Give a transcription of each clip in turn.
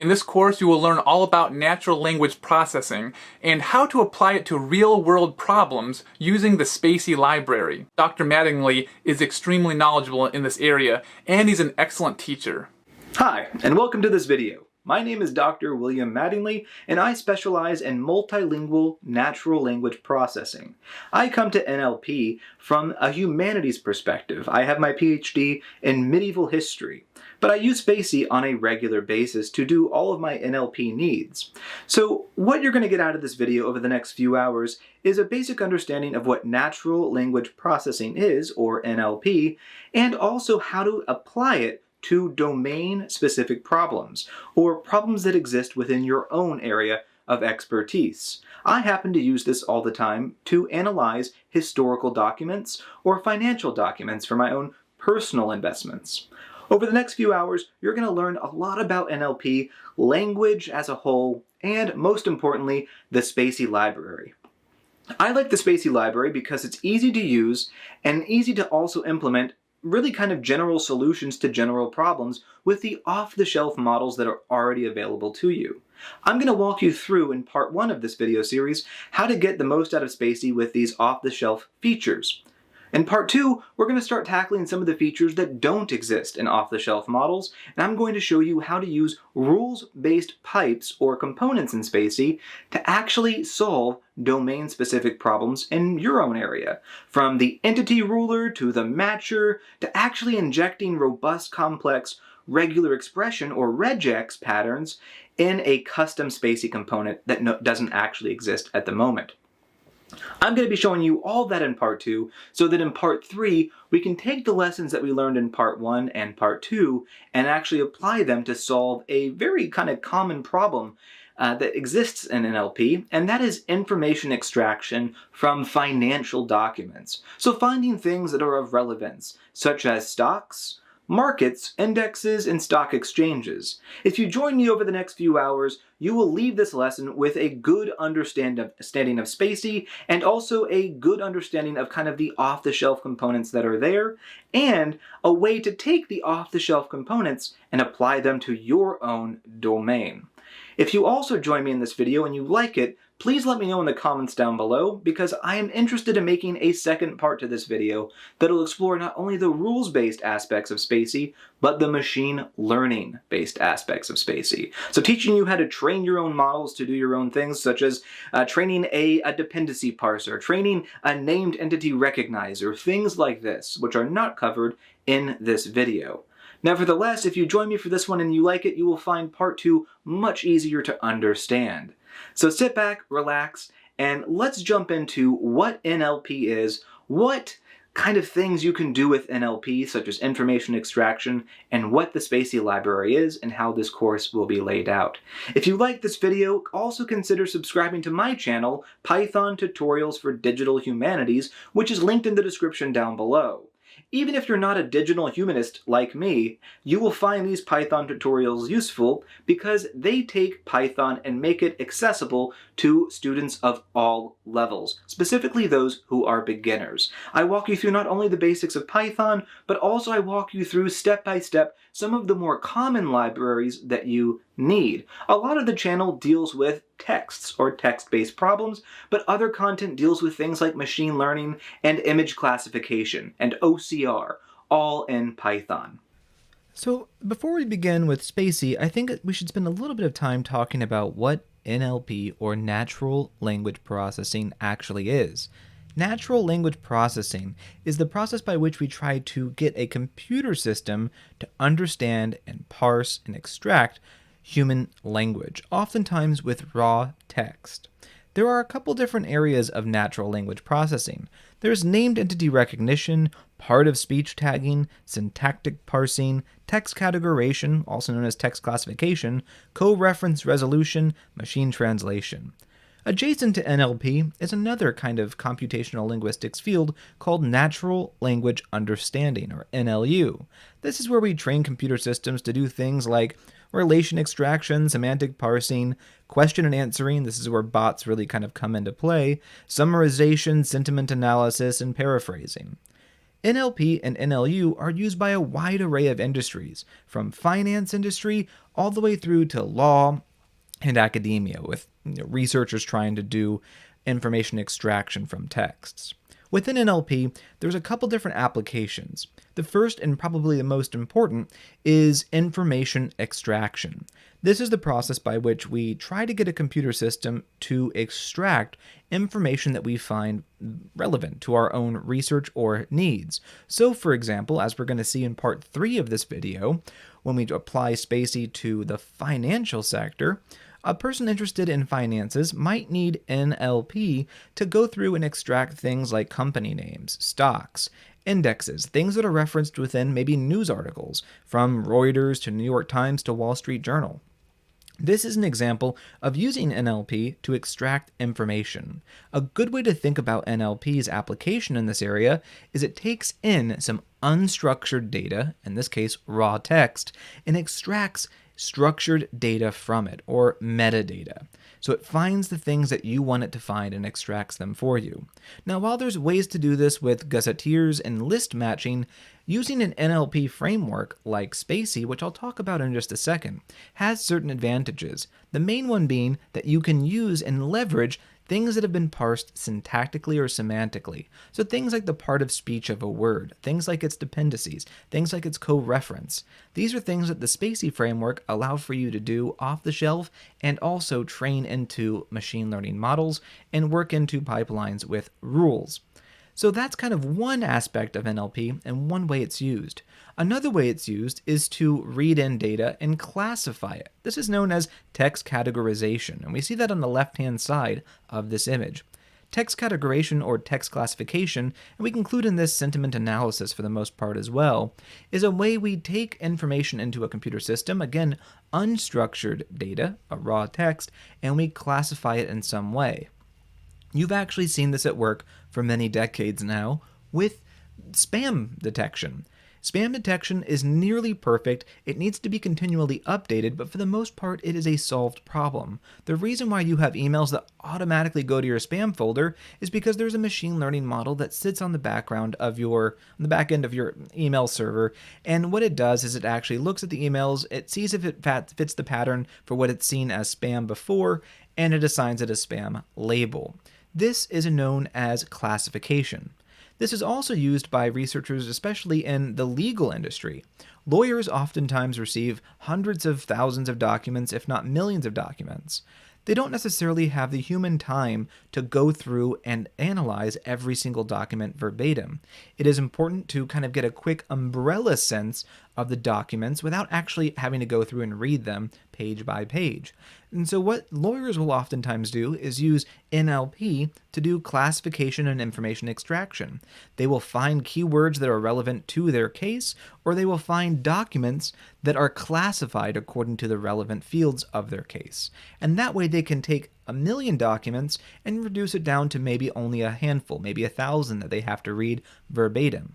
In this course, you will learn all about natural language processing and how to apply it to real-world problems using the SpaCy library. Dr. Mattingly is extremely knowledgeable in this area, and he's an excellent teacher. Hi, and welcome to this video. My name is Dr. William Mattingly, and I specialize in multilingual natural language processing. I come to NLP from a humanities perspective. I have my PhD in medieval history, but I use SpaCy on a regular basis to do all of my NLP needs. So what you're going to get out of this video over the next few hours is a basic understanding of what natural language processing is, or NLP, and also how to apply it to domain-specific problems, or problems that exist within your own area of expertise. I happen to use this all the time to analyze historical documents or financial documents for my own personal investments. Over the next few hours, you're going to learn a lot about NLP, language as a whole, and most importantly, the SpaCy library. I like the SpaCy library because it's easy to use and easy to also implement really kind of general solutions to general problems with the off-the-shelf models that are already available to you. I'm going to walk you through in part 1 of this video series how to get the most out of SpaCy with these off-the-shelf features. In part 2, we're going to start tackling some of the features that don't exist in off-the-shelf models, and I'm going to show you how to use rules-based pipes or components in SpaCy to actually solve domain-specific problems in your own area. From the EntityRuler to the matcher to actually injecting robust, complex, regular expression or RegEx patterns in a custom SpaCy component that doesn't actually exist at the moment. I'm going to be showing you all that in part 2, so that in part 3, we can take the lessons that we learned in part 1 and part 2 and actually apply them to solve a very kind of common problem that exists in NLP, and that is information extraction from financial documents. So finding things that are of relevance, such as stocks, markets, indexes, and stock exchanges. If you join me over the next few hours, you will leave this lesson with a good understanding of SpaCy and also a good understanding of kind of the off-the-shelf components that are there, and a way to take the off-the-shelf components and apply them to your own domain. If you also join me in this video and you like it, please let me know in the comments down below, because I am interested in making a second part to this video that'll explore not only the rules-based aspects of SpaCy, but the machine learning-based aspects of SpaCy. So teaching you how to train your own models to do your own things, such as training a dependency parser, training a named entity recognizer, things like this, which are not covered in this video. Nevertheless, if you join me for this one and you like it, you will find part 2 much easier to understand. So sit back, relax, and let's jump into what NLP is, what kind of things you can do with NLP, such as information extraction, and what the SpaCy library is, and how this course will be laid out. If you like this video, also consider subscribing to my channel, Python Tutorials for Digital Humanities, which is linked in the description down below. Even if you're not a digital humanist like me, you will find these Python tutorials useful because they take Python and make it accessible to students of all levels, specifically those who are beginners. I walk you through not only the basics of Python, but also I walk you through step by step some of the more common libraries that you need. A lot of the channel deals with texts or text-based problems, but other content deals with things like machine learning and image classification and OCR, all in Python. So before we begin with SpaCy, I think we should spend a little bit of time talking about what NLP, or natural language processing, actually is. Natural language processing is the process by which we try to get a computer system to understand and parse and extract human language, oftentimes with raw text. There are a couple different areas of natural language processing. There's named entity recognition, part of speech tagging, syntactic parsing, text categorization, also known as text classification, co-reference resolution, machine translation. Adjacent to NLP is another kind of computational linguistics field called natural language understanding, or NLU. This is where we train computer systems to do things like relation extraction, semantic parsing, question and answering, this is where bots really kind of come into play, summarization, sentiment analysis, and paraphrasing. NLP and NLU are used by a wide array of industries, from finance industry all the way through to law and academia, with researchers trying to do information extraction from texts. Within NLP, there's a couple different applications. The first and probably the most important is information extraction. This is the process by which we try to get a computer system to extract information that we find relevant to our own research or needs. So, for example, as we're going to see in part 3 of this video, when we apply SpaCy to the financial sector, a person interested in finances might need NLP to go through and extract things like company names, stocks, indexes, things that are referenced within maybe news articles, from Reuters to New York Times to Wall Street Journal. This is an example of using NLP to extract information. A good way to think about NLP's application in this area is it takes in some unstructured data, in this case raw text, and extracts structured data from it, or metadata. So it finds the things that you want it to find and extracts them for you. Now, while there's ways to do this with gazetteers and list matching, using an NLP framework like SpaCy, which I'll talk about in just a second, has certain advantages. The main one being that you can use and leverage things that have been parsed syntactically or semantically. So things like the part of speech of a word, things like its dependencies, things like its co-reference. These are things that the SpaCy framework allow for you to do off the shelf and also train into machine learning models and work into pipelines with rules. So that's kind of one aspect of NLP and one way it's used. Another way it's used is to read in data and classify it. This is known as text categorization, and we see that on the left-hand side of this image. Text categorization or text classification, and we include in this sentiment analysis for the most part as well, is a way we take information into a computer system, again, unstructured data, a raw text, and we classify it in some way. You've actually seen this at work for many decades now with spam detection. Spam detection is nearly perfect. It needs to be continually updated, but for the most part, it is a solved problem. The reason why you have emails that automatically go to your spam folder is because there's a machine learning model that sits on the back end of your email server, and what it does is it actually looks at the emails, it sees if it fits the pattern for what it's seen as spam before, and it assigns it a spam label. This is known as classification. This is also used by researchers, especially in the legal industry. Lawyers oftentimes receive hundreds of thousands of documents, if not millions of documents. They don't necessarily have the human time to go through and analyze every single document verbatim. It is important to kind of get a quick umbrella sense of the documents without actually having to go through and read them page by page. And so what lawyers will oftentimes do is use NLP to do classification and information extraction. They will find keywords that are relevant to their case, or they will find documents that are classified according to the relevant fields of their case. And that way they can take 1 million documents and reduce it down to maybe only a handful, maybe 1,000 that they have to read verbatim.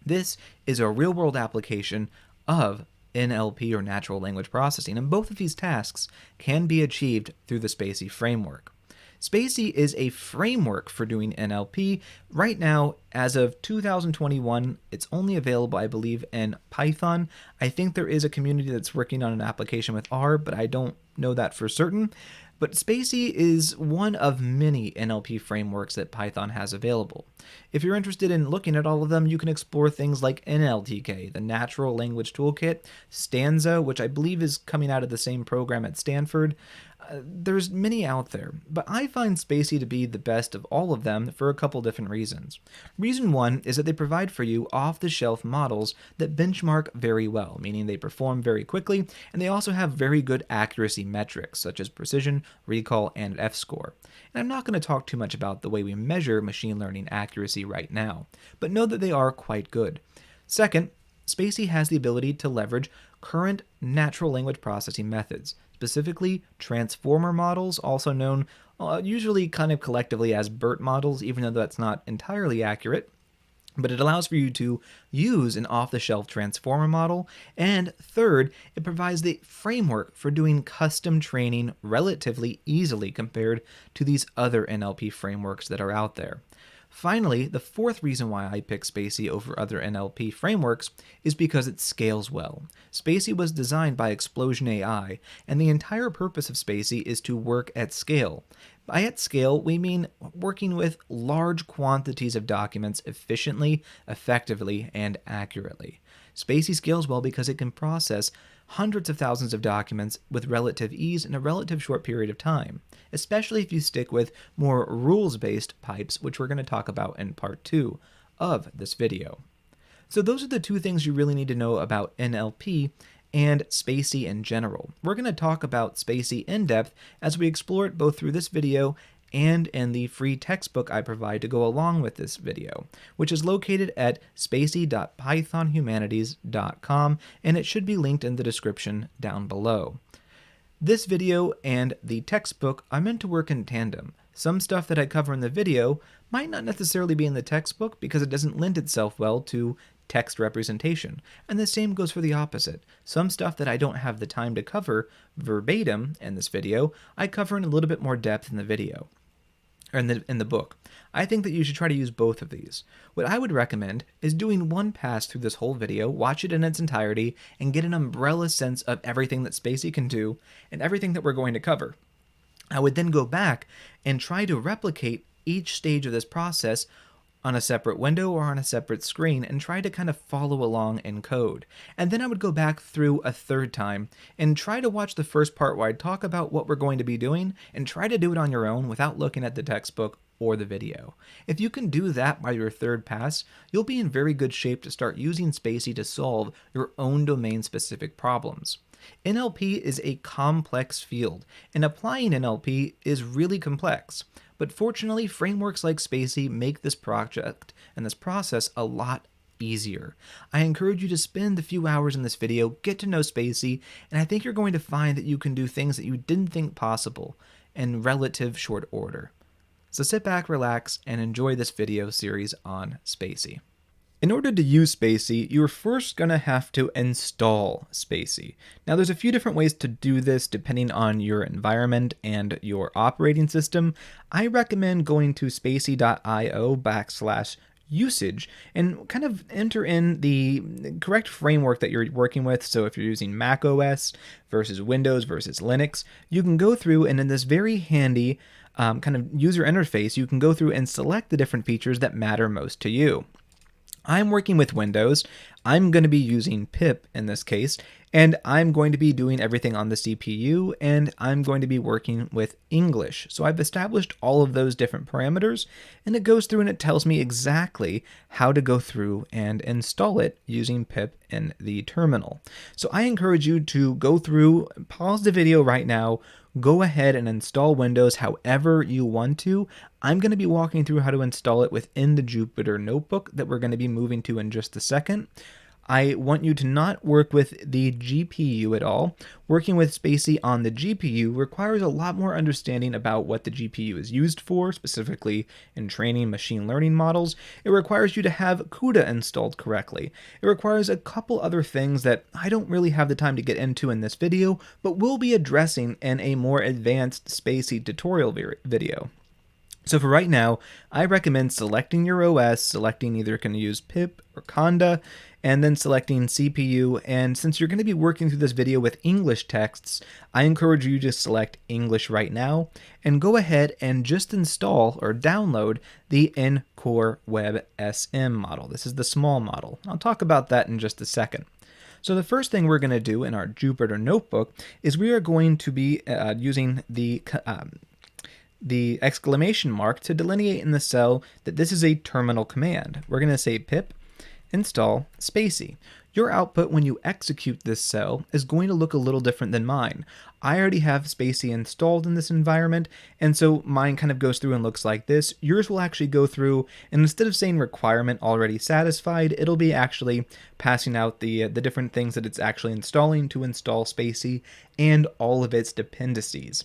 This is a real-world application of NLP or natural language processing, and both of these tasks can be achieved through the SpaCy framework. SpaCy is a framework for doing NLP. Right now, as of 2021, it's only available, I believe, in Python. I think there is a community that's working on an application with R, but I don't know that for certain. But SpaCy is one of many NLP frameworks that Python has available. If you're interested in looking at all of them, you can explore things like NLTK, the Natural Language Toolkit, Stanza, which I believe is coming out of the same program at Stanford. There's many out there, but I find SpaCy to be the best of all of them for a couple different reasons. Reason one is that they provide for you off-the-shelf models that benchmark very well, meaning they perform very quickly, and they also have very good accuracy metrics, such as precision, recall, and F-score. And I'm not going to talk too much about the way we measure machine learning accuracy right now, but know that they are quite good. Second, SpaCy has the ability to leverage current natural language processing methods, specifically transformer models, also known usually kind of collectively as BERT models, even though that's not entirely accurate. But it allows for you to use an off-the-shelf transformer model. And third, it provides the framework for doing custom training relatively easily compared to these other NLP frameworks that are out there. Finally, the fourth reason why I pick SpaCy over other NLP frameworks is because it scales well. SpaCy was designed by Explosion AI, and the entire purpose of SpaCy is to work at scale. By at scale, we mean working with large quantities of documents efficiently, effectively, and accurately. SpaCy scales well because it can process hundreds of thousands of documents with relative ease in a relative short period of time, especially if you stick with more rules-based pipes, which we're going to talk about in part 2 of this video. So those are the two things you really need to know about NLP and SpaCy in general. We're going to talk about SpaCy in depth as we explore it both through this video and in the free textbook I provide to go along with this video, which is located at spacy.pythonhumanities.com, and it should be linked in the description down below. This video and the textbook are meant to work in tandem. Some stuff that I cover in the video might not necessarily be in the textbook because it doesn't lend itself well to text representation, and the same goes for the opposite. Some stuff that I don't have the time to cover verbatim in this video, I cover in a little bit more depth in the video. Or in the book. I think that you should try to use both of these. What I would recommend is doing one pass through this whole video, watch it in its entirety, and get an umbrella sense of everything that SpaCy can do and everything that we're going to cover. I would then go back and try to replicate each stage of this process on a separate window or on a separate screen and try to kind of follow along in code. And then I would go back through a third time and try to watch the first part where I talk about what we're going to be doing and try to do it on your own without looking at the textbook or the video. If you can do that by your third pass, you'll be in very good shape to start using SpaCy to solve your own domain-specific problems. NLP is a complex field, and applying NLP is really complex. But fortunately, frameworks like SpaCy make this project and this process a lot easier. I encourage you to spend a few hours in this video, get to know SpaCy, and I think you're going to find that you can do things that you didn't think possible in relative short order. So sit back, relax, and enjoy this video series on SpaCy. In order to use SpaCy, you're first going to have to install SpaCy. Now there's a few different ways to do this depending on your environment and your operating system. I recommend going to spacy.io/usage and kind of enter in the correct framework that you're working with. So if you're using Mac OS versus Windows versus Linux, you can go through and in this very handy kind of user interface, you can go through and select the different features that matter most to you. I'm working with Windows. I'm going to be using pip in this case, and I'm going to be doing everything on the CPU, and I'm going to be working with English. So I've established all of those different parameters, and it goes through and it tells me exactly how to go through and install it using pip in the terminal. So I encourage you to go through, pause the video right now, go ahead and install Windows however you want to. I'm going to be walking through how to install it within the Jupyter notebook that we're going to be moving to in just a second. I want you to not work with the GPU at all. Working with SpaCy on the GPU requires a lot more understanding about what the GPU is used for, specifically in training machine learning models. It requires you to have CUDA installed correctly. It requires a couple other things that I don't really have the time to get into in this video, but we'll be addressing in a more advanced SpaCy tutorial video. So for right now, I recommend selecting your OS, selecting either can use pip or conda, and then selecting CPU. And since you're going to be working through this video with English texts, I encourage you to select English right now and go ahead and just install or download the Ncore Web SM model. This is the small model. I'll talk about that in just a second. So the first thing we're going to do in our Jupyter notebook is we are going to be using the exclamation mark to delineate in the cell that this is a terminal command. We're going to say pip install SpaCy. Your output when you execute this cell is going to look a little different than mine. I already have SpaCy installed in this environment, and so mine kind of goes through and looks like this. Yours will actually go through, and instead of saying requirement already satisfied, it'll be actually passing out the different things that it's actually installing to install SpaCy and all of its dependencies.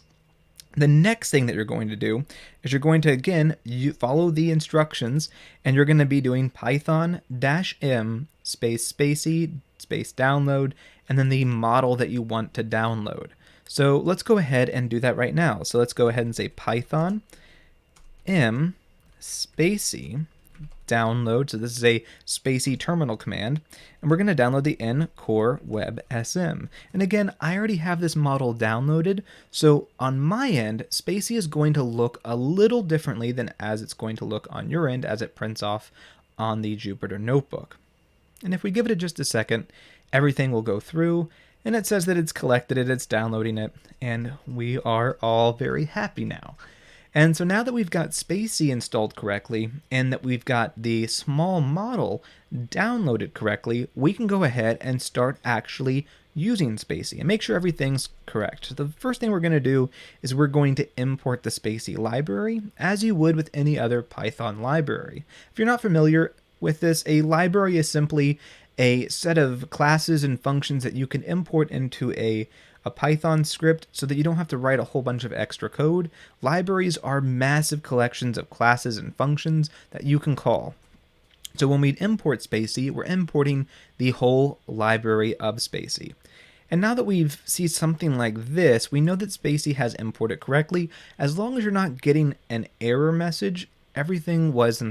The next thing that you're going to do is you're going to, again, follow the instructions, and you're going to be doing python-m space SpaCy space download, and then the model that you want to download. So let's go ahead and do that right now. So let's go ahead and say python-m SpaCy download. So this is a SpaCy terminal command, and we're going to download the ncore web sm. And again, I already have this model downloaded, so on my end, SpaCy is going to look a little differently than as it's going to look on your end as it prints off on the Jupyter notebook. And if we give it just a second, everything will go through, and it says that it's collected it, it's downloading it, and we are all very happy now. And so now that we've got SpaCy installed correctly and that we've got the small model downloaded correctly, we can go ahead and start actually using SpaCy and make sure everything's correct. So the first thing we're going to do is we're going to import the SpaCy library as you would with any other Python library. If you're not familiar with this, a library is simply a set of classes and functions that you can import into a Python script so that you don't have to write a whole bunch of extra code. Libraries are massive collections of classes and functions that you can call. So when we import SpaCy, we're importing the whole library of SpaCy. And now that we've seen something like this, we know that SpaCy has imported correctly. As long as you're not getting an error message, everything was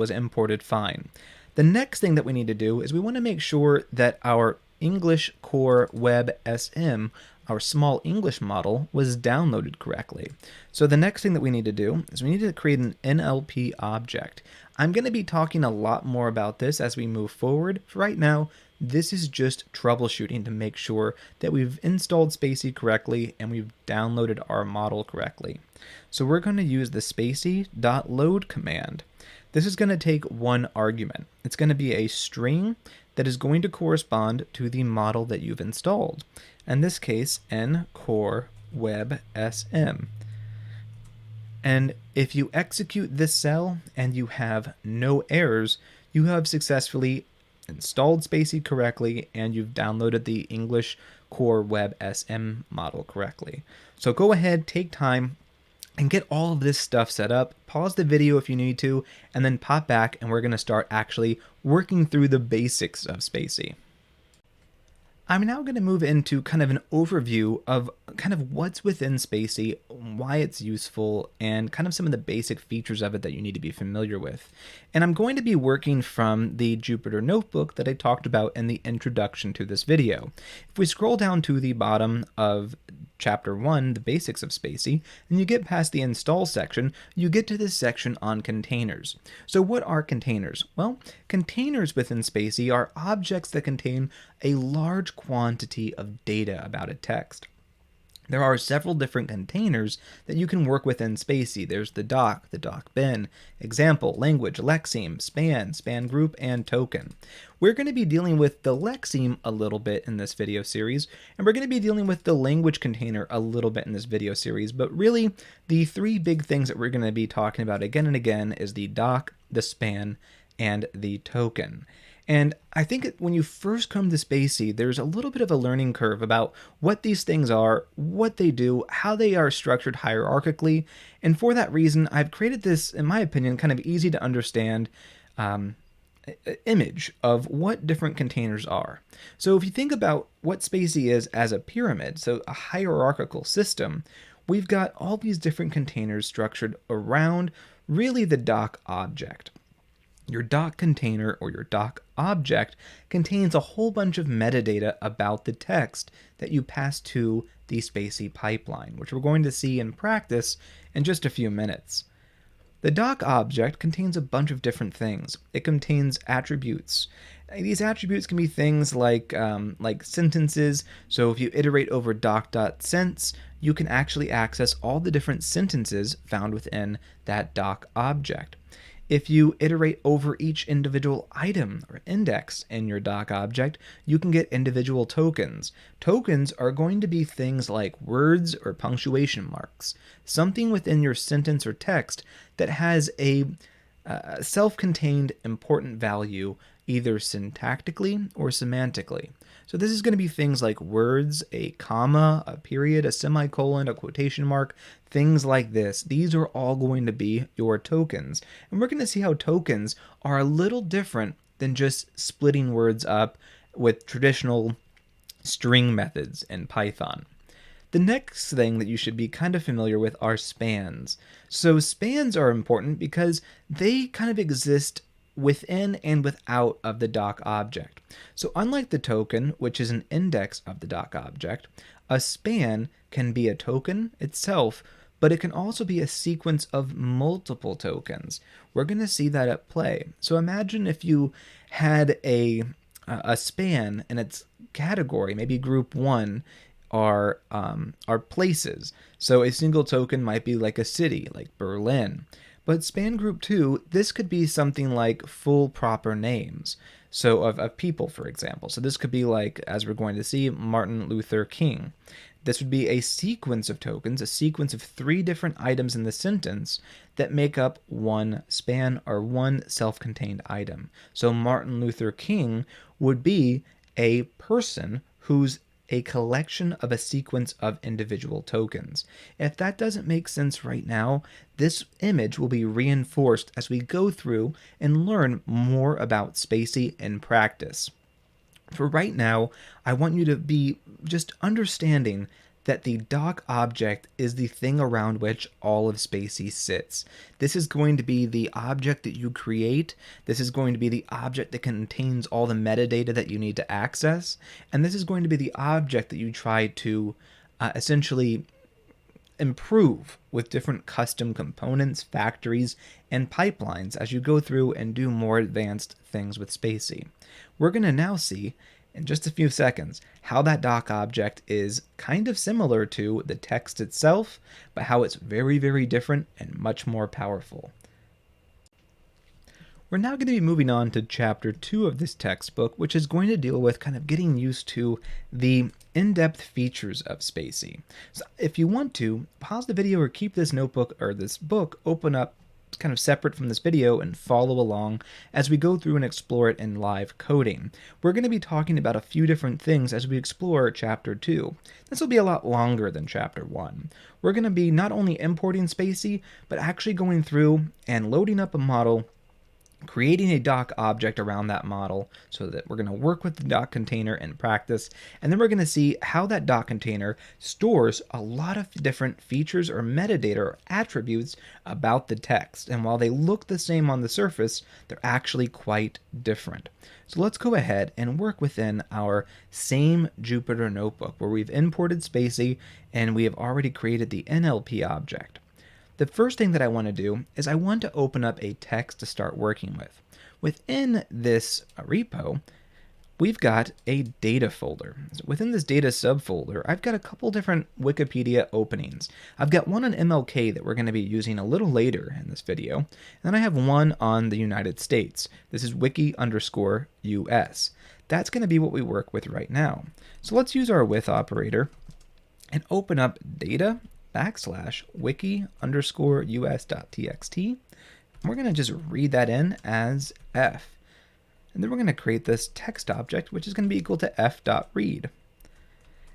imported fine. The next thing that we need to do is we want to make sure that our English Core Web SM, our small English model, was downloaded correctly. So the next thing that we need to do is we need to create an NLP object. I'm going to be talking a lot more about this as we move forward. For right now, this is just troubleshooting to make sure that we've installed SpaCy correctly and we've downloaded our model correctly. So we're going to use the spacy.load command. This is going to take one argument. It's going to be a string that is going to correspond to the model that you've installed. In this case, ncore web sm. And if you execute this cell and you have no errors, you have successfully installed SpaCy correctly and you've downloaded the English Core Web SM model correctly. So go ahead, take time, and get all of this stuff set up. Pause the video if you need to, and then pop back and we're going to start actually working through the basics of SpaCy. I'm now going to move into kind of an overview of kind of what's within SpaCy, why it's useful, and kind of some of the basic features of it that you need to be familiar with. And I'm going to be working from the Jupyter notebook that I talked about in the introduction to this video. If we scroll down to the bottom of Chapter 1, the basics of SpaCy, and you get past the install section, you get to this section on containers. So what are containers? Well, containers within SpaCy are objects that contain a large quantity of data about a text. There are several different containers that you can work with in SpaCy. There's the doc bin, example, language, lexeme, span group, and token. We're going to be dealing with the lexeme a little bit in this video series, and we're going to be dealing with the language container a little bit in this video series, but really the three big things that we're going to be talking about again and again is the doc, the span, and the token. And I think when you first come to SpaCy, there's a little bit of a learning curve about what these things are, what they do, how they are structured hierarchically. And for that reason, I've created this, in my opinion, kind of easy to understand image of what different containers are. So if you think about what SpaCy is as a pyramid, so a hierarchical system, we've got all these different containers structured around really the doc object. Your doc container or your doc object contains a whole bunch of metadata about the text that you pass to the SpaCy pipeline, which we're going to see in practice in just a few minutes. The doc object contains a bunch of different things. It contains attributes. These attributes can be things like sentences. So if you iterate over doc.sense, you can actually access all the different sentences found within that doc object. If you iterate over each individual item or index in your doc object, you can get individual tokens. Tokens are going to be things like words or punctuation marks, something within your sentence or text that has a self-contained important value, either syntactically or semantically. So this is going to be things like words, a comma, a period, a semicolon, a quotation mark, things like this. These are all going to be your tokens. And we're going to see how tokens are a little different than just splitting words up with traditional string methods in Python. The next thing that you should be kind of familiar with are spans. So spans are important because they kind of exist within and without of the doc object. So unlike the token, which is an index of the doc object, a span can be a token itself, but it can also be a sequence of multiple tokens. We're going to see that at play. So imagine if you had a span and its category, maybe group 1, are places. So a single token might be like a city, like Berlin. But span group 2, this could be something like full proper names. So of people, for example. So this could be like, as we're going to see, Martin Luther King. This would be a sequence of tokens, a sequence of 3 different items in the sentence that make up one span or one self-contained item. So Martin Luther King would be a person who's a collection of a sequence of individual tokens. If that doesn't make sense right now, this image will be reinforced as we go through and learn more about SpaCy in practice. For right now, I want you to be just understanding that the doc object is the thing around which all of SpaCy sits. This is going to be the object that you create. This is going to be the object that contains all the metadata that you need to access. And this is going to be the object that you try to essentially improve with different custom components, factories, and pipelines as you go through and do more advanced things with SpaCy. We're going to now see in just a few seconds how that doc object is kind of similar to the text itself, but how it's very, very different and much more powerful. We're now going to be moving on to chapter 2 of this textbook, which is going to deal with kind of getting used to the in-depth features of SpaCy. So if you want to, pause the video or keep this notebook or this book open up kind of separate from this video and follow along as we go through and explore it in live coding. We're going to be talking about a few different things as we explore chapter 2. This will be a lot longer than chapter 1. We're going to be not only importing SpaCy, but actually going through and loading up a model, creating a doc object around that model so that we're going to work with the doc container in practice, and then we're going to see how that doc container stores a lot of different features or metadata or attributes about the text. And while they look the same on the surface, they're actually quite different. So let's go ahead and work within our same Jupyter notebook where we've imported SpaCy and we have already created the NLP object. The first thing that I want to do is I want to open up a text to start working with. Within this repo, we've got a data folder. So within this data subfolder, I've got a couple different Wikipedia openings. I've got one on MLK that we're going to be using a little later in this video, and then I have one on the United States. This is wiki_US. That's going to be what we work with right now. So let's use our with operator and open up data /wiki_us.txt. We're going to just read that in as f. And then we're going to create this text object, which is going to be equal to f.read.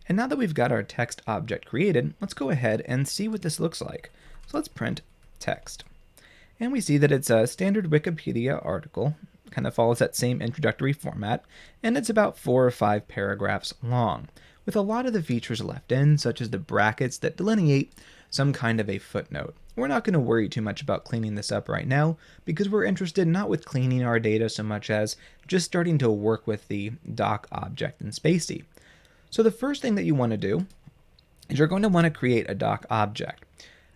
And now that we've got our text object created, let's go ahead and see what this looks like. So let's print text. And we see that it's a standard Wikipedia article, kind of follows that same introductory format, and it's about 4 or 5 paragraphs long, with a lot of the features left in, such as the brackets that delineate some kind of a footnote. We're not going to worry too much about cleaning this up right now, because we're interested not with cleaning our data so much as just starting to work with the doc object in SpaCy. So the first thing that you want to do is you're going to want to create a doc object.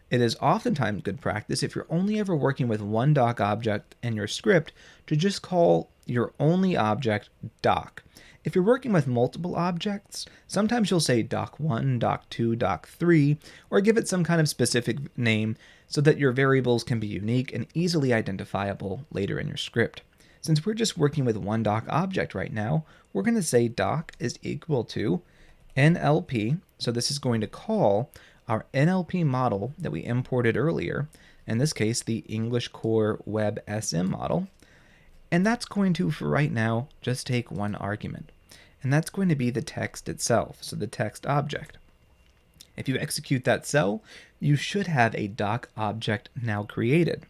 It is oftentimes good practice if you're only ever working with one doc object in your script to just call your only object doc. If you're working with multiple objects, sometimes you'll say doc1, doc2, doc3, or give it some kind of specific name so that your variables can be unique and easily identifiable later in your script. Since we're just working with one doc object right now, we're going to say doc is equal to NLP. So this is going to call our NLP model that we imported earlier, in this case, the English Core Web SM model. And that's going to, for right now, just take one argument. And that's going to be the text itself, so the text object. If you execute that cell, you should have a doc object now created.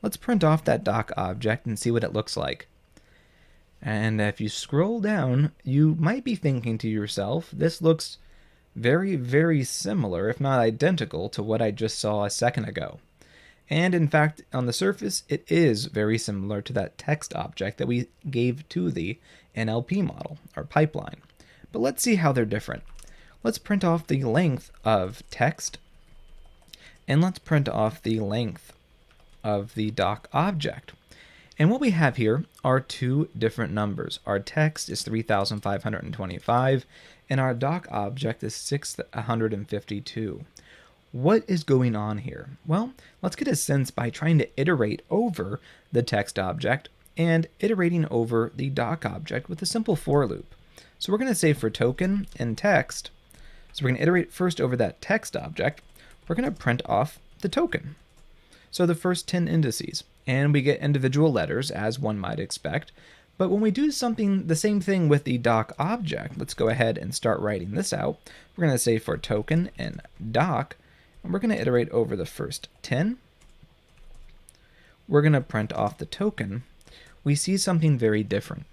Let's print off that doc object and see what it looks like. And if you scroll down, you might be thinking to yourself, this looks Very, very similar, if not identical, to what I just saw a second ago. And in fact, on the surface, it is very similar to that text object that we gave to the NLP model, or pipeline. But let's see how they're different. Let's print off the length of text, and let's print off the length of the doc object. And what we have here are two different numbers. Our text is 3,525, and our doc object is 652. What is going on here? Well, let's get a sense by trying to iterate over the text object and iterating over the doc object with a simple for loop. So we're going to say for token and text, so we're going to iterate first over that text object. We're going to print off the token. So the first 10 indices, and we get individual letters as one might expect. But when we do the same thing with the doc object, let's go ahead and start writing this out. We're going to say for token and doc, and we're going to iterate over the first 10. We're going to print off the token. We see something very different.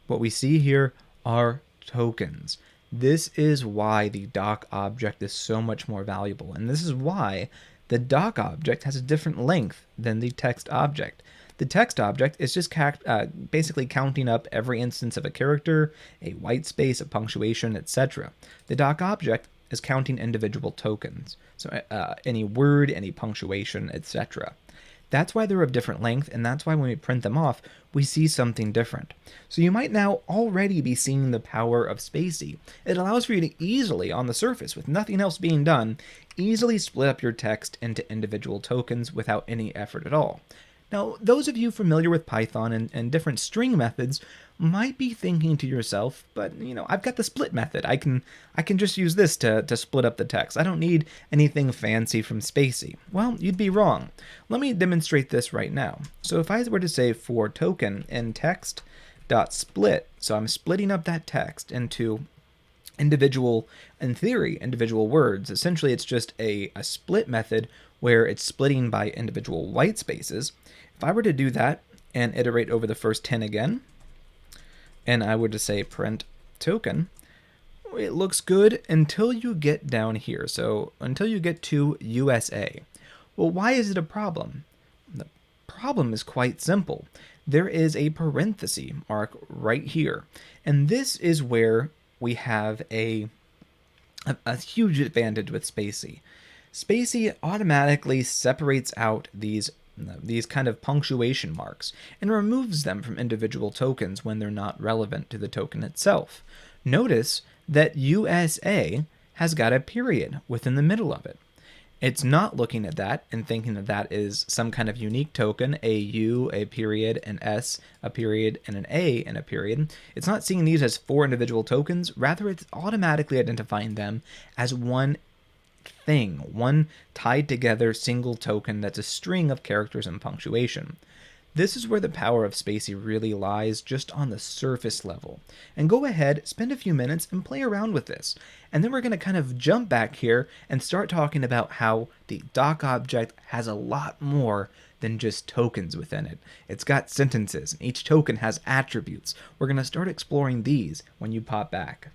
What we see here are tokens. This is why the doc object is so much more valuable, and this is why the doc object has a different length than the text object. The text object is just basically counting up every instance of a character, a white space, a punctuation, etc. The doc object is counting individual tokens, so any word, any punctuation, etc. That's why they're of different length, and that's why when we print them off, we see something different. So you might now already be seeing the power of SpaCy. It allows for you to easily, on the surface, with nothing else being done, easily split up your text into individual tokens without any effort at all. Now, those of you familiar with Python and different string methods might be thinking to yourself, but I've got the split method. I can just use this to split up the text. I don't need anything fancy from SpaCy. Well, you'd be wrong. Let me demonstrate this right now. So if I were to say for token and text dot split, so I'm splitting up that text into individual words. Essentially, it's just a split method where it's splitting by individual white spaces. If I were to do that and iterate over the first 10 again, and I were to say print token, it looks good until you get down here. So until you get to USA. Well, why is it a problem? The problem is quite simple. There is a parenthesis mark right here. And this is where we have a huge advantage with SpaCy. SpaCy automatically separates out these kind of punctuation marks and removes them from individual tokens when they're not relevant to the token itself. Notice that USA has got a period within the middle of it. It's not looking at that and thinking that that is some kind of unique token, a U, a period, an S, a period, and an A, and a period. It's not seeing these as 4 individual tokens. Rather, it's automatically identifying them as one thing, one tied together single token that's a string of characters and punctuation. This is where the power of SpaCy really lies, just on the surface level. And go ahead, spend a few minutes and play around with this. And then we're going to kind of jump back here and start talking about how the doc object has a lot more than just tokens within it. It's got sentences, and each token has attributes. We're going to start exploring these when you pop back.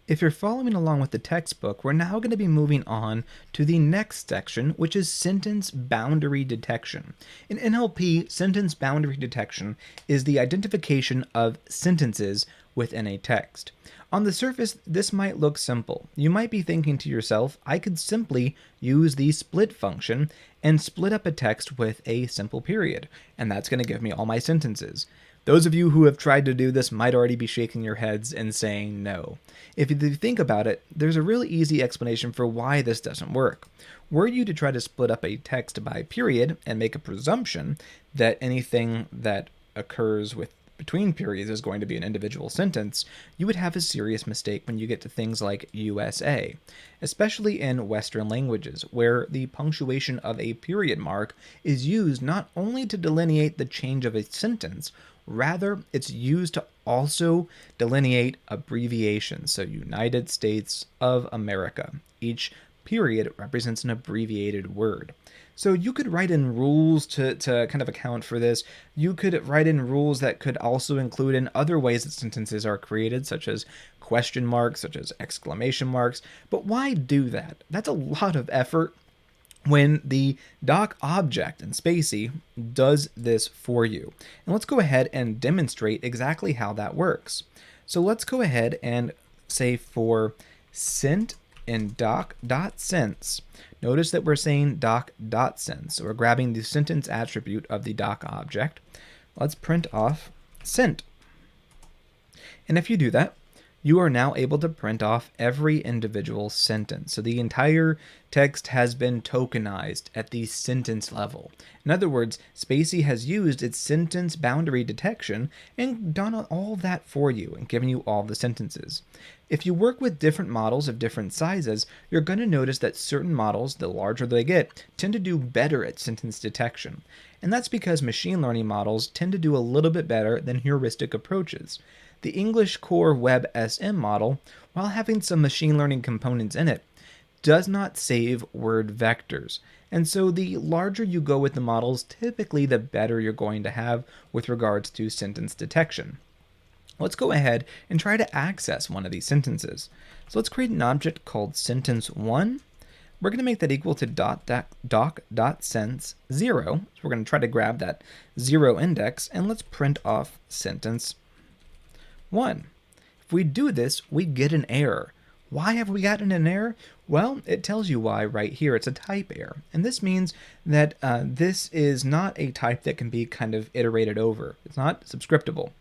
If you're following along with the textbook, we're now going to be moving on to the next section, which is sentence boundary detection. In NLP, sentence boundary detection is the identification of sentences within a text. On the surface, this might look simple. You might be thinking to yourself, I could simply use the split function and split up a text with a simple period, and that's going to give me all my sentences. Those of you who have tried to do this might already be shaking your heads and saying no. If you think about it, there's a really easy explanation for why this doesn't work. Were you to try to split up a text by period and make a presumption that anything that occurs between periods is going to be an individual sentence, you would have a serious mistake when you get to things like USA, especially in Western languages, where the punctuation of a period mark is used not only to delineate the change of a sentence, rather, it's used to also delineate abbreviations. So United States of America. Each period represents an abbreviated word. So you could write in rules to kind of account for this. You could write in rules that could also include in other ways that sentences are created, such as question marks, such as exclamation marks. But why do that? That's a lot of effort when the doc object in SpaCy does this for you. And let's go ahead and demonstrate exactly how that works. So let's go ahead and say for sent in doc.sense, notice that we're saying doc.sense. So we're grabbing the sentence attribute of the doc object. Let's print off sent. And if you do that, you are now able to print off every individual sentence. So the entire text has been tokenized at the sentence level. In other words, SpaCy has used its sentence boundary detection and done all that for you and given you all the sentences. If you work with different models of different sizes, you're going to notice that certain models, the larger they get, tend to do better at sentence detection. And that's because machine learning models tend to do a little bit better than heuristic approaches. The English Core Web SM model, while having some machine learning components in it, does not save word vectors. And so the larger you go with the models, typically the better you're going to have with regards to sentence detection. Let's go ahead and try to access one of these sentences. So let's create an object called sentence1. We're going to make that equal to doc.sense 0. So we're going to try to grab that 0 index, and let's print off sentence 1. If we do this, we get an error. Why have we gotten an error? Well, it tells you why right here. It's a type error. And this means that this is not a type that can be kind of iterated over. It's not subscriptable.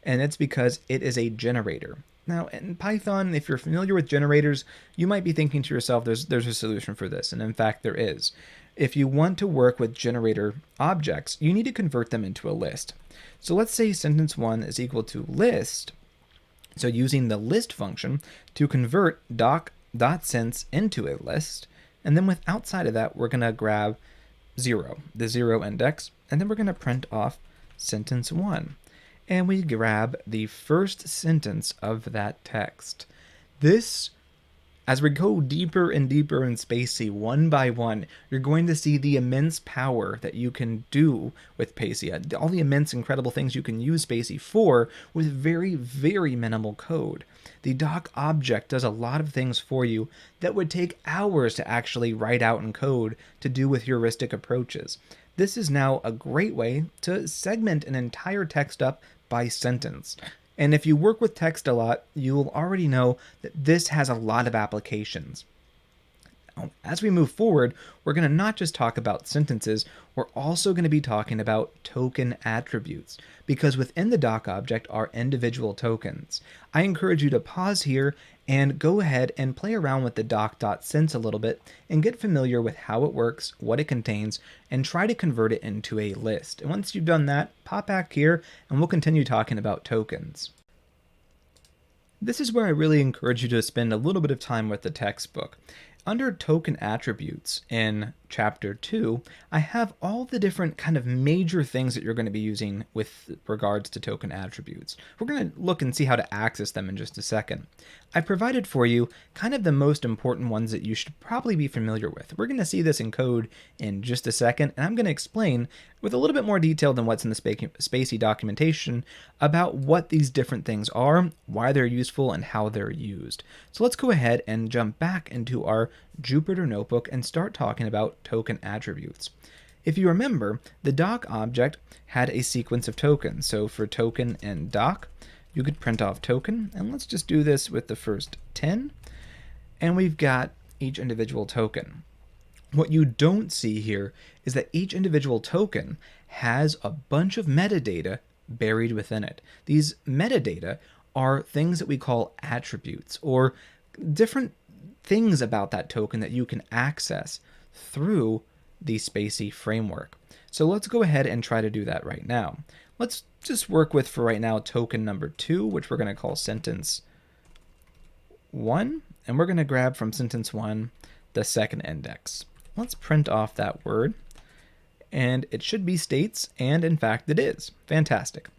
And it's because it is a generator. Now, in Python, if you're familiar with generators, you might be thinking to yourself, there's a solution for this. And in fact, there is. If you want to work with generator objects, you need to convert them into a list. So let's say sentence1 is equal to list. So using the list function to convert doc.sense into a list, and then with outside of that, we're going to grab 0, the 0 index, and then we're going to print off sentence 1. And we grab the first sentence of that text. This, as we go deeper and deeper in SpaCy one by one, you're going to see the immense power that you can do with SpaCy, all the immense, incredible things you can use SpaCy for with very, very minimal code. The doc object does a lot of things for you that would take hours to actually write out in code to do with heuristic approaches. This is now a great way to segment an entire text up by sentence. And if you work with text a lot, you'll already know that this has a lot of applications. Now, as we move forward, we're going to not just talk about sentences, we're also going to be talking about token attributes, because within the doc object are individual tokens. I encourage you to pause here and go ahead and play around with the doc.sense a little bit and get familiar with how it works, what it contains, and try to convert it into a list. And once you've done that, pop back here and we'll continue talking about tokens. This is where I really encourage you to spend a little bit of time with the textbook. Under token attributes in chapter 2, I have all the different kind of major things that you're going to be using with regards to token attributes. We're going to look and see how to access them in just a second. I provided for you kind of the most important ones that you should probably be familiar with. We're going to see this in code in just a second, and I'm going to explain with a little bit more detail than what's in the SpaCy documentation about what these different things are, why they're useful, and how they're used. So let's go ahead and jump back into our Jupyter notebook and start talking about token attributes. If you remember, the doc object had a sequence of tokens. So for token and doc, you could print off token, and let's just do this with the first 10, and we've got each individual token. What you don't see here is that each individual token has a bunch of metadata buried within it. These metadata are things that we call attributes, or different things about that token that you can access through the SpaCy framework. So let's go ahead and try to do that right now. Let's just work with, for right now, token number 2, which we're going to call sentence 1, and we're going to grab from sentence 1 the second index. Let's print off that word, and it should be states, and in fact it is. Fantastic.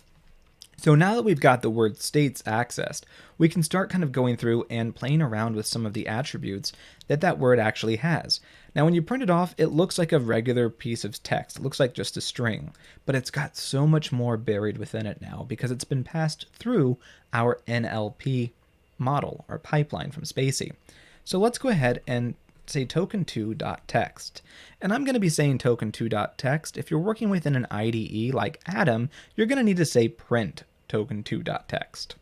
So now that we've got the word states accessed, we can start kind of going through and playing around with some of the attributes that that word actually has. Now when you print it off, it looks like a regular piece of text. It looks like just a string, but it's got so much more buried within it now because it's been passed through our NLP model or pipeline from SpaCy. So let's go ahead and say token2.text. And I'm going to be saying token2.text. If you're working within an IDE like Atom, you're going to need to say print token2.text.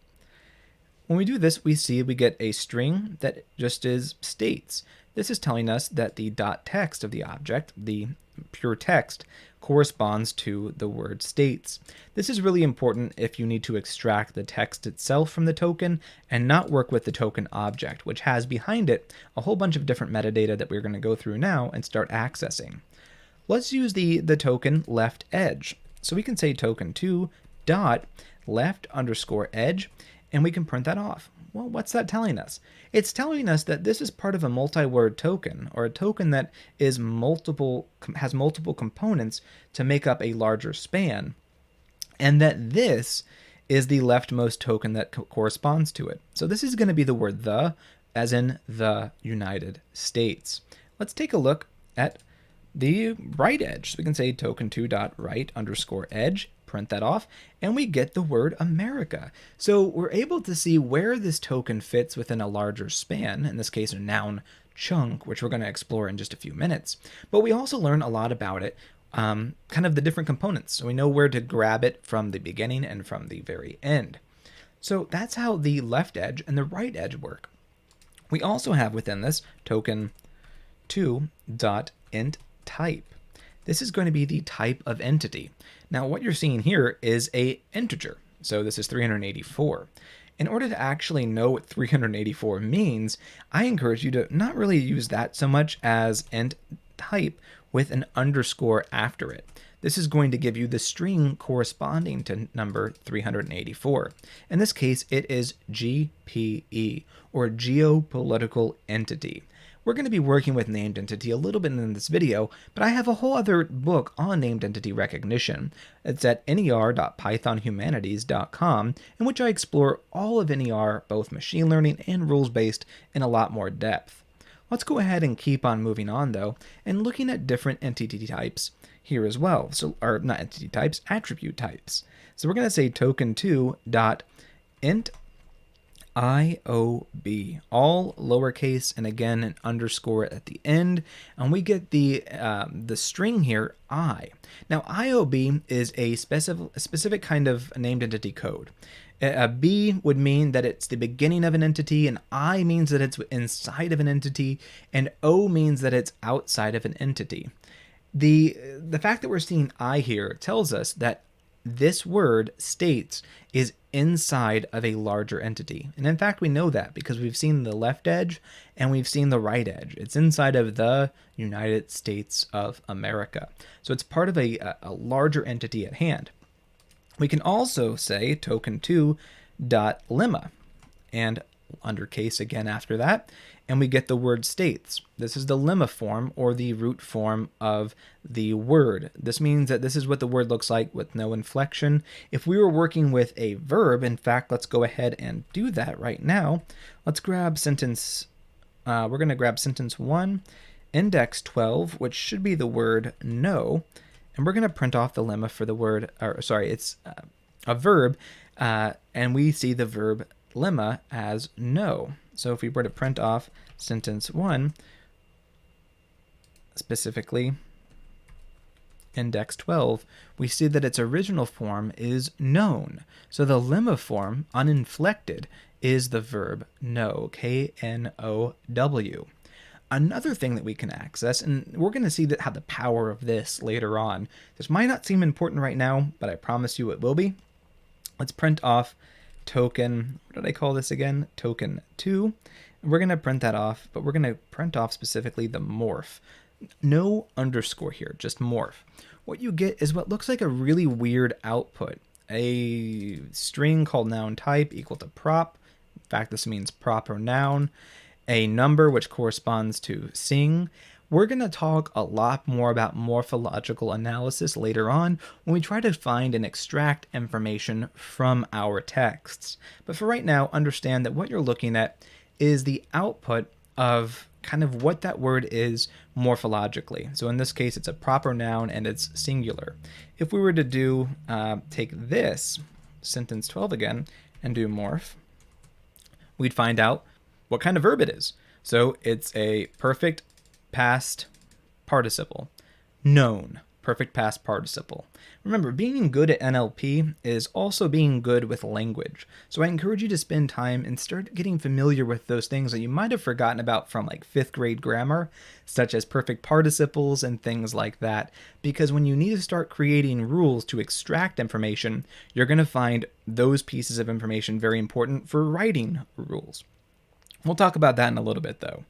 When we do this, we see we get a string that just is states. This is telling us that the .text of the object, the pure text, corresponds to the word states. This is really important if you need to extract the text itself from the token and not work with the token object, which has behind it a whole bunch of different metadata that we're going to go through now and start accessing. Let's use the token left edge. So we can say token2 dot left underscore edge, and we can print that off. Well, what's that telling us? It's telling us that this is part of a multi-word token, or a token that is has multiple components to make up a larger span, and that this is the leftmost token that corresponds to it. So this is going to be the word the, as in the United States. Let's take a look at the right edge. So we can say token2.right underscore edge, print that off, and we get the word America. So we're able to see where this token fits within a larger span, in this case a noun chunk, which we're going to explore in just a few minutes. But we also learn a lot about it, kind of the different components. So we know where to grab it from the beginning and from the very end. So that's how the left edge and the right edge work. We also have within this token2.int type. This is going to be the type of entity. Now what you're seeing here is a integer. So this is 384. In order to actually know what 384 means, I encourage you to not really use that so much as int type with an underscore after it. This is going to give you the string corresponding to number 384. In this case, it is GPE, or geopolitical entity. We're going to be working with named entity a little bit in this video, but I have a whole other book on named entity recognition. It's at ner.pythonhumanities.com, in which I explore all of NER, both machine learning and rules-based, in a lot more depth. Let's go ahead and keep on moving on though, and looking at different entity types here as well. So, or not entity types, attribute types. So we're going to say token2.int IOB, all lowercase, and again an underscore at the end, and we get the string here I. Now IOB is a specific kind of named entity code. A B would mean that it's the beginning of an entity, and I means that it's inside of an entity, and O means that it's outside of an entity. The fact that we're seeing I here tells us that this word states is inside of a larger entity. And in fact, we know that because we've seen the left edge and we've seen the right edge. It's inside of the United States of America. So it's part of a larger entity at hand. We can also say token2.lemma and undercase again after that, and we get the word states. This is the lemma form, or the root form of the word. This means that this is what the word looks like with no inflection. If we were working with a verb, in fact, let's go ahead and do that right now. Let's grab sentence, we're going to grab sentence 1, index 12, which should be the word no, and we're going to print off the lemma for the word, or sorry, it's a verb, and we see the verb lemma as no. So if we were to print off sentence 1, specifically index 12, we see that its original form is known. So the lemma form, uninflected, is the verb know, K-N-O-W. Another thing that we can access, and we're going to see how the power of this later on. This might not seem important right now, but I promise you it will be. Let's print off token, what did I call this again? Token 2. We're going to print that off, but we're going to print off specifically the morph. No underscore here, just morph. What you get is what looks like a really weird output. A string called noun type equal to prop. In fact, this means proper noun. A number which corresponds to sing. We're going to talk a lot more about morphological analysis later on when we try to find and extract information from our texts. But for right now, understand that what you're looking at is the output of kind of what that word is morphologically. So in this case, it's a proper noun and it's singular. If we were to do, take this, sentence 12 again, and do morph, we'd find out what kind of verb it is. So it's a perfect past participle. Known. Perfect past participle. Remember, being good at NLP is also being good with language. So I encourage you to spend time and start getting familiar with those things that you might have forgotten about from like 5th grade grammar, such as perfect participles and things like that. Because when you need to start creating rules to extract information, you're going to find those pieces of information very important for writing rules. We'll talk about that in a little bit though.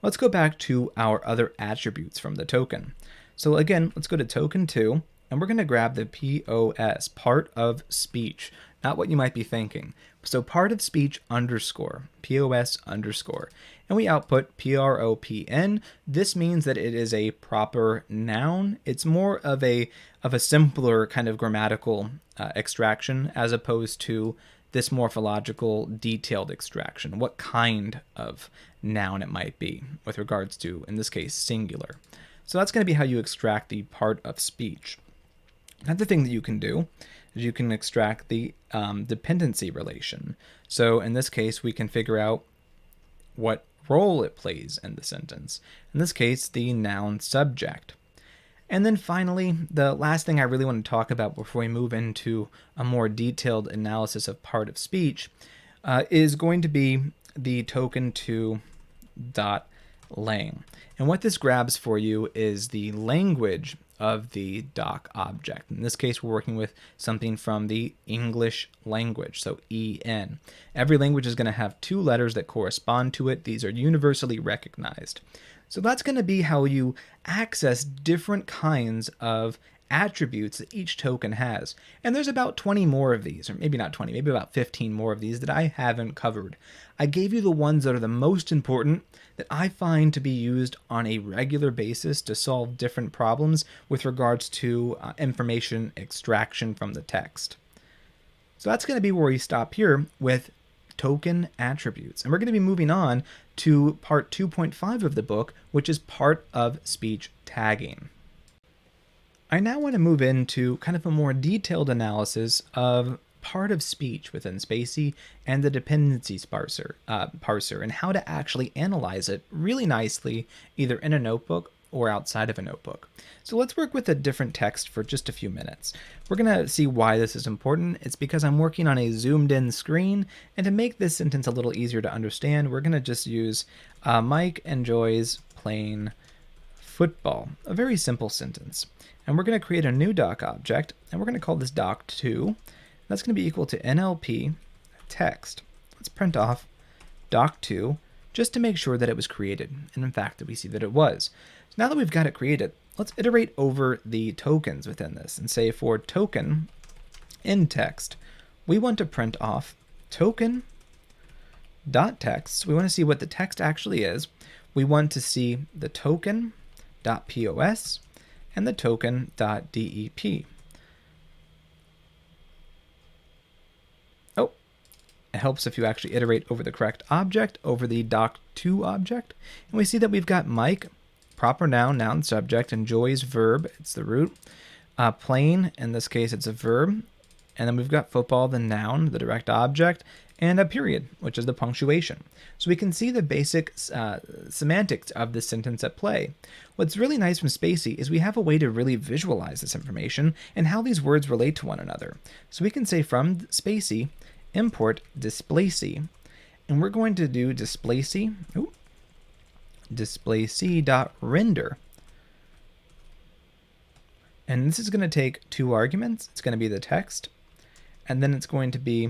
Let's go back to our other attributes from the token. So again, let's go to token 2, and we're going to grab the POS, part of speech, not what you might be thinking. So part of speech underscore, POS underscore, and we output PROPN. This means that it is a proper noun. It's more of a simpler kind of grammatical extraction as opposed to this morphological detailed extraction, what kind of noun it might be with regards to, in this case, singular. So that's going to be how you extract the part of speech. Another thing that you can do is you can extract the dependency relation. So in this case, we can figure out what role it plays in the sentence. In this case, the noun subject. And then finally, the last thing I really want to talk about before we move into a more detailed analysis of part of speech is going to be the token 2 dot lang. And what this grabs for you is the language of the doc object. In this case, we're working with something from the English language, so EN. Every language is going to have 2 letters that correspond to it. These are universally recognized. So that's going to be how you access different kinds of attributes that each token has. And there's about 20 more of these, or maybe not 20, maybe about 15 more of these that I haven't covered. I gave you the ones that are the most important that I find to be used on a regular basis to solve different problems with regards to information extraction from the text. So that's going to be where we stop here with token attributes. And we're going to be moving on to part 2.5 of the book, which is part of speech tagging. I now want to move into kind of a more detailed analysis of part of speech within SpaCy and the dependency parser and how to actually analyze it really nicely, either in a notebook or outside of a notebook. So let's work with a different text for just a few minutes. We're going to see why this is important. It's because I'm working on a zoomed in screen, and to make this sentence a little easier to understand, we're going to just use Mike enjoys playing football, a very simple sentence. And we're going to create a new doc object, and we're going to call this doc2. That's going to be equal to NLP text. Let's print off doc2 just to make sure that it was created. And in fact, that we see that it was. So now that we've got it created, let's iterate over the tokens within this and say for token in text, we want to print off token dot text. We want to see what the text actually is. We want to see the token dot POS and the token dot DEP. Oh, it helps if you actually iterate over the correct object, over the doc2 object. And we see that we've got Mike, proper noun, noun subject, enjoys verb, it's the root. Playing, in this case it's a verb. And then we've got football, the noun, the direct object, and a period, which is the punctuation. So we can see the basic semantics of this sentence at play. What's really nice from SpaCy is we have a way to really visualize this information and how these words relate to one another. So we can say from SpaCy, import DisplayCy, and we're going to do DisplayCy, DisplayCy.render. And this is going to take 2 arguments. It's going to be the text, and then it's going to be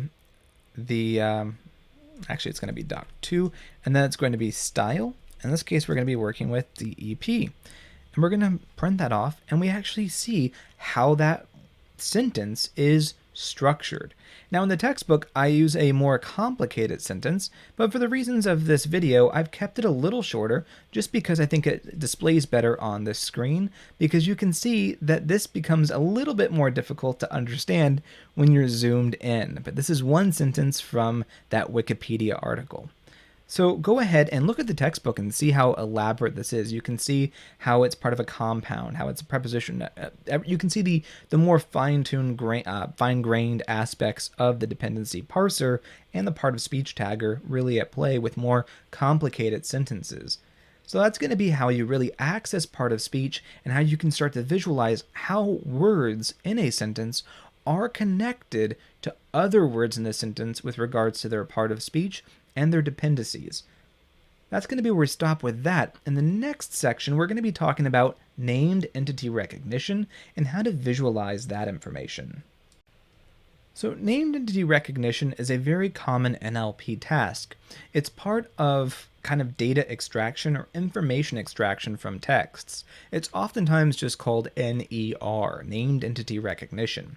the, actually it's going to be doc2, and then it's going to be style. In this case, we're going to be working with the EP. And we're going to print that off, and we actually see how that sentence is structured. Now in the textbook, I use a more complicated sentence, but for the reasons of this video, I've kept it a little shorter just because I think it displays better on the screen, because you can see that this becomes a little bit more difficult to understand when you're zoomed in. But this is one sentence from that Wikipedia article. So go ahead and look at the textbook and see how elaborate this is. You can see how it's part of a compound, how it's a preposition. You can see the more fine-tuned, fine-grained aspects of the dependency parser and the part of speech tagger really at play with more complicated sentences. So that's going to be how you really access part of speech and how you can start to visualize how words in a sentence are connected to other words in the sentence with regards to their part of speech and their dependencies. That's going to be where we stop with that. In the next section, we're going to be talking about named entity recognition and how to visualize that information. So named entity recognition is a very common NLP task. It's part of kind of data extraction or information extraction from texts. It's oftentimes just called NER, named entity recognition.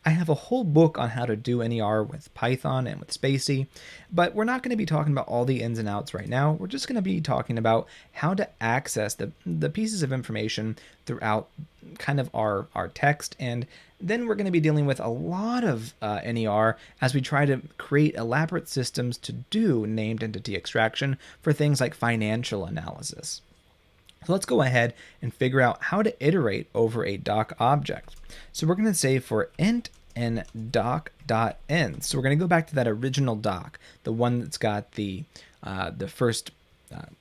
I have a whole book on how to do NER with Python and with SpaCy, but we're not going to be talking about all the ins and outs right now. We're just going to be talking about how to access the pieces of information throughout kind of our text, and then we're going to be dealing with a lot of NER as we try to create elaborate systems to do named entity extraction for things like financial analysis. So let's go ahead and figure out how to iterate over a doc object. So we're going to say for int and doc.end. So we're going to go back to that original doc, the one that's got the first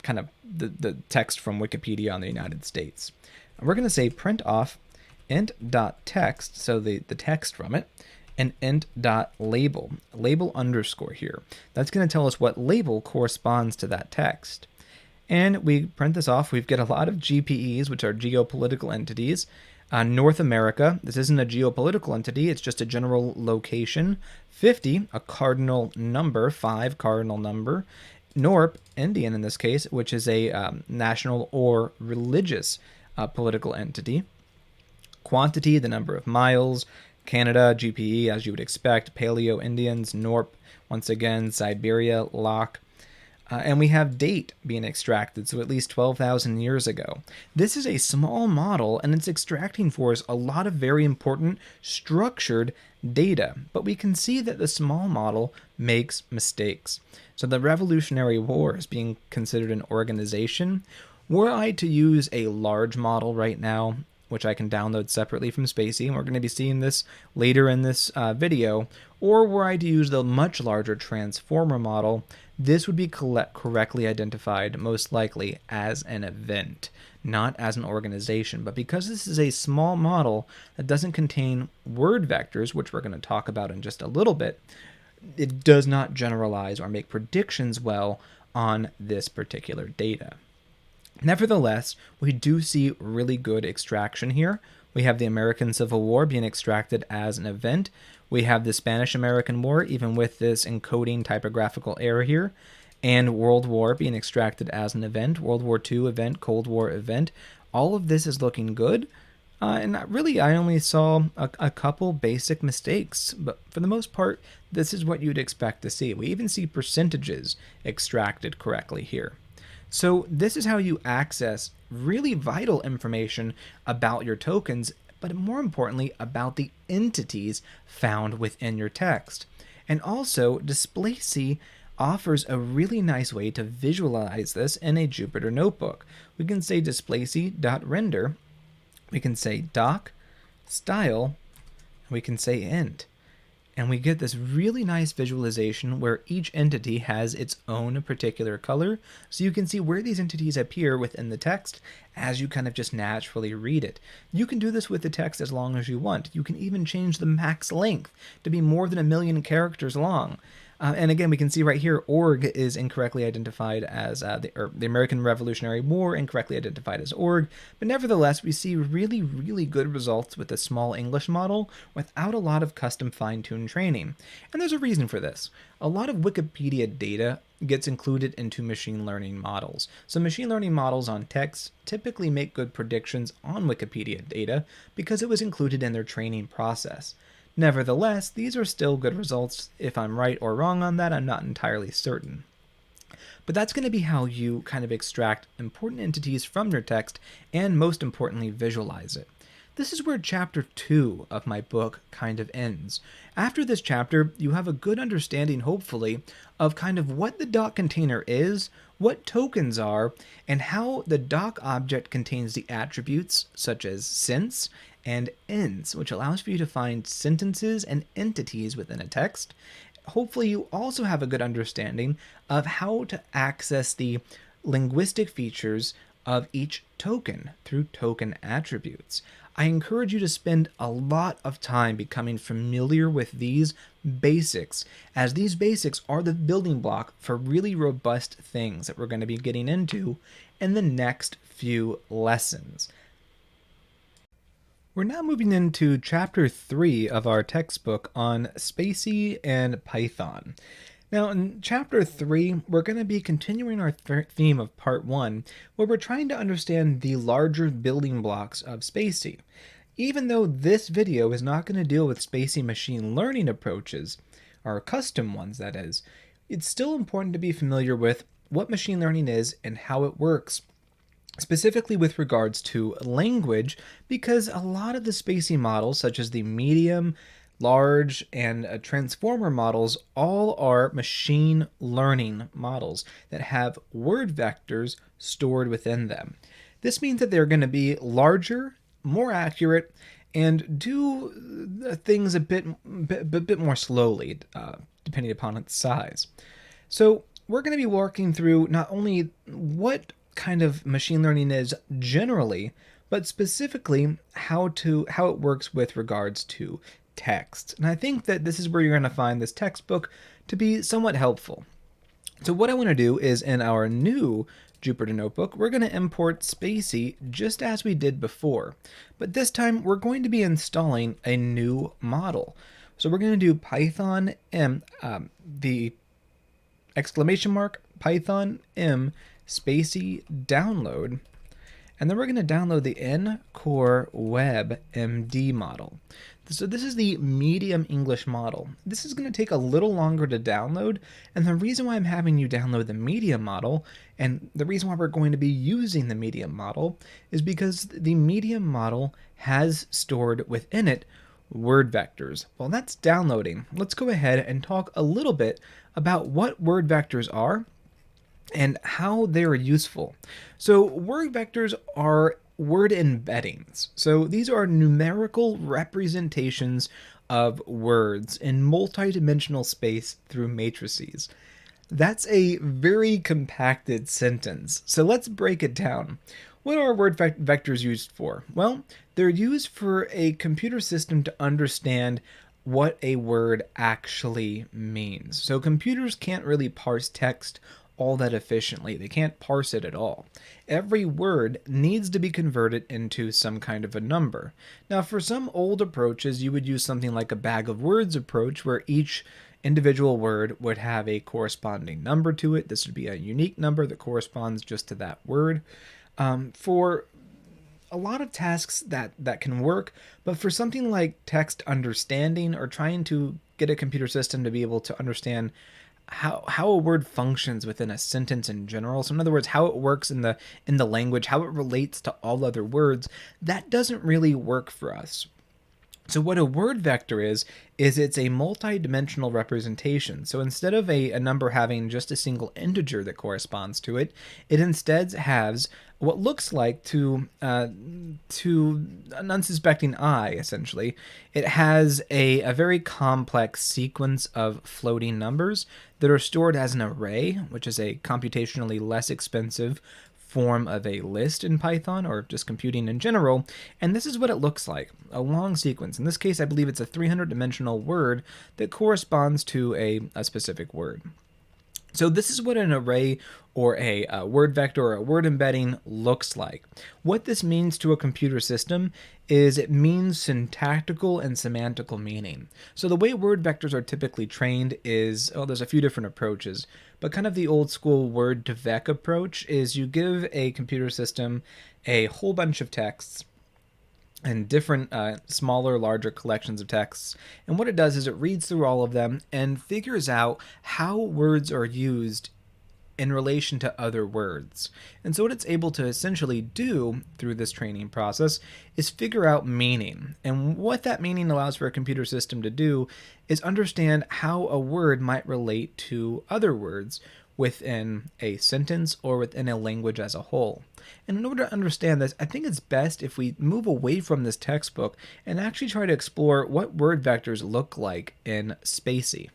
kind of the text from Wikipedia on the United States. And we're going to say print off int.text, so the text from it, and int.label, label underscore here. That's going to tell us what label corresponds to that text. And we print this off. We've got a lot of GPEs, which are geopolitical entities. North America, this isn't a geopolitical entity, it's just a general location. 50, a cardinal number, 5 cardinal number. NORP, Indian in this case, which is a national or religious political entity. Quantity, the number of miles. Canada, GPE, as you would expect. Paleo Indians, NORP, once again, Siberia, LOC. And we have date being extracted, so at least 12,000 years ago. This is a small model, and it's extracting for us a lot of very important structured data. But we can see that the small model makes mistakes. So the Revolutionary War is being considered an organization. Were I to use a large model right now, which I can download separately from SpaCy, and we're going to be seeing this later in this video, or were I to use the much larger transformer model, this would be correctly identified most likely as an event, not as an organization. But because this is a small model that doesn't contain word vectors, which we're going to talk about in just a little bit, it does not generalize or make predictions well on this particular data. Nevertheless, we do see really good extraction here. We have the American Civil War being extracted as an event. We have the Spanish-American War, even with this encoding typographical error here. And World War being extracted as an event. World War II event, Cold War event. All of this is looking good. And really, I only saw a couple basic mistakes. But for the most part, this is what you'd expect to see. We even see percentages extracted correctly here. So this is how you access really vital information about your tokens, but more importantly, about the entities found within your text. And also, SpaCy offers a really nice way to visualize this in a Jupyter notebook. We can say SpaCy.render, we can say doc, style, and we can say int. And we get this really nice visualization where each entity has its own particular color, so you can see where these entities appear within the text as you kind of just naturally read it. You can do this with the text as long as you want. You can even change the max length to be more than 1 million characters long. And again, we can see right here, org is incorrectly identified as the American Revolutionary War, incorrectly identified as org. But nevertheless, we see really, really good results with the small English model without a lot of custom fine-tuned training. And there's a reason for this. A lot of Wikipedia data gets included into machine learning models. So machine learning models on text typically make good predictions on Wikipedia data because it was included in their training process. Nevertheless, these are still good results. If I'm right or wrong on that, I'm not entirely certain. But that's going to be how you kind of extract important entities from your text and, most importantly, visualize it. This is where chapter 2 of my book kind of ends. After this chapter, you have a good understanding, hopefully, of kind of what the doc container is, what tokens are, and how the doc object contains the attributes such as since and ends, which allows for you to find sentences and entities within a text. Hopefully you also have a good understanding of how to access the linguistic features of each token through token attributes. I encourage you to spend a lot of time becoming familiar with these basics, as these basics are the building block for really robust things that we're going to be getting into in the next few lessons. We're now moving into chapter 3 of our textbook on SpaCy and Python. Now, in chapter 3, we're going to be continuing our theme of part 1, where we're trying to understand the larger building blocks of SpaCy. Even though this video is not going to deal with SpaCy machine learning approaches, or custom ones that is, it's still important to be familiar with what machine learning is and how it works, specifically with regards to language, because a lot of the SpaCy models, such as the medium, large, and transformer models, all are machine learning models that have word vectors stored within them. This means that they're going to be larger, more accurate, and do things a bit more slowly, depending upon its size. So we're going to be working through not only what kind of machine learning is generally, but specifically how it works with regards to text. And I think that this is where you're going to find this textbook to be somewhat helpful. So what I want to do is, in our new Jupyter Notebook, we're going to import SpaCy just as we did before. But this time we're going to be installing a new model. So we're going to do Python M, the exclamation mark, Python M, SpaCy download, and then we're going to download the N-Core Web MD model. So this is the medium English model. This is going to take a little longer to download, and the reason why I'm having you download the medium model, and the reason why we're going to be using the medium model, is because the medium model has stored within it word vectors. While that's downloading, let's go ahead and talk a little bit about what word vectors are and how they're useful. So word vectors are word embeddings. So these are numerical representations of words in multidimensional space through matrices. That's a very compacted sentence. So let's break it down. What are word vectors used for? Well, they're used for a computer system to understand what a word actually means. So computers can't really parse text all that efficiently. They can't parse it at all. Every word needs to be converted into some kind of a number. Now, for some old approaches, you would use something like a bag of words approach, where each individual word would have a corresponding number to it. This would be a unique number that corresponds just to that word. For a lot of tasks that can work, but for something like text understanding, or trying to get a computer system to be able to understand how a word functions within a sentence in general, so in other words, how it works in the language, how it relates to all other words, that doesn't really work for us. So what a word vector is it's a multi-dimensional representation. So instead of a number having just a single integer that corresponds to it, it instead has what looks like to an unsuspecting eye, essentially. It has a very complex sequence of floating numbers that are stored as an array, which is a computationally less expensive form of a list in Python, or just computing in general, and this is what it looks like, a long sequence. In this case, I believe it's a 300-dimensional word that corresponds to a specific word. So this is what an array or a word vector or a word embedding looks like. What this means to a computer system is it means syntactical and semantical meaning. So the way word vectors are typically trained is, there's a few different approaches, but kind of the old school word to vec approach is you give a computer system a whole bunch of texts, and different smaller, larger collections of texts. And what it does is it reads through all of them and figures out how words are used in relation to other words. And so what it's able to essentially do through this training process is figure out meaning. And what that meaning allows for a computer system to do is understand how a word might relate to other words within a sentence or within a language as a whole. And in order to understand this, I think it's best if we move away from this textbook and actually try to explore what word vectors look like in SpaCy,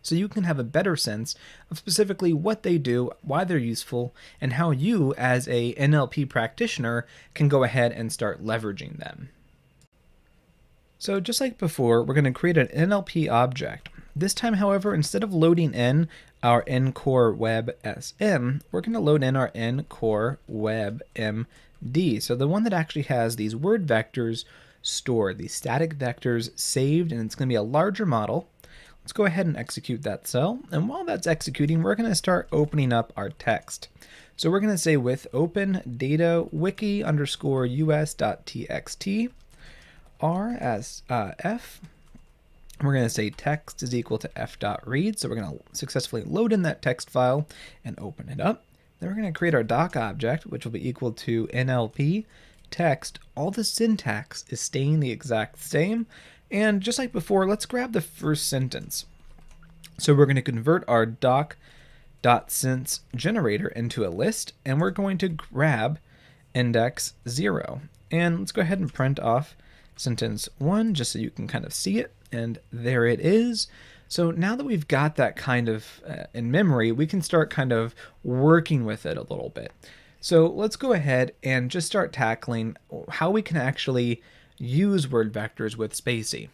so you can have a better sense of specifically what they do, why they're useful, and how you, as a NLP practitioner, can go ahead and start leveraging them. So just like before, we're going to create an NLP object. This time, however, instead of loading in our ncore web sm, we're going to load in our ncore web md. So the one that actually has these word vectors stored, these static vectors saved, and it's going to be a larger model. Let's go ahead and execute that cell. And while that's executing, we're going to start opening up our text. So we're going to say with open data wiki underscore us.txt r as f. We're going to say text is equal to f.read. So we're going to successfully load in that text file and open it up. Then we're going to create our doc object, which will be equal to NLP text. All the syntax is staying the exact same. And just like before, let's grab the first sentence. So we're going to convert our doc.sense generator into a list, and we're going to grab index 0. And let's go ahead and print off sentence 1 just so you can kind of see it. And there it is. So now that we've got that kind of in memory, we can start kind of working with it a little bit. So let's go ahead and just start tackling how we can actually use word vectors with SpaCy.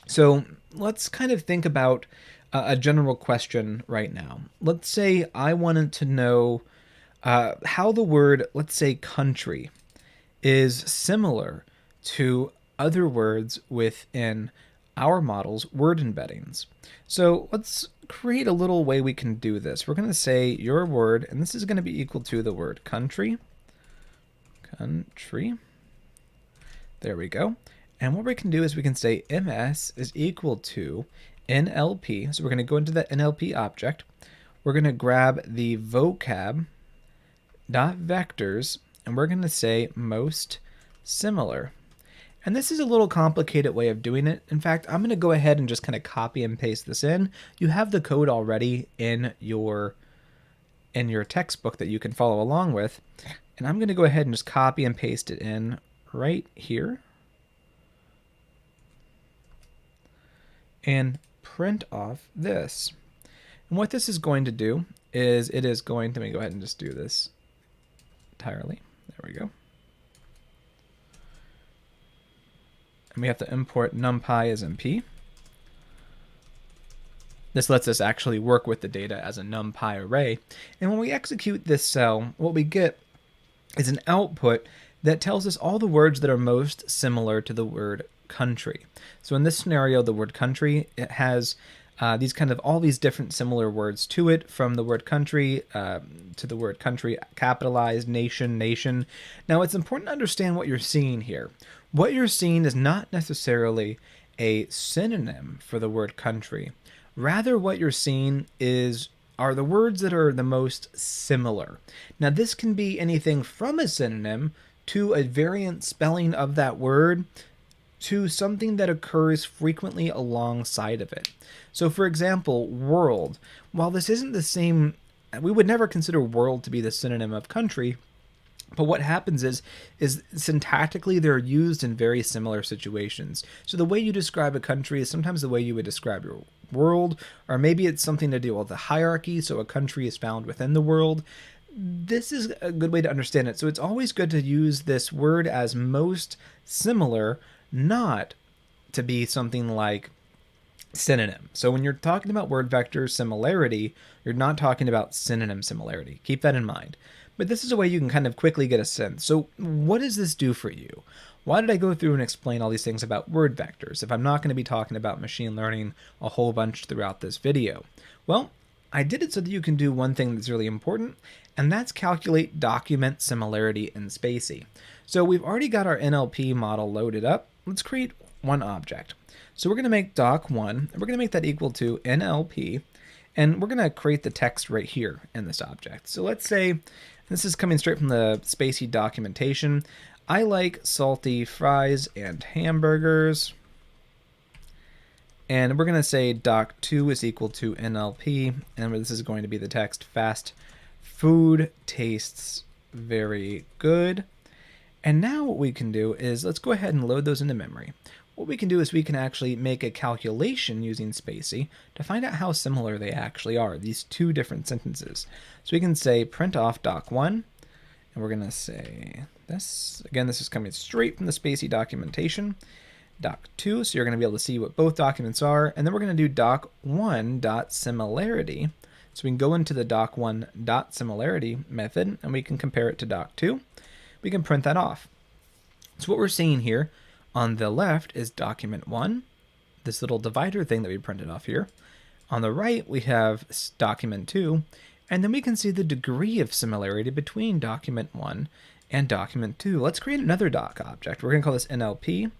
So let's kind of think about a general question right now. Let's say I wanted to know how the word, let's say country, is similar to other words within our model's word embeddings. So let's create a little way we can do this. We're going to say your word, and this is going to be equal to the word country. Country. There we go. And what we can do is we can say ms is equal to NLP. So we're going to go into the NLP object. We're going to grab the vocab.vectors, and we're going to say most similar. And this is a little complicated way of doing it. In fact, I'm going to go ahead and just kind of copy and paste this in. You have the code already in your textbook that you can follow along with. And I'm going to go ahead and just copy and paste it in right here. And print off this. And what this is going to do is it is going to, let me go ahead and just do this entirely. There we go. And we have to import numpy as np. This lets us actually work with the data as a numpy array. And when we execute this cell, what we get is an output that tells us all the words that are most similar to the word country. So in this scenario, the word country, it has all these different similar words to it, from the word country to the word country capitalized, nation, nation. Now it's important to understand what you're seeing here. What you're seeing is not necessarily a synonym for the word country. Rather, what you're seeing are the words that are the most similar. Now this can be anything from a synonym to a variant spelling of that word to something that occurs frequently alongside of it. So for example, world. While this isn't the same, we would never consider world to be the synonym of country, but what happens is syntactically they're used in very similar situations. So the way you describe a country is sometimes the way you would describe your world, or maybe it's something to do with the hierarchy, so a country is found within the world. This is a good way to understand it. So it's always good to use this word as most similar, not to be something like synonym. So when you're talking about word vector similarity, you're not talking about synonym similarity. Keep that in mind. But this is a way you can kind of quickly get a sense. So what does this do for you? Why did I go through and explain all these things about word vectors if I'm not going to be talking about machine learning a whole bunch throughout this video? Well, I did it so that you can do one thing that's really important, and that's calculate document similarity in SpaCy. So we've already got our NLP model loaded up. Let's create one object. So we're going to make doc1, and we're going to make that equal to NLP, and we're going to create the text right here in this object. So let's say, this is coming straight from the SpaCy documentation, I like salty fries and hamburgers. And we're going to say doc2 is equal to NLP, and this is going to be the text, fast food tastes very good. And now what we can do is, let's go ahead and load those into memory. What we can do is we can actually make a calculation using SpaCy to find out how similar they actually are, these two different sentences. So we can say print off doc1, and we're going to say this. Again, this is coming straight from the SpaCy documentation. Doc2, so you're going to be able to see what both documents are, and then we're going to do doc1.similarity. So we can go into the doc1.similarity method, and we can compare it to doc2. We can print that off. So what we're seeing here on the left is document 1, this little divider thing that we printed off here. On the right, we have document 2, and then we can see the degree of similarity between document 1 and document 2. Let's create another doc object. We're going to call this NLP.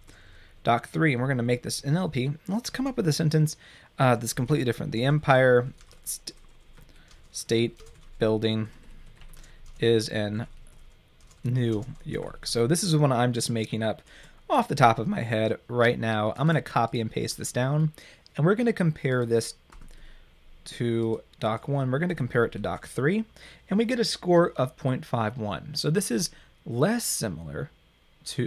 Doc3, and we're going to make this NLP. Let's come up with a sentence that's completely different. The Empire State Building is in New York. So this is one I'm just making up off the top of my head right now. I'm going to copy and paste this down, and we're going to compare this to doc1. We're going to compare it to doc3, and we get a score of 0.51. So this is less similar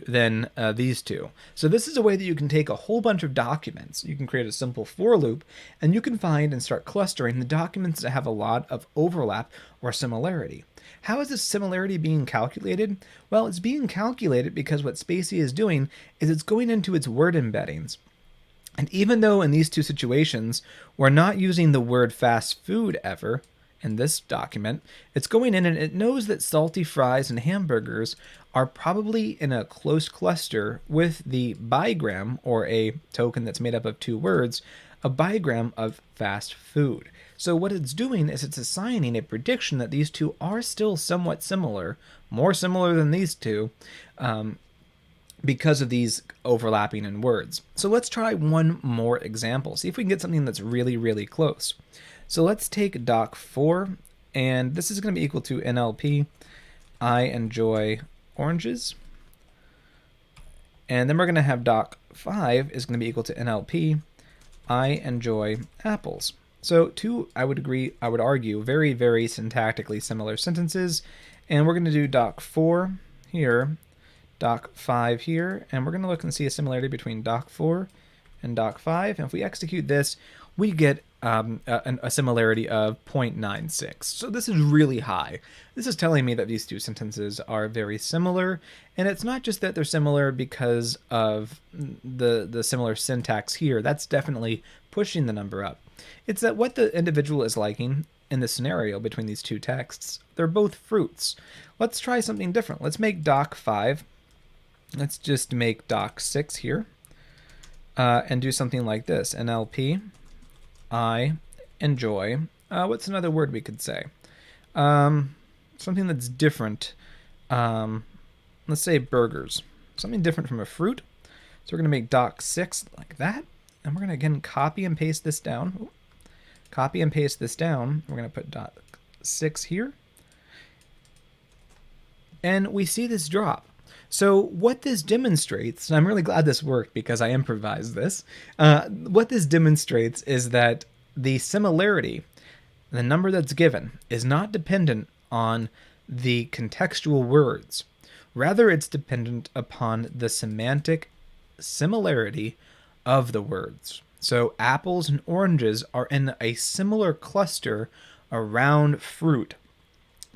than these two. So this is a way that you can take a whole bunch of documents. You can create a simple for loop, and you can find and start clustering the documents that have a lot of overlap or similarity. How is this similarity being calculated? Well, it's being calculated because what SpaCy is doing is it's going into its word embeddings. And even though in these two situations, we're not using the word fast food ever, in this document, it's going in and it knows that salty fries and hamburgers are probably in a close cluster with the bigram, or a token that's made up of two words, a bigram of fast food. So what it's doing is it's assigning a prediction that these two are still somewhat similar, more similar than these two, because of these overlapping in words. So let's try one more example, see if we can get something that's really, really close. So let's take doc4, and this is going to be equal to NLP, I enjoy oranges. And then we're going to have doc5 is going to be equal to NLP, I enjoy apples. So two, I would argue, very, very syntactically similar sentences. And we're going to do doc4 here, doc5 here, and we're going to look and see a similarity between doc4 and doc5. And if we execute this, we get a similarity of 0.96. So this is really high. This is telling me that these two sentences are very similar, and it's not just that they're similar because of the similar syntax here. That's definitely pushing the number up. It's that what the individual is liking in the scenario between these two texts, they're both fruits. Let's try something different. Let's make doc5. Let's just make doc6 here, and do something like this. NLP, I enjoy, what's another word we could say? Something that's different. Let's say burgers. Something different from a fruit. So we're going to make doc6 like that. And we're going to, again, copy and paste this down. Copy and paste this down. We're going to put doc6 here. And we see this drop. So what this demonstrates, and I'm really glad this worked because I improvised this, what this demonstrates is that the similarity, the number that's given, is not dependent on the contextual words. Rather, it's dependent upon the semantic similarity of the words. So apples and oranges are in a similar cluster around fruit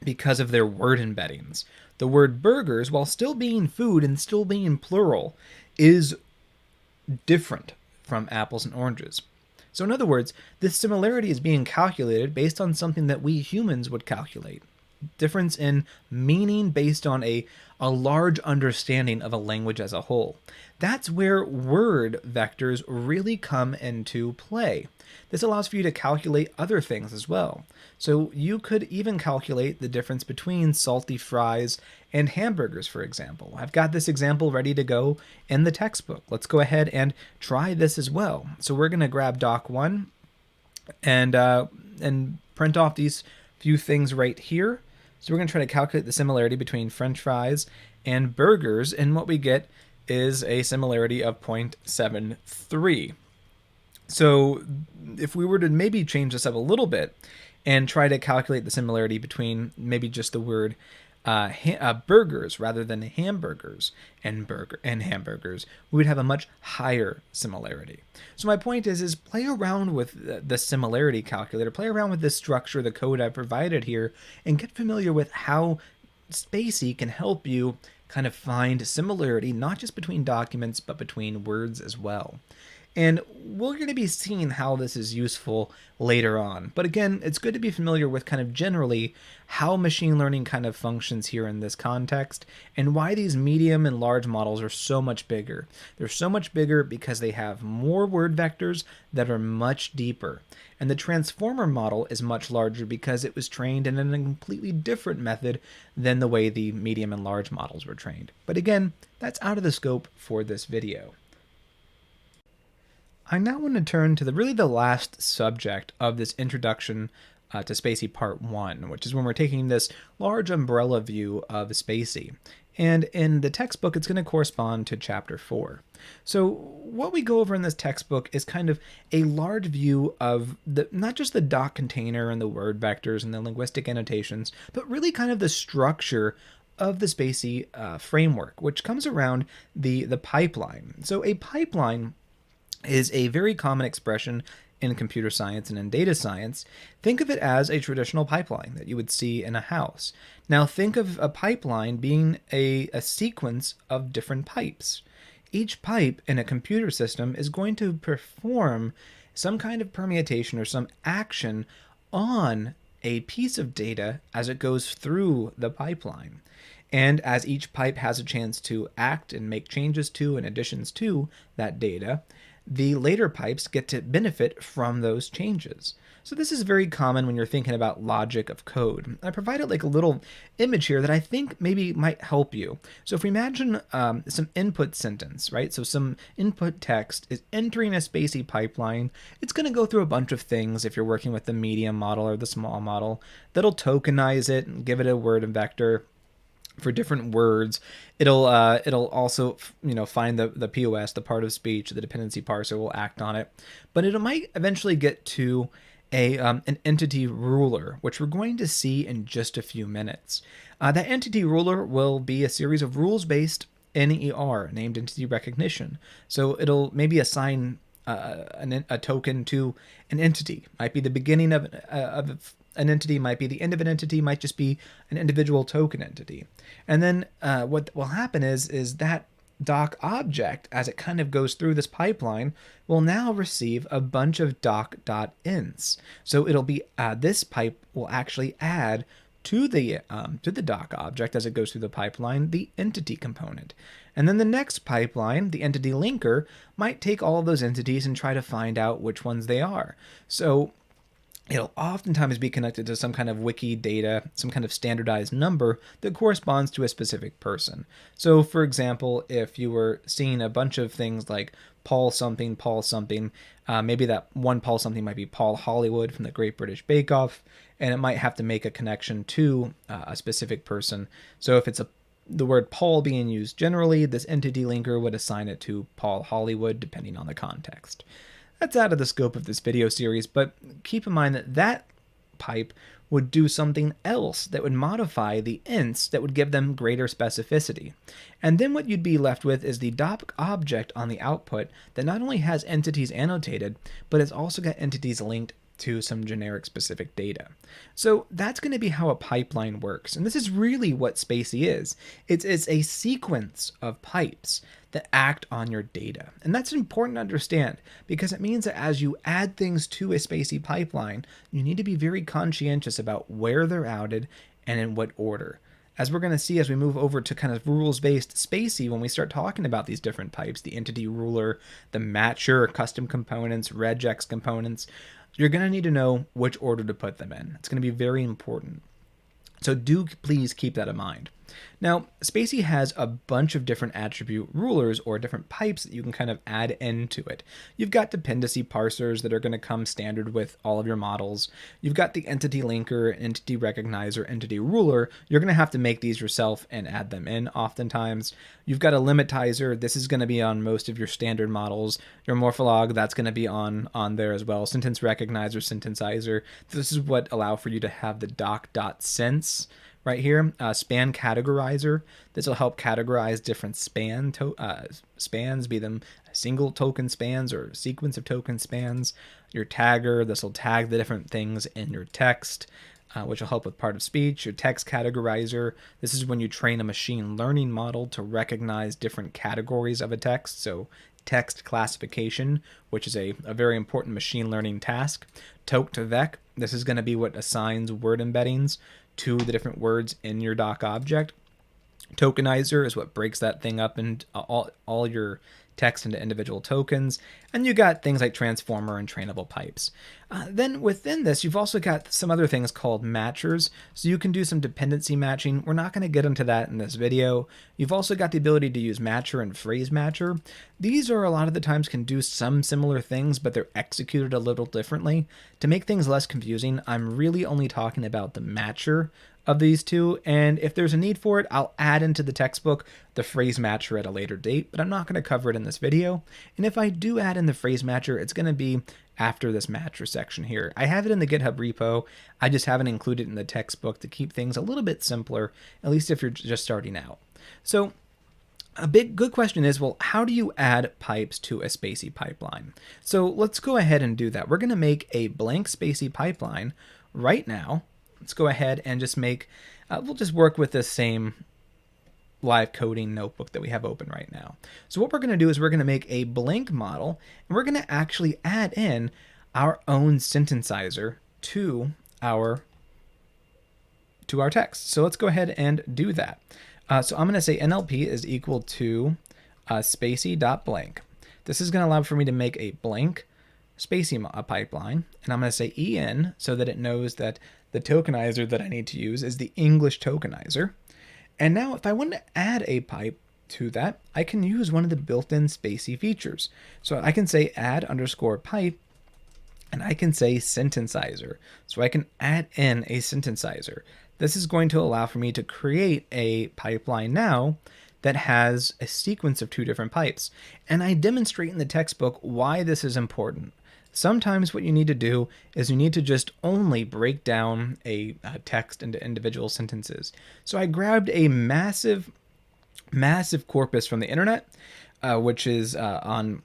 because of their word embeddings. The word burgers, while still being food and still being plural, is different from apples and oranges. So in other words, this similarity is being calculated based on something that we humans would calculate, difference in meaning based on a large understanding of a language as a whole. That's where word vectors really come into play. This allows for you to calculate other things as well. So you could even calculate the difference between salty fries and hamburgers, for example. I've got this example ready to go in the textbook. Let's go ahead and try this as well. So we're going to grab doc 1 and print off these few things right here. So we're going to try to calculate the similarity between French fries and burgers, and what we get is a similarity of 0.73. So if we were to maybe change this up a little bit and try to calculate the similarity between maybe just the word burgers rather than hamburgers and hamburgers, we would have a much higher similarity. So my point is play around with the similarity calculator, play around with this structure, the code I've provided here, and get familiar with how SpaCy can help you kind of find similarity, not just between documents, but between words as well. And we're going to be seeing how this is useful later on. But again, it's good to be familiar with kind of generally how machine learning kind of functions here in this context and why these medium and large models are so much bigger. They're so much bigger because they have more word vectors that are much deeper. And the transformer model is much larger because it was trained in a completely different method than the way the medium and large models were trained. But again, that's out of the scope for this video. I now want to turn to the last subject of this introduction to SpaCy Part 1, which is when we're taking this large umbrella view of SpaCy. And in the textbook, it's going to correspond to Chapter 4. So what we go over in this textbook is kind of a large view of not just the doc container and the word vectors and the linguistic annotations, but really kind of the structure of the SpaCy framework, which comes around the pipeline. So a pipeline is a very common expression in computer science and in data science. Think of it as a traditional pipeline that you would see in a house. Now think of a pipeline being a sequence of different pipes. Each pipe in a computer system is going to perform some kind of permutation or some action on a piece of data as it goes through the pipeline. And as each pipe has a chance to act and make changes to and additions to that data, the later pipes get to benefit from those changes. So this is very common when you're thinking about logic of code. I provided like a little image here that I think maybe might help you. So if we imagine some input sentence, right? So some input text is entering a SpaCy pipeline. It's going to go through a bunch of things if you're working with the medium model or the small model that'll tokenize it and give it a word and vector for different words. It'll also find the POS, the part of speech, the dependency parser will act on it, but it might eventually get to an entity ruler, which we're going to see in just a few minutes. That entity ruler will be a series of rules-based NER, named entity recognition. So it'll maybe assign a token to an entity. Might be the beginning of an entity, might be the end of an entity, might just be an individual token entity. And then what will happen is that doc object, as it kind of goes through this pipeline, will now receive a bunch of doc.ints. So it'll be this pipe will actually add to the doc object as it goes through the pipeline the entity component. And then the next pipeline, the entity linker, might take all of those entities and try to find out which ones they are. So it'll oftentimes be connected to some kind of wiki data, some kind of standardized number that corresponds to a specific person. So for example, if you were seeing a bunch of things like Paul something, maybe that one Paul something might be Paul Hollywood from the Great British Bake Off, and it might have to make a connection to a specific person. So if it's the word Paul being used generally, this entity linker would assign it to Paul Hollywood depending on the context. That's out of the scope of this video series, but keep in mind that that pipe would do something else that would modify the ints that would give them greater specificity. And then what you'd be left with is the doc object on the output that not only has entities annotated, but it's also got entities linked to some generic specific data. So that's going to be how a pipeline works. And this is really what SpaCy is. It's a sequence of pipes that act on your data. And that's important to understand because it means that as you add things to a SpaCy pipeline, you need to be very conscientious about where they're and in what order. As we're going to see as we move over to kind of rules-based SpaCy, when we start talking about these different types, the EntityRuler, the matcher, custom components, RegEx components, you're going to need to know which order to put them in. It's going to be very important. So do please keep that in mind. Now, SpaCy has a bunch of different attribute rulers or different pipes that you can kind of add into it. You've got dependency parsers that are going to come standard with all of your models. You've got the entity linker, entity recognizer, entity ruler. You're going to have to make these yourself and add them in oftentimes. You've got a limitizer. This is going to be on most of your standard models. Your morpholog, that's going to be on there as well. Sentence recognizer, sententizer. This is what allow for you to have the doc.sense right here. Span categorizer. This will help categorize different spans, be them single token spans or sequence of token spans. Your tagger, this will tag the different things in your text, which will help with part of speech. Your text categorizer. This is when you train a machine learning model to recognize different categories of a text. So text classification, which is a very important machine learning task. Toke to vec. This is going to be what assigns word embeddings to the different words in your doc object. Tokenizer is what breaks that thing up into all your text into individual tokens. And you got things like transformer and trainable pipes. Then within this, you've also got some other things called matchers. So you can do some dependency matching. We're not going to get into that in this video. You've also got the ability to use matcher and phrase matcher. These are a lot of the times can do some similar things, but they're executed a little differently. To make things less confusing, I'm really only talking about the matcher of these two, and if there's a need for it, I'll add into the textbook the phrase matcher at a later date, but I'm not going to cover it in this video. And if I do add in the phrase matcher, it's going to be after this matcher section here. I have it in the GitHub repo. I just haven't included it in the textbook to keep things a little bit simpler, at least if you're just starting out. So a good question is, well, how do you add pipes to a SpaCy pipeline? So let's go ahead and do that. We're going to make a blank SpaCy pipeline right now. Let's go ahead and just make, we'll just work with the same live coding notebook that we have open right now. So what we're going to do is we're going to make a blank model, and we're going to actually add in our own sententizer to our text. So let's go ahead and do that. So I'm going to say NLP is equal to SpaCy.blank. This is going to allow for me to make a blank SpaCy pipeline, and I'm going to say en so that it knows that the tokenizer that I need to use is the English tokenizer. And now if I want to add a pipe to that, I can use one of the built-in SpaCy features. So I can say add underscore pipe, and I can say sententizer. So I can add in a sententizer. This is going to allow for me to create a pipeline now that has a sequence of two different pipes. And I demonstrate in the textbook why this is important. Sometimes what you need to do is you need to just only break down a text into individual sentences. So I grabbed a massive corpus from the internet, which is on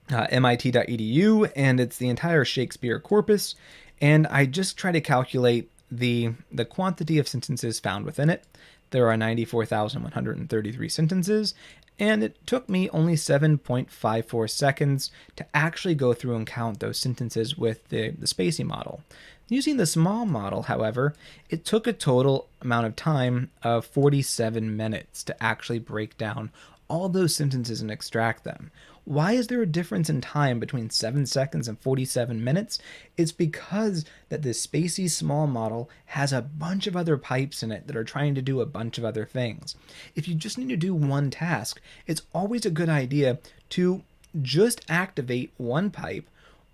mit.edu, and it's the entire Shakespeare corpus. And I just try to calculate the quantity of sentences found within it. There are 94,133 sentences, and it took me only 7.54 seconds to actually go through and count those sentences with the SpaCy model. Using the small model, however, it took a total amount of time of 47 minutes to actually break down all those sentences and extract them. Why is there a difference in time between 7 seconds and 47 minutes? It's because that this SpaCy small model has a bunch of other pipes in it that are trying to do a bunch of other things. If you just need to do one task, it's always a good idea to just activate one pipe,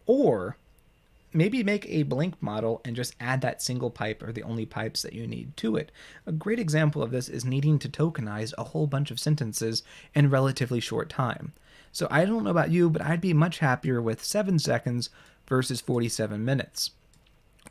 or maybe make a blank model and just add that single pipe or the only pipes that you need to it. A great example of this is needing to tokenize a whole bunch of sentences in relatively short time. So I don't know about you, but I'd be much happier with 7 seconds versus 47 minutes.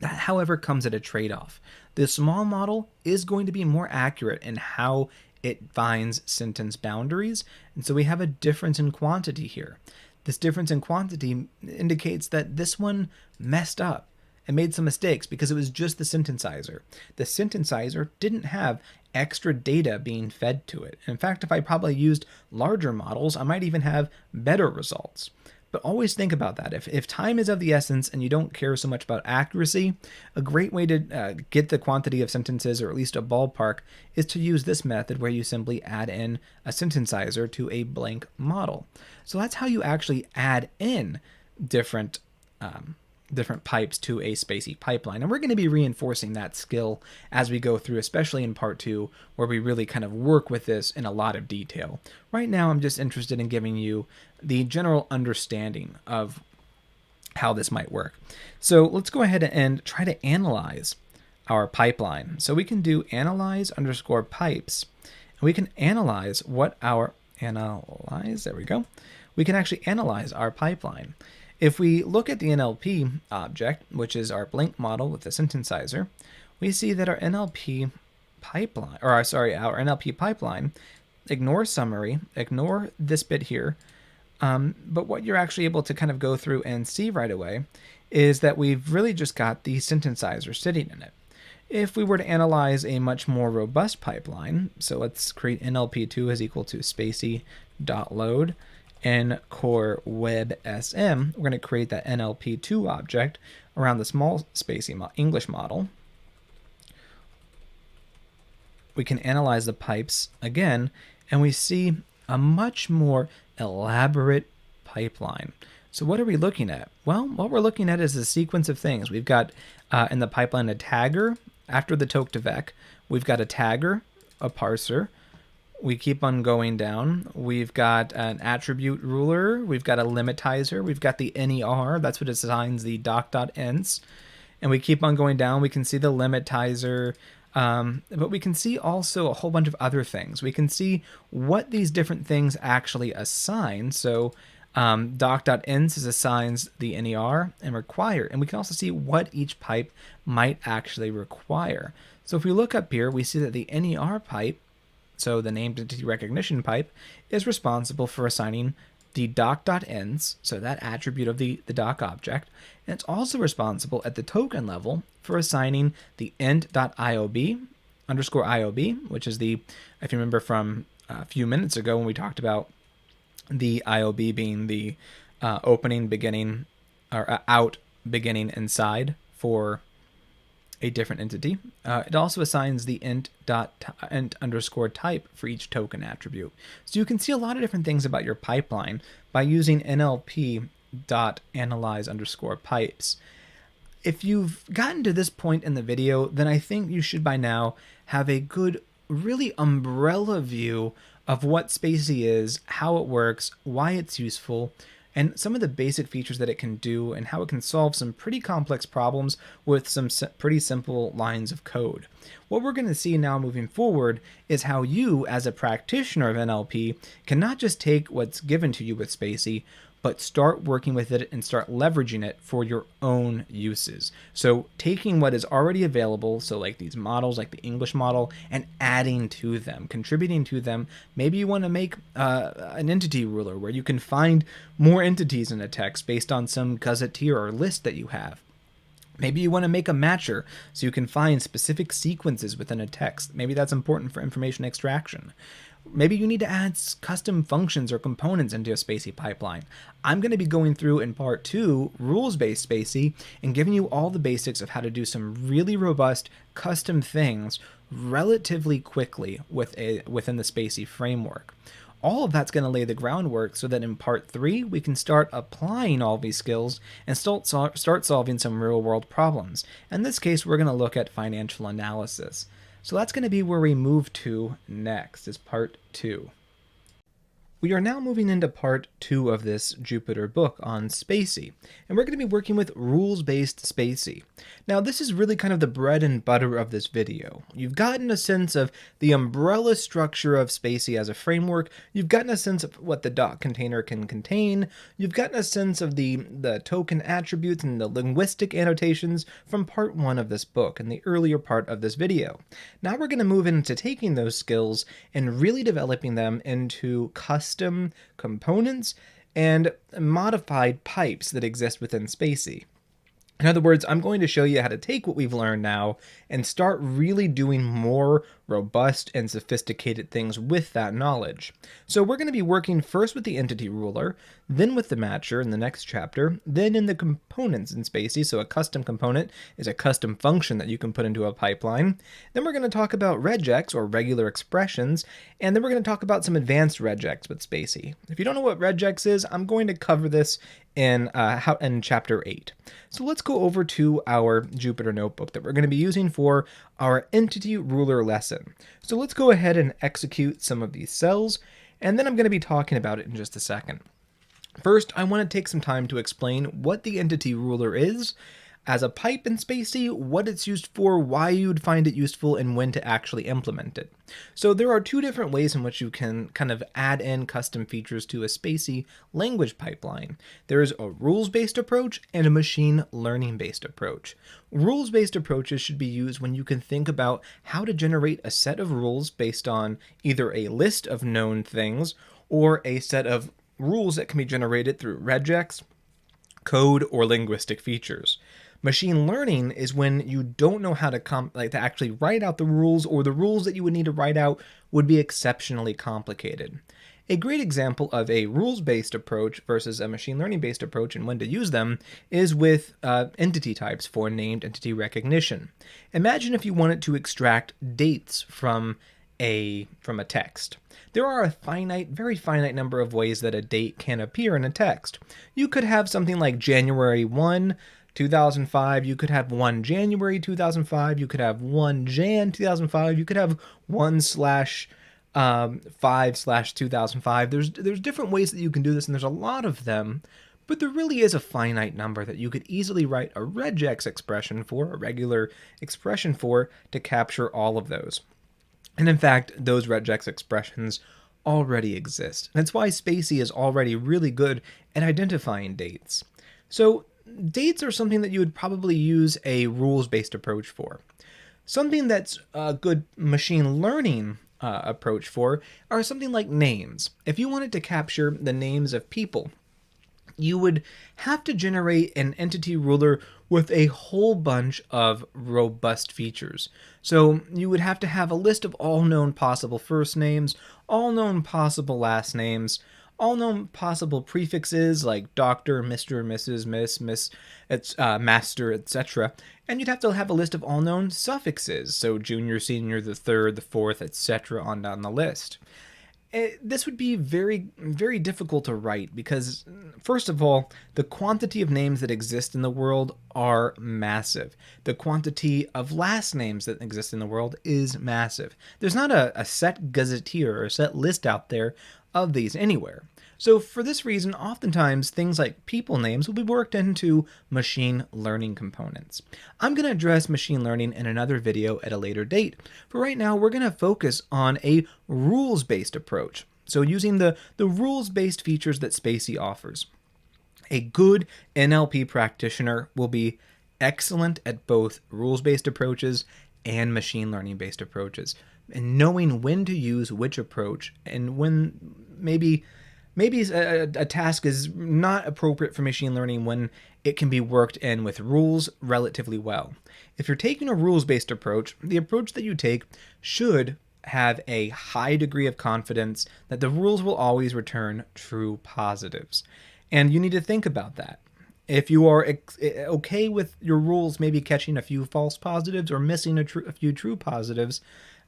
That, however, comes at a trade-off. The small model is going to be more accurate in how it finds sentence boundaries, and so we have a difference in quantity here. This difference in quantity indicates that this one messed up and made some mistakes because it was just the sententizer. The sententizer didn't have extra data being fed to it. In fact, if I probably used larger models, I might even have better results. But always think about that. If time is of the essence and you don't care so much about accuracy, a great way to get the quantity of sentences, or at least a ballpark, is to use this method where you simply add in a synthesizer to a blank model. So that's how you actually add in different pipes to a SpaCy pipeline. And we're going to be reinforcing that skill as we go through, especially in part 2, where we really kind of work with this in a lot of detail. Right now, I'm just interested in giving you the general understanding of how this might work. So let's go ahead and try to analyze our pipeline. So we can do analyze_pipes, and we can analyze what our there we go. We can actually analyze our pipeline. If we look at the NLP object, which is our blank model with the synthesizer, we see that our NLP pipeline, our NLP pipeline, ignore summary, ignore this bit here, but what you're actually able to kind of go through and see right away is that we've really just got the synthesizer sitting in it. If we were to analyze a much more robust pipeline, so let's create NLP2 is equal to SpaCy.load ncore web sm, we're going to create that NLP2 object around the small SpaCy English model. We can analyze the pipes again, and we see a much more elaborate pipeline. So what are we looking at? Well, what we're looking at is a sequence of things. We've got in the pipeline a tagger after the toke to vec. We've got a tagger, a parser. We keep on going down. We've got an attribute ruler. We've got a limitizer. We've got the NER. That's what assigns the doc.ents. And we keep on going down. We can see the limitizer. But we can see also a whole bunch of other things. We can see what these different things actually assign. So doc.ents assigns the NER and require. And we can also see what each pipe might actually require. So if we look up here, we see that the NER pipe, so the named entity recognition pipe, is responsible for assigning the doc.ents, so that attribute of the doc object, and it's also responsible at the token level for assigning the ent.iob, which is the, if you remember from a few minutes ago when we talked about the IOB being the opening, beginning, or out, beginning, inside for a different entity. It also assigns the ent_type for each token attribute. So you can see a lot of different things about your pipeline by using NLP.analyze_pipes. If you've gotten to this point in the video, then I think you should by now have a good, really umbrella view of what SpaCy is, how it works, why it's useful, and some of the basic features that it can do, and how it can solve some pretty complex problems with some pretty simple lines of code. What we're going to see now moving forward is how you, as a practitioner of NLP, can not just take what's given to you with SpaCy, but start working with it and start leveraging it for your own uses. So taking what is already available, so like these models, like the English model, and adding to them, contributing to them. Maybe you want to make an entity ruler where you can find more entities in a text based on some gazetteer or list that you have. Maybe you want to make a matcher so you can find specific sequences within a text. Maybe that's important for information extraction. Maybe you need to add custom functions or components into a SpaCy pipeline. I'm going to be going through in part 2, rules-based SpaCy, and giving you all the basics of how to do some really robust custom things relatively quickly within the SpaCy framework. All of that's going to lay the groundwork so that in part 3, we can start applying all these skills and start solving some real-world problems. In this case, we're going to look at financial analysis. So that's going to be where we move to next, is part 2. We are now moving into part 2 of this Jupyter book on SpaCy, and we're going to be working with rules-based SpaCy. Now, this is really kind of the bread and butter of this video. You've gotten a sense of the umbrella structure of SpaCy as a framework, you've gotten a sense of what the doc container can contain, you've gotten a sense of the token attributes and the linguistic annotations from part 1 of this book and the earlier part of this video. Now we're going to move into taking those skills and really developing them into custom components and modified pipes that exist within SpaCy. In other words, I'm going to show you how to take what we've learned now and start really doing more robust and sophisticated things with that knowledge. So we're going to be working first with the EntityRuler, then with the matcher in the next chapter, then in the components in SpaCy. So a custom component is a custom function that you can put into a pipeline. Then we're going to talk about RegEx, or regular expressions, and then we're going to talk about some advanced RegEx with SpaCy. If you don't know what RegEx is, I'm going to cover this in chapter 8. So let's go over to our Jupyter notebook that we're going to be using for our EntityRuler lesson. So let's go ahead and execute some of these cells, and then I'm going to be talking about it in just a second. First, I want to take some time to explain what the EntityRuler is as a pipe in SpaCy, what it's used for, why you'd find it useful, and when to actually implement it. So there are two different ways in which you can kind of add in custom features to a SpaCy language pipeline. There's a rules-based approach and a machine learning-based approach. Rules-based approaches should be used when you can think about how to generate a set of rules based on either a list of known things or a set of rules that can be generated through regex, code, or linguistic features. Machine learning is when you don't know how to actually write out the rules, or the rules that you would need to write out would be exceptionally complicated. A great example of a rules-based approach versus a machine learning-based approach and when to use them is with entity types for named entity recognition. Imagine if you wanted to extract dates from a text. There are a very finite number of ways that a date can appear in a text. You could have something like January 1, 2005, you could have 1 January 2005, you could have 1 Jan 2005, you could have 1/5/2005. There's different ways that you can do this, and there's a lot of them, but there really is a finite number that you could easily write a regex expression for, a regular expression for, to capture all of those. And in fact, those regex expressions already exist. That's why SpaCy is already really good at identifying dates. So dates are something that you would probably use a rules-based approach for. Something that's a good machine learning approach for are something like names. If you wanted to capture the names of people, you would have to generate an EntityRuler with a whole bunch of robust features. So you would have to have a list of all known possible first names, all known possible last names, all known possible prefixes like Dr., Mr., Mrs., Miss, Master, etc. And you'd have to have a list of all known suffixes, so junior, senior, the third, the fourth, etc. on down the list. This would be very, very difficult to write because, first of all, the quantity of names that exist in the world are massive. The quantity of last names that exist in the world is massive. There's not a set gazetteer or a set list out there of these anywhere. So for this reason, oftentimes things like people names will be worked into machine learning components. I'm going to address machine learning in another video at a later date. For right now, we're going to focus on a rules-based approach. So using the rules-based features that SpaCy offers. A good NLP practitioner will be excellent at both rules-based approaches and machine learning-based approaches, and knowing when to use which approach and when maybe a task is not appropriate for machine learning when it can be worked in with rules relatively well. If you're taking a rules-based approach, the approach that you take should have a high degree of confidence that the rules will always return true positives. And you need to think about that. If you are okay with your rules maybe catching a few false positives or missing a few true positives,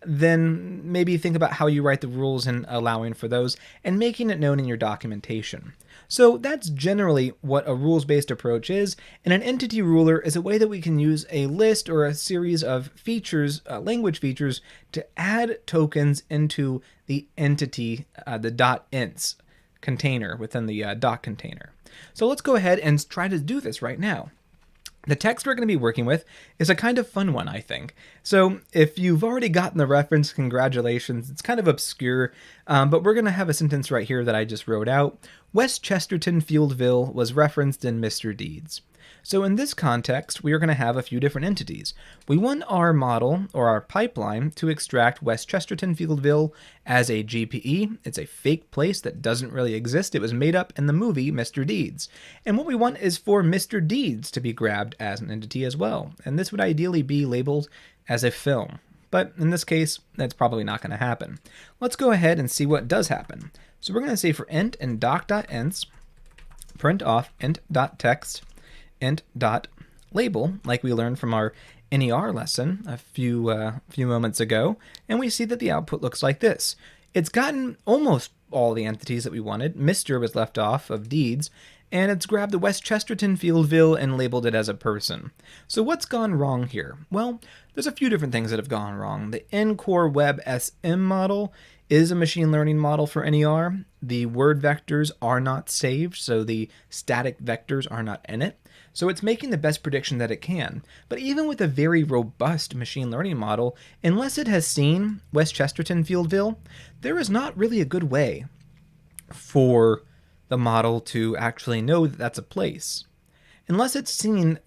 then maybe think about how you write the rules and allowing for those and making it known in your documentation. So that's generally what a rules-based approach is, and an EntityRuler is a way that we can use a list or a series of features, language features, to add tokens into the entity, the .ints container within the doc container. So let's go ahead and try to do this right now. The text we're going to be working with is a kind of fun one, I think. So if you've already gotten the reference, congratulations. It's kind of obscure, but we're going to have a sentence right here that I just wrote out. West Chesterton Fieldville was referenced in Mr. Deeds. So in this context, we are going to have a few different entities. We want our model, or our pipeline, to extract West Chesterton Fieldville as a GPE. It's a fake place that doesn't really exist. It was made up in the movie Mr. Deeds. And what we want is for Mr. Deeds to be grabbed as an entity as well. And this would ideally be labeled as a film. But in this case, that's probably not going to happen. Let's go ahead and see what does happen. So we're going to say for int and doc.ents, print off int.text, int.label, like we learned from our NER lesson a few moments ago, and we see that the output looks like this. It's gotten almost all the entities that we wanted. Mr. was left off of Deeds, and it's grabbed the West Chesterton Fieldville and labeled it as a person. So what's gone wrong here? Well, there's a few different things that have gone wrong. The NCore Web SM model is a machine learning model for NER. The word vectors are not saved, so the static vectors are not in it. So it's making the best prediction that it can. But even with a very robust machine learning model, unless it has seen West Chesterton Fieldville, there is not really a good way for the model to actually know that that's a place. Unless it's seen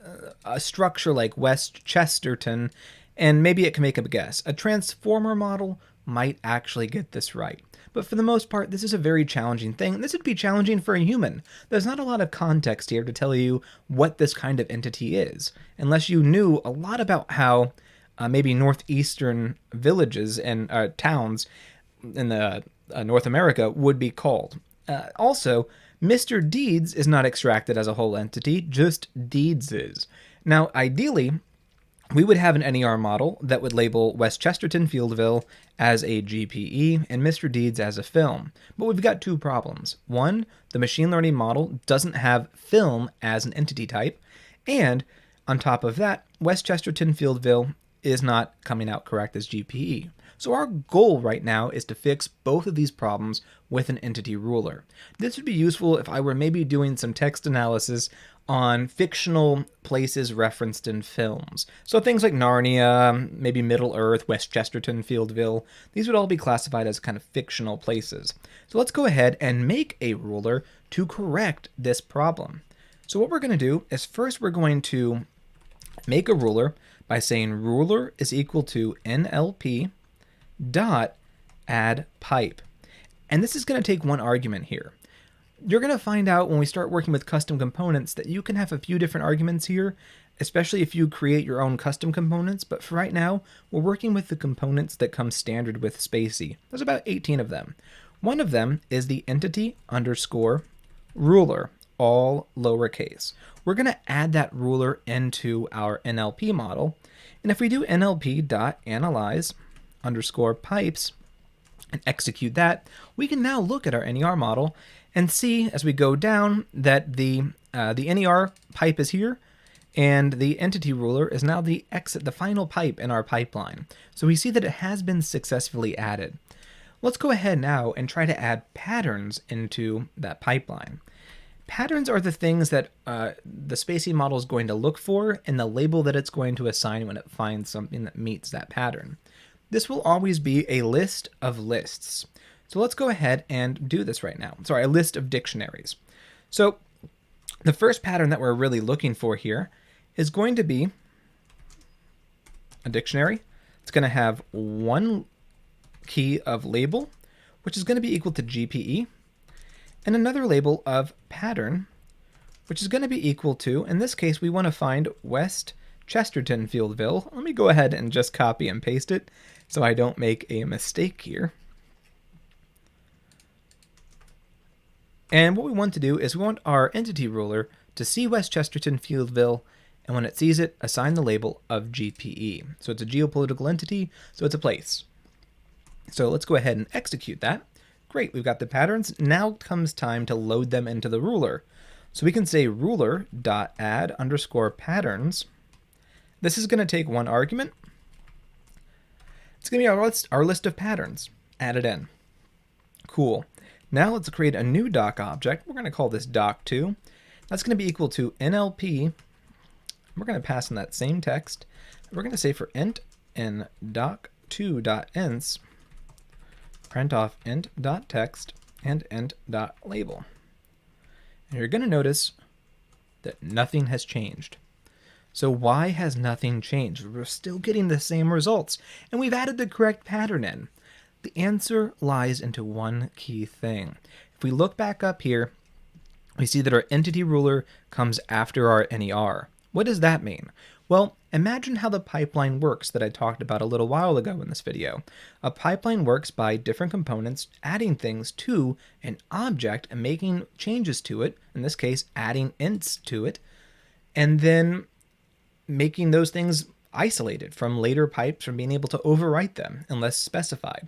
a structure like West Chesterton, and maybe it can make a guess. A transformer model might actually get this right. But for the most part, this is a very challenging thing. This would be challenging for a human. There's not a lot of context here to tell you what this kind of entity is, unless you knew a lot about how maybe northeastern villages and towns in the North America would be called. Also, Mr. Deeds is not extracted as a whole entity, just Deeds is. Now, ideally, we would have an NER model that would label West Chesterton Fieldville as a GPE and Mr. Deeds as a film. But we've got two problems. One, the machine learning model doesn't have film as an entity type. And on top of that, West Chesterton Fieldville is not coming out correct as GPE. So our goal right now is to fix both of these problems with an entity ruler. This would be useful if I were maybe doing some text analysis on fictional places referenced in films. So things like Narnia, maybe Middle Earth, West Chesterton, Fieldville, these would all be classified as kind of fictional places. So let's go ahead and make a ruler to correct this problem. So what we're going to do is first we're going to make a ruler by saying ruler is equal to NLP dot add pipe. And this is going to take one argument here. You're going to find out when we start working with custom components that you can have a few different arguments here, especially if you create your own custom components. But for right now, we're working with the components that come standard with SpaCy. There's about 18 of them. One of them is the entity underscore ruler, all lowercase. We're going to add that ruler into our NLP model. And if we do NLP.analyze underscore pipes and execute that, we can now look at our NER model and see as we go down that the NER pipe is here and the entity ruler is now the final pipe in our pipeline. So we see that it has been successfully added. Let's go ahead now and try to add patterns into that pipeline. Patterns are the things that the SpaCy model is going to look for and the label that it's going to assign when it finds something that meets that pattern. This will always be a list of lists. So let's go ahead and do this right now. Sorry, a list of dictionaries. So the first pattern that we're really looking for here is going to be a dictionary. It's going to have one key of label, which is going to be equal to GPE, and another label of pattern, which is going to be equal to, in this case, we want to find West Chesterton Fieldville. Let me go ahead and just copy and paste it so I don't make a mistake here. And what we want to do is we want our entity ruler to see West Chesterton Fieldville, and when it sees it, assign the label of GPE. So it's a geopolitical entity, so it's a place. So let's go ahead and execute that. Great, we've got the patterns. Now comes time to load them into the ruler. So we can say ruler.add underscore patterns. This is going to take one argument. It's going to be our list of patterns. Add it in. Cool. Now let's create a new doc object. We're going to call this doc2. That's going to be equal to NLP. We're going to pass in that same text. We're going to say for int in doc2.ents, print off int.text and int.label. And you're going to notice that nothing has changed. So why has nothing changed? We're still getting the same results, and we've added the correct pattern in. The answer lies into one key thing. If we look back up here, we see that our entity ruler comes after our NER. What does that mean? Well, imagine how the pipeline works that I talked about a little while ago in this video. A pipeline works by different components adding things to an object and making changes to it, in this case adding ints to it, and then making those things isolated from later pipes from being able to overwrite them unless specified.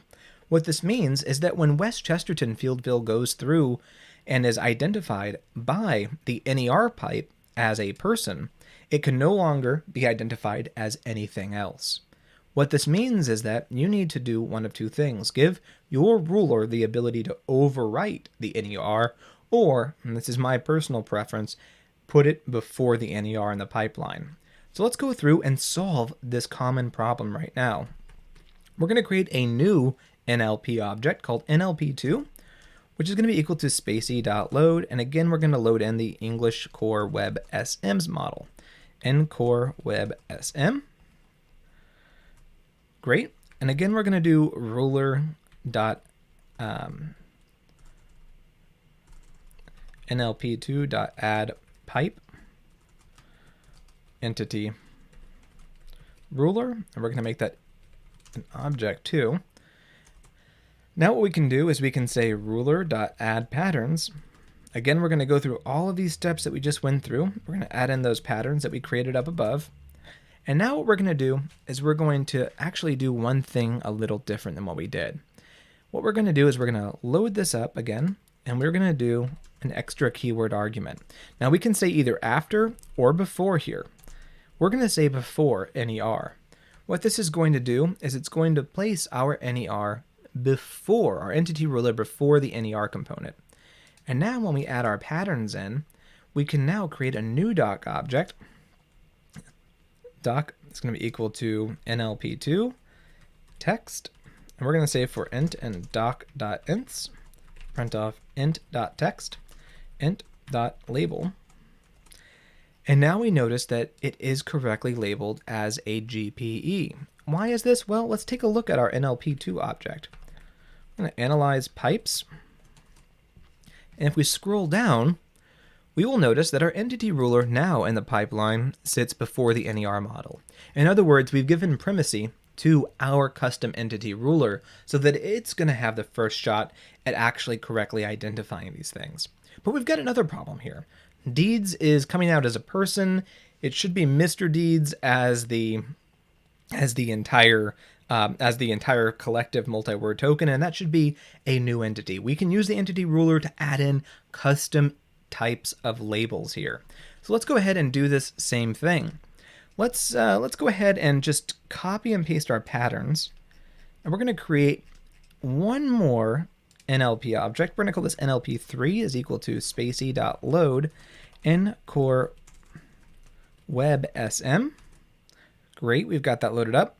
What this means is that when West Chesterton Fieldville goes through and is identified by the NER pipe as a person, it can no longer be identified as anything else. What this means is that you need to do one of two things. Give your ruler the ability to overwrite the NER, or, and this is my personal preference, put it before the NER in the pipeline. So let's go through and solve this common problem right now. We're going to create a new NLP object called NLP2, which is going to be equal to SpaCy.load, and again we're going to load in the English Core Web SM's model. nCore Web SM. Great. And again we're going to do ruler dot NLP2 dot add pipe entity ruler, and we're going to make that an object too. Now what we can do is we can say ruler.addPatterns. Again, we're going to go through all of these steps that we just went through. We're going to add in those patterns that we created up above. And now what we're going to do is we're going to actually do one thing a little different than what we did. What we're going to do is we're going to load this up again, and we're going to do an extra keyword argument. Now we can say either after or before here. We're going to say before NER. What this is going to do is it's going to place our NER before our entity ruler, before the NER component. And now when we add our patterns in, we can now create a new doc object. Doc is going to be equal to NLP2 text, and we're going to say for int and doc.ints, print off int.text, int.label. And now we notice that it is correctly labeled as a GPE. Why is this? Well, let's take a look at our NLP2 object. I'm going to analyze pipes. And if we scroll down, we will notice that our entity ruler now in the pipeline sits before the NER model. In other words, we've given primacy to our custom entity ruler so that it's going to have the first shot at actually correctly identifying these things. But we've got another problem here. Deeds is coming out as a person. It should be Mr. Deeds as the entire collective multi-word token, and that should be a new entity. We can use the entity ruler to add in custom types of labels here. So let's go ahead and do this same thing. Let's go ahead and just copy and paste our patterns, and we're going to create one more NLP object. We're going to call this NLP3 is equal to SpaCy.load nCore Web SM. Great, we've got that loaded up.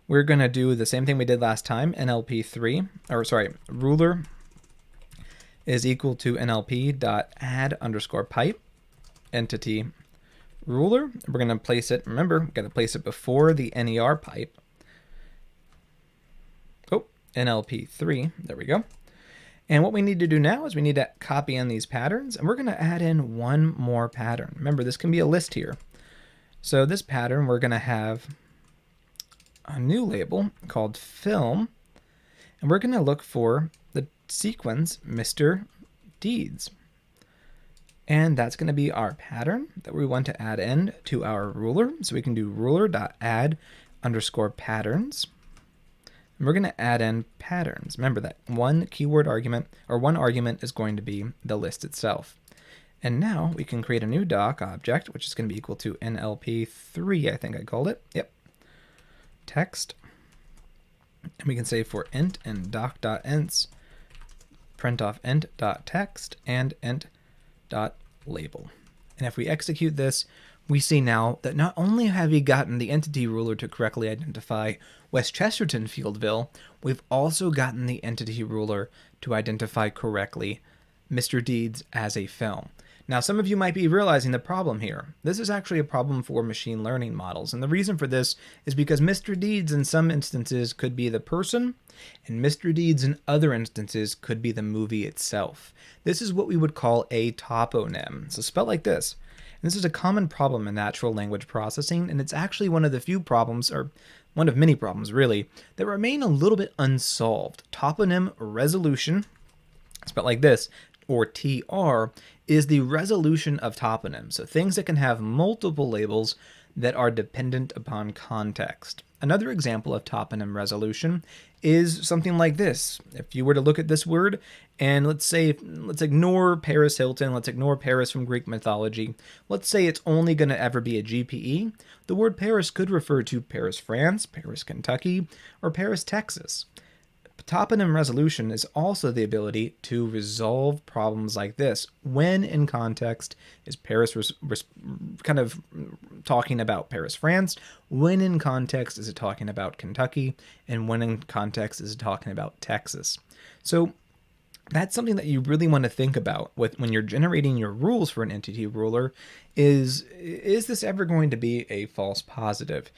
We're going to do the same thing we did last time. Ruler is equal to NLP.add_pipe entity ruler. We're going to place it, remember, we've got to place it before the NER pipe. Oh, NLP3, there we go. And what we need to do now is we need to copy in these patterns, and we're going to add in one more pattern. Remember, this can be a list here. So this pattern, we're going to have a new label called film, and we're going to look for the sequence Mr. Deeds. And that's going to be our pattern that we want to add in to our ruler. So we can do ruler.add_patterns. And we're going to add in patterns. Remember that one keyword argument, or one argument, is going to be the list itself. And now we can create a new doc object, which is going to be equal to NLP3, I think I called it. Yep. Text. And we can say for int and doc.ints, print off int.text and int.label. And if we execute this, we see now that not only have we gotten the entity ruler to correctly identify West Chesterton Fieldville, we've also gotten the entity ruler to identify correctly Mr. Deeds as a film. Now, some of you might be realizing the problem here. This is actually a problem for machine learning models, and the reason for this is because Mr. Deeds in some instances could be the person, and Mr. Deeds in other instances could be the movie itself. This is what we would call a toponym, so spelled like this. And this is a common problem in natural language processing, and it's actually one of the few problems, or one of many problems really, that remain a little bit unsolved. Toponym resolution, spelled like this, or TR, is the resolution of toponyms, so things that can have multiple labels that are dependent upon context. Another example of toponym resolution is something like this. If you were to look at this word, and let's ignore Paris Hilton, let's ignore Paris from Greek mythology, let's say it's only going to ever be a GPE, the word Paris could refer to Paris, France, Paris, Kentucky, or Paris, Texas. Toponym resolution is also the ability to resolve problems like this. When in context is Paris kind of talking about Paris, France? When in context is it talking about Kentucky? And when in context is it talking about Texas? So that's something that you really want to think about when you're generating your rules for an entity ruler is this ever going to be a false positive?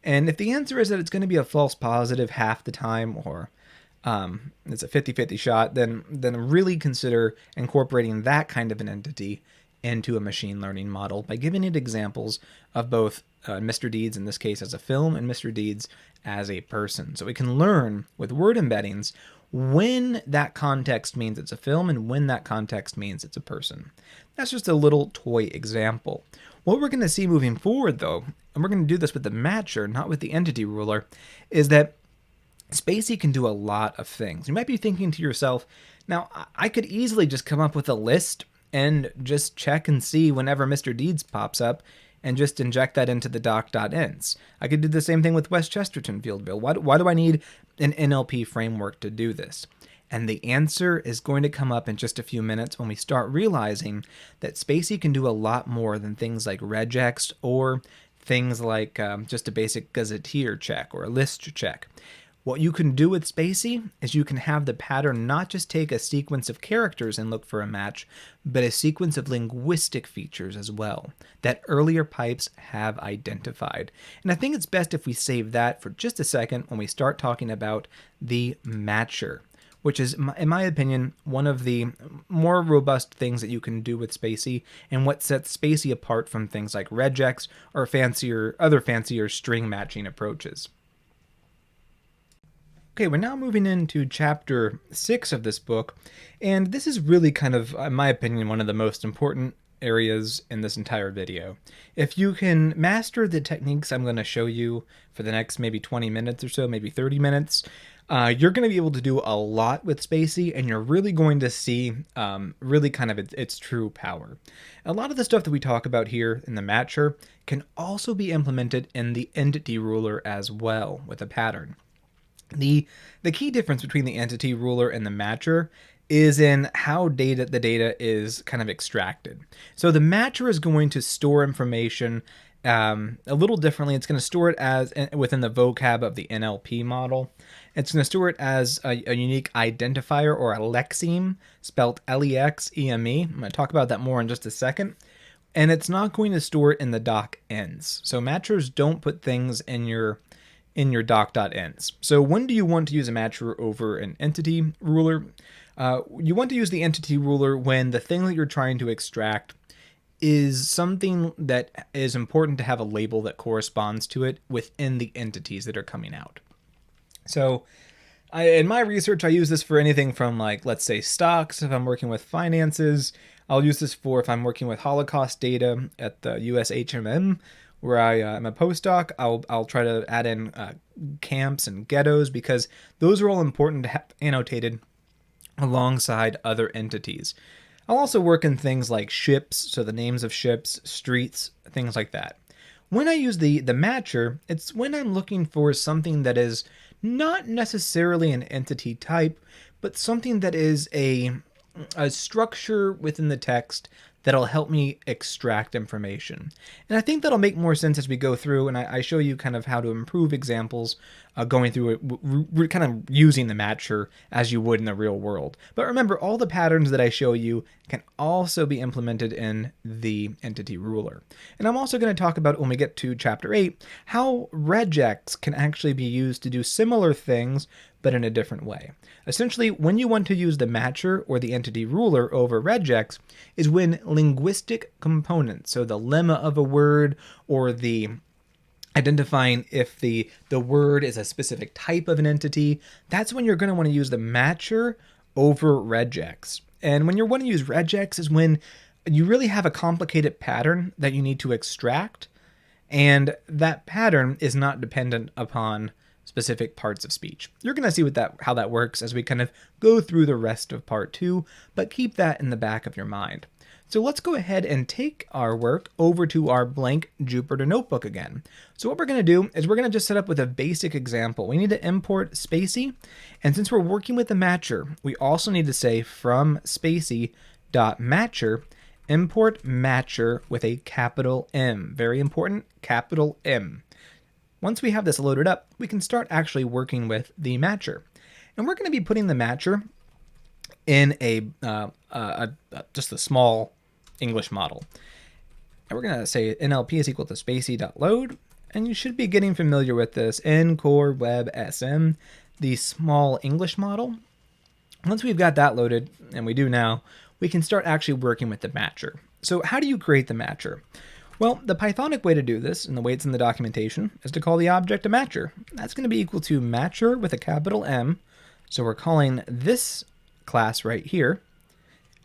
And if the answer is that it's going to be a false positive half the time, or it's a 50-50 shot, then really consider incorporating that kind of an entity into a machine learning model by giving it examples of both Mr. Deeds, in this case as a film, and Mr. Deeds as a person. So it can learn with word embeddings when that context means it's a film and when that context means it's a person. That's just a little toy example. What we're going to see moving forward, though, and we're going to do this with the matcher, not with the entity ruler, is that SpaCy can do a lot of things. You might be thinking to yourself, now I could easily just come up with a list and just check and see whenever Mr. Deeds pops up and just inject that into the doc.ents. I could do the same thing with West Chesterton Fieldville. Why do I need an NLP framework to do this? And the answer is going to come up in just a few minutes when we start realizing that SpaCy can do a lot more than things like regex or things like just a basic gazetteer check or a list check. What you can do with SpaCy is you can have the pattern not just take a sequence of characters and look for a match, but a sequence of linguistic features as well that earlier pipes have identified. And I think it's best if we save that for just a second when we start talking about the matcher, which is, in my opinion, one of the more robust things that you can do with SpaCy and what sets SpaCy apart from things like regex or other fancier string matching approaches. Okay, we're now moving into chapter 6 of this book, and this is really kind of, in my opinion, one of the most important areas in this entire video. If you can master the techniques I'm going to show you for the next maybe 20 minutes or so, maybe 30 minutes, you're going to be able to do a lot with SpaCy, and you're really going to see really kind of its true power. A lot of the stuff that we talk about here in the matcher can also be implemented in the entity ruler as well with a pattern. The key difference between the entity ruler and the matcher is in how the data is kind of extracted. So the matcher is going to store information a little differently. It's going to store it as within the vocab of the NLP model. It's going to store it as a unique identifier or a lexeme, spelled L-E-X-E-M-E. I'm going to talk about that more in just a second. And it's not going to store it in the doc ends. So matchers don't put things in your doc.ends. So when do you want to use a matcher over an entity ruler? You want to use the entity ruler when the thing that you're trying to extract is something that is important to have a label that corresponds to it within the entities that are coming out. So in my research, I use this for anything from, like, let's say stocks, if I'm working with finances. I'll use this for if I'm working with Holocaust data at the USHMM, where I'm a postdoc. I'll try to add in camps and ghettos because those are all important to have annotated alongside other entities. I'll also work in things like ships, so the names of ships, streets, things like that. When I use the matcher, it's when I'm looking for something that is not necessarily an entity type, but something that is a structure within the text that'll help me extract information. And I think that'll make more sense as we go through and I show you kind of how to improve examples going through it, kind of using the matcher as you would in the real world. But remember, all the patterns that I show you can also be implemented in the EntityRuler. And I'm also going to talk about, when we get to Chapter 8, how RegEx can actually be used to do similar things, but in a different way. Essentially, when you want to use the matcher or the EntityRuler over RegEx is when linguistic components, so the lemma of a word or the identifying if the word is a specific type of an entity, that's when you're going to want to use the matcher over RegEx. And when you want to use RegEx is when you really have a complicated pattern that you need to extract, and that pattern is not dependent upon specific parts of speech. You're going to see how that works as we kind of go through the rest of part 2, but keep that in the back of your mind. So let's go ahead and take our work over to our blank Jupyter notebook again. So what we're going to do is we're going to just set up with a basic example. We need to import SpaCy, and since we're working with the matcher, we also need to say from SpaCy.matcher, import matcher with a capital M. Very important, capital M. Once we have this loaded up, we can start actually working with the matcher. And we're going to be putting the matcher in just a small English model. And we're going to say NLP is equal to SpaCy.load, and you should be getting familiar with this ncore web sm, the small English model. Once we've got that loaded, and we do now, we can start actually working with the matcher. So how do you create the matcher? Well, the Pythonic way to do this, and the way it's in the documentation, is to call the object a matcher. That's going to be equal to matcher with a capital M. So we're calling this class right here.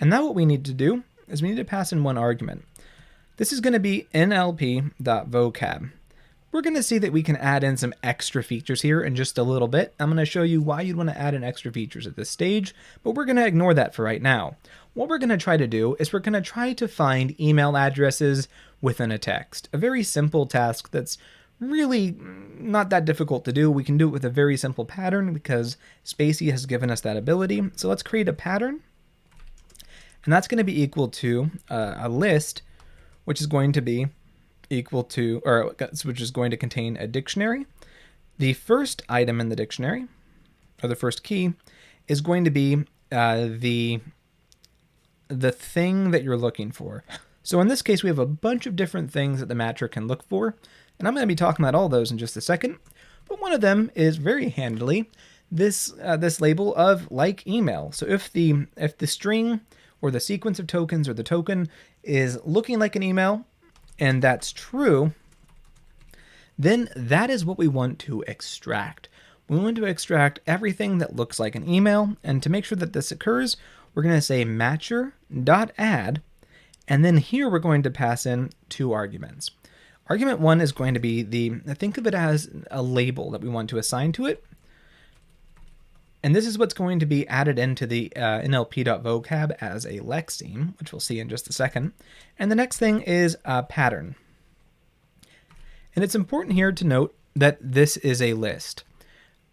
And now what we need to do is we need to pass in one argument. This is going to be nlp.vocab. We're going to see that we can add in some extra features here in just a little bit. I'm going to show you why you'd want to add in extra features at this stage, but we're going to ignore that for right now. What we're going to try to do is we're going to try to find email addresses within a text. A very simple task that's really not that difficult to do. We can do it with a very simple pattern because SpaCy has given us that ability. So let's create a pattern. And that's going to be equal to a list, which is going to be equal to, or which is going to contain a dictionary. The first item in the dictionary, or the first key, is going to be the thing that you're looking for. So in this case, we have a bunch of different things that the matcher can look for, and I'm going to be talking about all those in just a second. But one of them is very handily this label of like email. So if the string or the sequence of tokens or the token is looking like an email, and that's true, then that is what we want to extract. We want to extract everything that looks like an email, and to make sure that this occurs, we're going to say matcher.add, and then here we're going to pass in two arguments. Argument 1 is going to be think of it as a label that we want to assign to it. And this is what's going to be added into the nlp.vocab as a lexeme, which we'll see in just a second. And the next thing is a pattern. And it's important here to note that this is a list.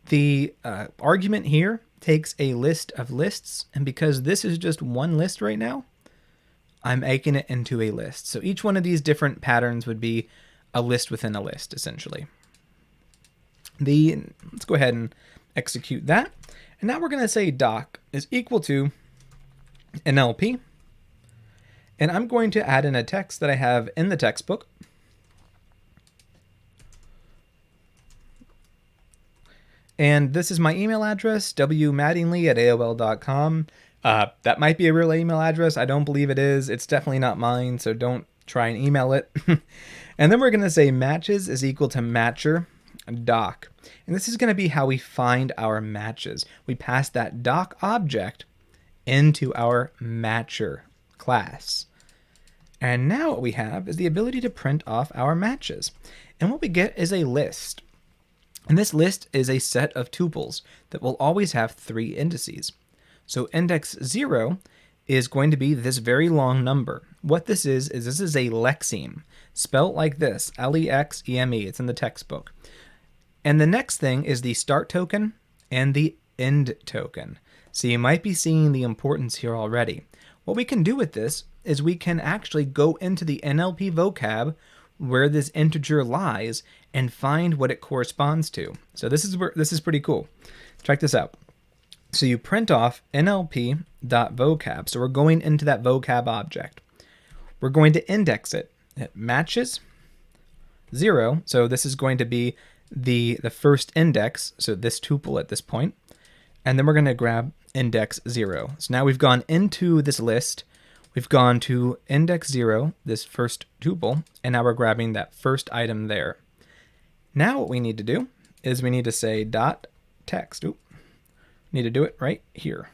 The argument here takes a list of lists, and because this is just one list right now, I'm making it into a list. So each one of these different patterns would be a list within a list, essentially. Let's go ahead and execute that. And now we're going to say doc is equal to NLP. And I'm going to add in a text that I have in the textbook. And this is my email address, wmattingly@aol.com. That might be a real email address. I don't believe it is. It's definitely not mine, so don't try and email it. And then we're going to say matches is equal to matcher doc. And this is going to be how we find our matches. We pass that doc object into our matcher class. And now what we have is the ability to print off our matches. And what we get is a list. And this list is a set of tuples that will always have 3 indices. So index 0 is going to be this very long number. What this is this is a lexeme, spelt like this, L-E-X-E-M-E. It's in the textbook. And the next thing is the start token and the end token. So you might be seeing the importance here already. What we can do with this is we can actually go into the NLP vocab where this integer lies and find what it corresponds to. So this is pretty cool. Check this out. So you print off nlp.vocab. So we're going into that vocab object. We're going to index it. It matches 0. So this is going to be the first index, so this tuple at this point. And then we're going to grab index 0. So now we've gone into this list. We've gone to index 0, this first tuple, and now we're grabbing that first item there. Now what we need to do is we need to say dot text. Oop. Need to do it right here.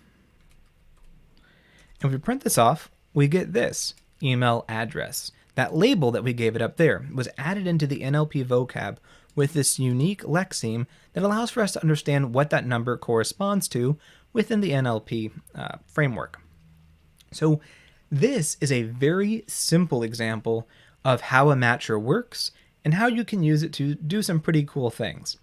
And if we print this off, we get this email address. That label that we gave it up there was added into the NLP vocab with this unique lexeme that allows for us to understand what that number corresponds to within the NLP framework. So this is a very simple example of how a matcher works and how you can use it to do some pretty cool things.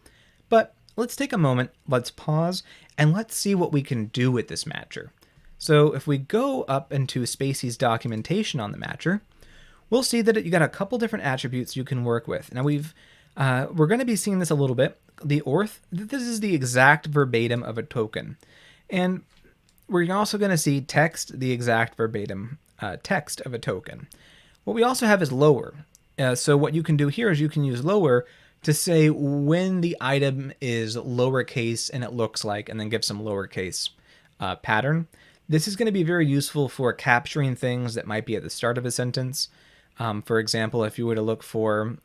But let's take a moment, let's pause, and let's see what we can do with this matcher. So if we go up into SpaCy's documentation on the matcher, we'll see that you got a couple different attributes you can work with. Now we're going to be seeing this a little bit. The orth, this is the exact verbatim of a token. And we're also going to see text, the exact verbatim text of a token. What we also have is lower. So what you can do here is you can use lower to say when the item is lowercase and it looks like, and then give some lowercase pattern. This is going to be very useful for capturing things that might be at the start of a sentence. For example, if you were to look for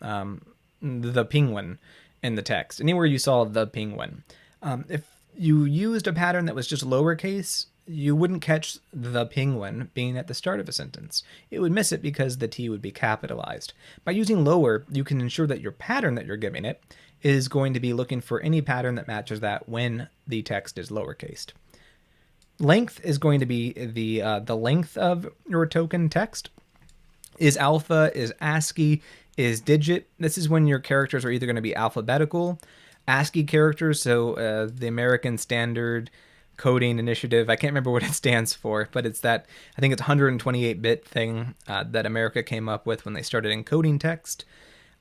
the penguin in the text, anywhere you saw the penguin, if you used a pattern that was just lowercase, you wouldn't catch the penguin being at the start of a sentence. It would miss it because the T would be capitalized. By using lower, you can ensure that your pattern that you're giving it is going to be looking for any pattern that matches that when the text is lowercased. Length is going to be the length of your token text. Is alpha, is ASCII, is digit. This is when your characters are either going to be alphabetical, ASCII characters, so the American Standard Coding Initiative, I can't remember what it stands for, but it's that, I think it's 128-bit thing that America came up with when they started encoding text.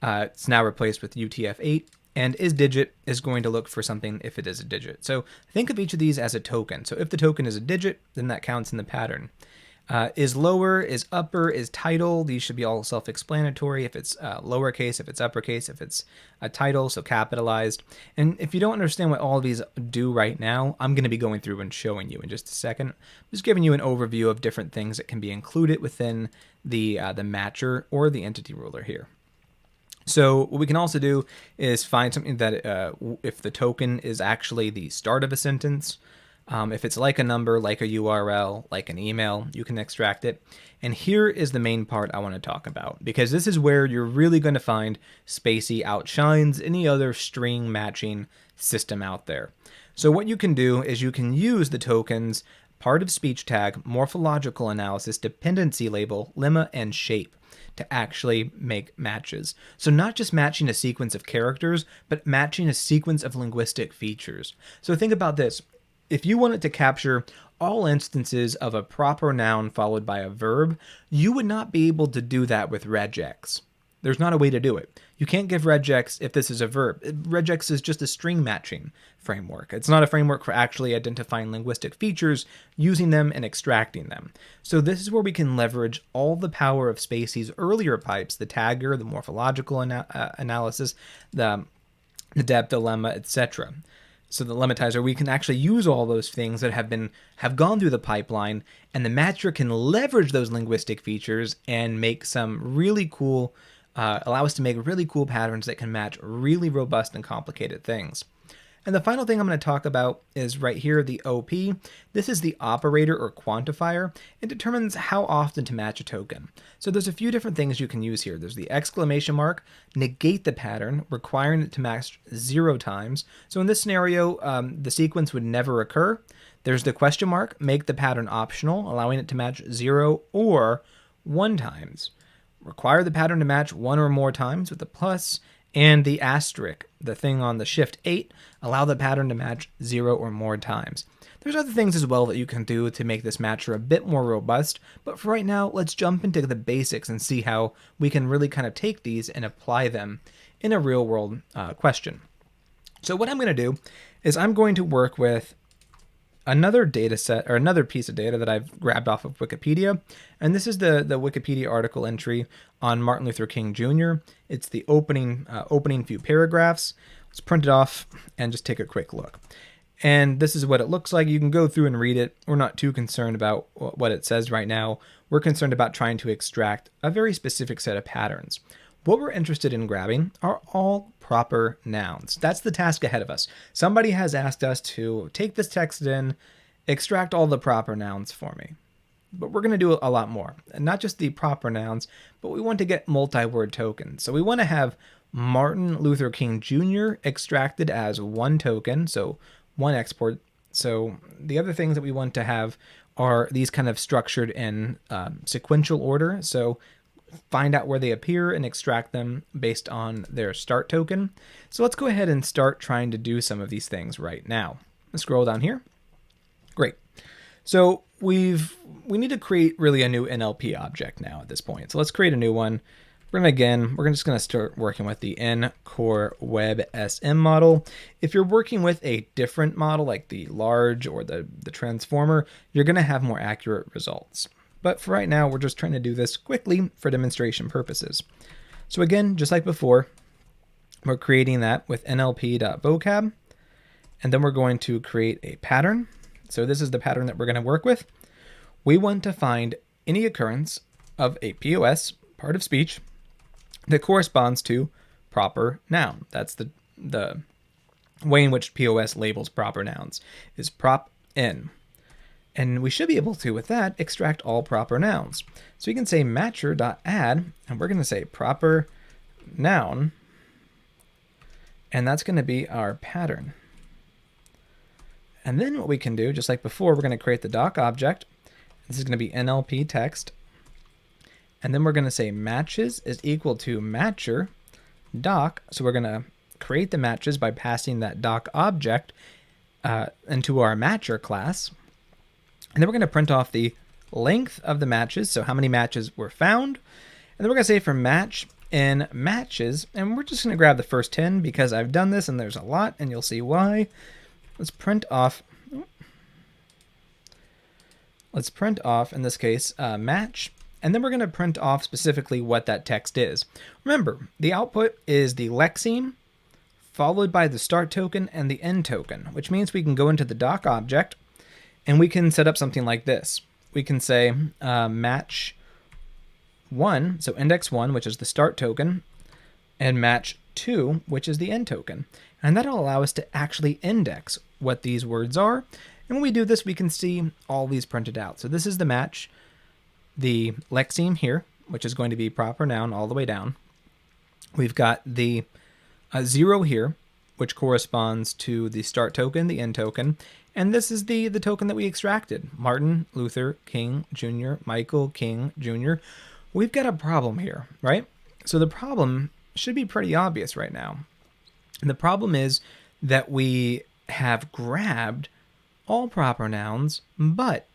It's now replaced with UTF-8, and is digit is going to look for something if it is a digit. So think of each of these as a token. So if the token is a digit, then that counts in the pattern. Is lower, is upper, is title. These should be all self-explanatory. If it's lowercase, if it's uppercase, if it's a title, so capitalized. And if you don't understand what all of these do right now, I'm going to be going through and showing you in just a second. I'm just giving you an overview of different things that can be included within the matcher or the EntityRuler here. So what we can also do is find something that if the token is actually the start of a sentence, if it's like a number, like a URL, like an email, you can extract it. And here is the main part I want to talk about, because this is where you're really going to find SpaCy outshines any other string matching system out there. So what you can do is you can use the tokens, part of speech tag, morphological analysis, dependency label, lemma, and shape to actually make matches. So not just matching a sequence of characters, but matching a sequence of linguistic features. So think about this. If you wanted to capture all instances of a proper noun followed by a verb, you would not be able to do that with RegEx. There's not a way to do it. You can't give RegEx if this is a verb. RegEx is just a string matching framework. It's not a framework for actually identifying linguistic features, using them, and extracting them. So this is where we can leverage all the power of SpaCy's earlier pipes, the tagger, the morphological analysis, the depth, the lemma, etc. So the lemmatizer, we can actually use all those things that have gone through the pipeline, and the matcher can leverage those linguistic features and make some really cool, allow us to make really cool patterns that can match really robust and complicated things. And the final thing I'm going to talk about is right here, the OP. This is the operator or quantifier. It determines how often to match a token. So there's a few different things you can use here. There's the exclamation mark, negate the pattern, requiring it to match 0 times. So in this scenario, the sequence would never occur. There's the question mark, make the pattern optional, allowing it to match 0 or 1 times. Require the pattern to match 1 or more times with the plus, and the asterisk, the thing on the shift 8, allow the pattern to match 0 or more times. There's other things as well that you can do to make this matcher a bit more robust, but for right now, let's jump into the basics and see how we can really kind of take these and apply them in a real world question. So what I'm going to do is I'm going to work with another data set or another piece of data that I've grabbed off of Wikipedia. And this is the Wikipedia article entry on Martin Luther King Jr. It's the opening few paragraphs. Let's print it off and just take a quick look. And this is what it looks like. You can go through and read it. We're not too concerned about what it says right now. We're concerned about trying to extract a very specific set of patterns. What we're interested in grabbing are all proper nouns. That's the task ahead of us. Somebody has asked us to take this text in, extract all the proper nouns for me. But we're going to do a lot more. And not just the proper nouns, but we want to get multi-word tokens. So we want to have Martin Luther King Jr. extracted as one token, so one export. So the other things that we want to have are these kind of structured in sequential order. So find out where they appear and extract them based on their start token. So let's go ahead and start trying to do some of these things right now. Let's scroll down here. Great. So we need to create really a new NLP object now at this point. So let's create a new one. We're just going to start working with the N-Core Web SM model. If you're working with a different model like the large or the transformer, you're going to have more accurate results. But for right now, we're just trying to do this quickly for demonstration purposes. So again, just like before, we're creating that with nlp.vocab, and then we're going to create a pattern. So this is the pattern that we're going to work with. We want to find any occurrence of a POS, part of speech, that corresponds to proper noun. That's the way in which POS labels proper nouns, is prop n. And we should be able to, with that, extract all proper nouns. So we can say matcher.add, and we're going to say proper noun, and that's going to be our pattern. And then what we can do, just like before, we're going to create the doc object. This is going to be NLP text. And then we're going to say matches is equal to matcher doc. So we're going to create the matches by passing that doc object into our matcher class. And then we're going to print off the length of the matches, so how many matches were found. And then we're going to say for match in matches, and we're just going to grab the first 10 because I've done this and there's a lot, and you'll see why. Let's print off, in this case, match, and then we're going to print off specifically what that text is. Remember, the output is the lexeme, followed by the start token and the end token, which means we can go into the doc object, and we can set up something like this. We can say match 1, so index 1, which is the start token, and match 2, which is the end token. And that'll allow us to actually index what these words are. And when we do this, we can see all these printed out. So this is the match, the lexeme here, which is going to be proper noun all the way down. We've got the 0 here, which corresponds to the start token, the end token. And this is the token that we extracted. Martin Luther King Jr., Michael King Jr. We've got a problem here, right? So the problem should be pretty obvious right now. And the problem is that we have grabbed all proper nouns, but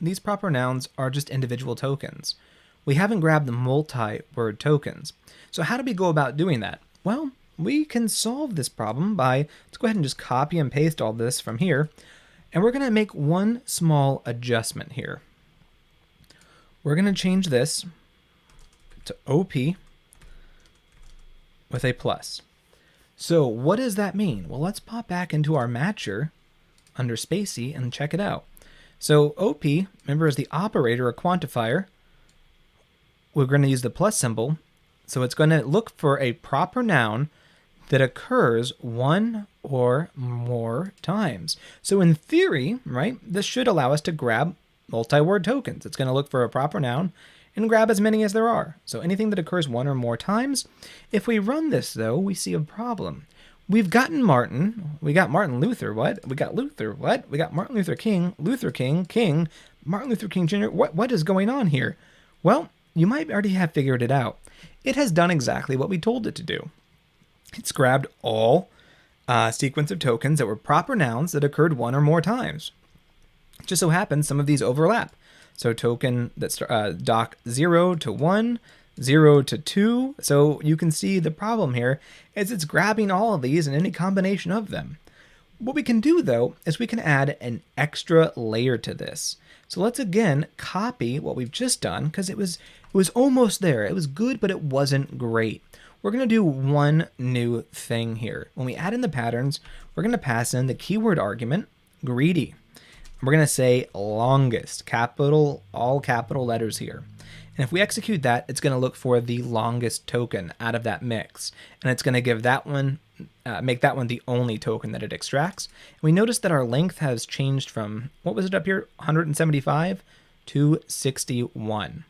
these proper nouns are just individual tokens. We haven't grabbed the multi-word tokens. So how do we go about doing that? Well, we can solve this problem by, let's go ahead and just copy and paste all this from here. And we're going to make one small adjustment here. We're going to change this to OP with a plus. So what does that mean? Well, let's pop back into our matcher under SpaCy and check it out. So OP, remember, is the operator or quantifier. We're going to use the plus symbol. So it's going to look for a proper noun that occurs one or more times. So in theory, right, this should allow us to grab multi-word tokens. It's going to look for a proper noun and grab as many as there are. So anything that occurs one or more times. If we run this, though, we see a problem. We've gotten Martin. We got Martin Luther. What? We got Luther. What? We got Martin Luther King. Luther King. King. Martin Luther King Jr. What is going on here? Well, you might already have figured it out. It has done exactly what we told it to do. It's grabbed all sequence of tokens that were proper nouns that occurred one or more times. Just so happens some of these overlap. So token that's doc 0 to 1, 0 to 2. So you can see the problem here is it's grabbing all of these and any combination of them. What we can do though is we can add an extra layer to this. So let's again copy what we've just done because it was almost there. It was good, but it wasn't great. We're going to do one new thing here. When we add in the patterns, we're going to pass in the keyword argument, greedy. We're going to say longest, capital, all capital letters here. And if we execute that, it's going to look for the longest token out of that mix. And it's going to give that one, make that one the only token that it extracts. And we notice that our length has changed from, what was it up here? 175 to 61.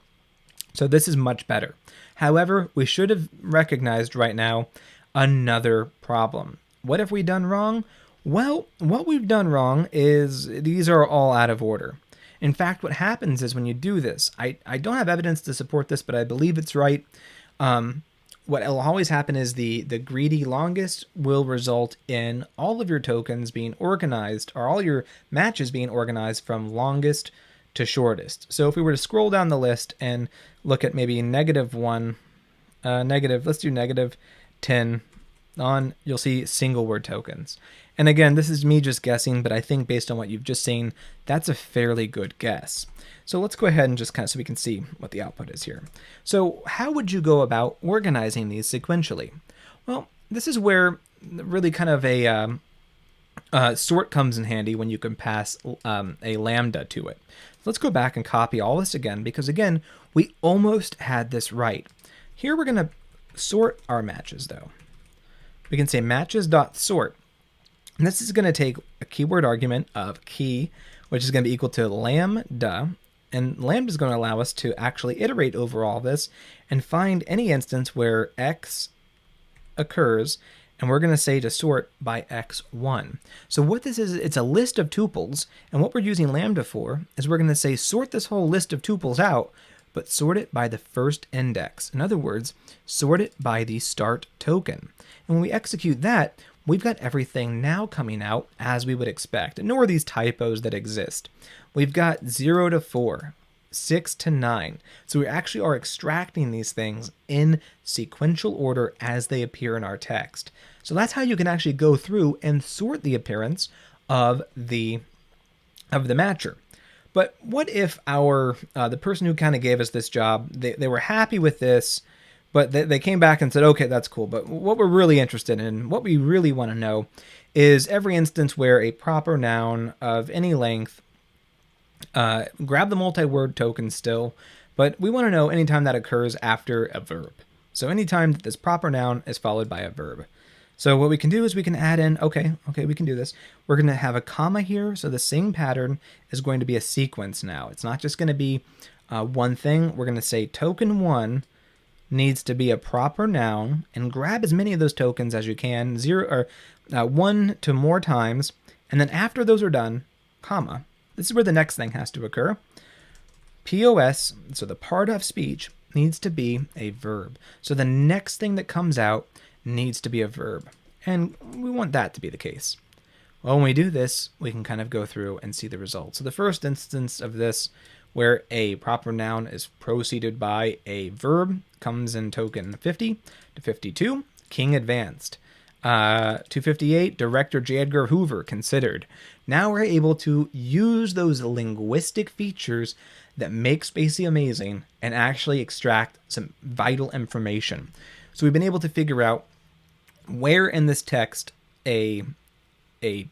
So this is much better. However, we should have recognized right now another problem. What have we done wrong? Well, what we've done wrong is these are all out of order. In fact, what happens is when you do this, I don't have evidence to support this, but I believe it's right. What will always happen is the greedy longest will result in all of your tokens being organized, or all your matches being organized from longest to shortest. So if we were to scroll down the list and look at maybe -1, let's do -10 on, you'll see single word tokens. And again, this is me just guessing, but I think based on what you've just seen, that's a fairly good guess. So let's go ahead and just kind of so we can see what the output is here. So how would you go about organizing these sequentially? Well, this is where really kind of a sort comes in handy when you can pass a lambda to it. Let's go back and copy all this again, because again, we almost had this right. Here we're going to sort our matches though. We can say matches.sort. And this is going to take a keyword argument of key, which is going to be equal to lambda. And lambda is going to allow us to actually iterate over all this and find any instance where x occurs. And we're going to say to sort by x1. So what this is, it's a list of tuples. And what we're using lambda for is we're going to say sort this whole list of tuples out, but sort it by the first index. In other words, sort it by the start token. And when we execute that, we've got everything now coming out as we would expect. Ignore these typos that exist. We've got 0 to 4, 6 to 9. So we actually are extracting these things in sequential order as they appear in our text. So that's how you can actually go through and sort the appearance of the matcher. But what if the person who kind of gave us this job, they were happy with this, but they came back and said, okay, that's cool. But what we're really interested in, what we really want to know is every instance where a proper noun of any length, grab the multi-word token still, but we want to know anytime that occurs after a verb. So anytime that this proper noun is followed by a verb. So what we can do is we can add in, okay, we can do this. We're going to have a comma here. So the same pattern is going to be a sequence now. It's not just going to be one thing. We're going to say token 1 needs to be a proper noun, and grab as many of those tokens as you can, 1 to more times, and then after those are done, comma. This is where the next thing has to occur. POS, so the part of speech, needs to be a verb. So the next thing that comes out needs to be a verb, and we want that to be the case. Well, when we do this, we can kind of go through and see the results. So the first instance of this, where a proper noun is preceded by a verb, comes in token 50 to 52, King advanced. 258, Director J. Edgar Hoover considered. Now we're able to use those linguistic features that make SpaCy amazing and actually extract some vital information. So we've been able to figure out where in this text a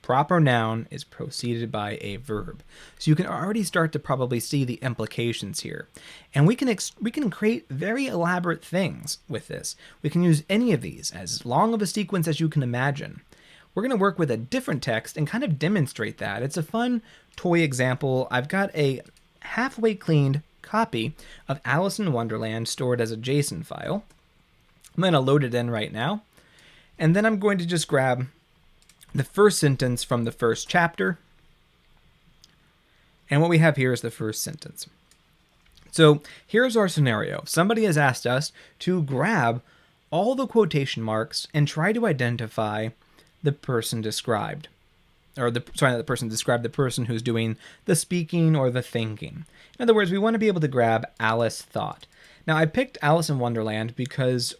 proper noun is preceded by a verb. So you can already start to probably see the implications here. And we can create very elaborate things with this. We can use any of these, as long of a sequence as you can imagine. We're going to work with a different text and kind of demonstrate that. It's a fun toy example. I've got a halfway cleaned copy of Alice in Wonderland stored as a JSON file. I'm going to load it in right now. And then I'm going to just grab the first sentence from the first chapter. And what we have here is the first sentence. So here's our scenario. Somebody has asked us to grab all the quotation marks and try to identify the person described. or the person describe the person who's doing the speaking or the thinking. In other words, we want to be able to grab Alice thought. Now, I picked Alice in Wonderland because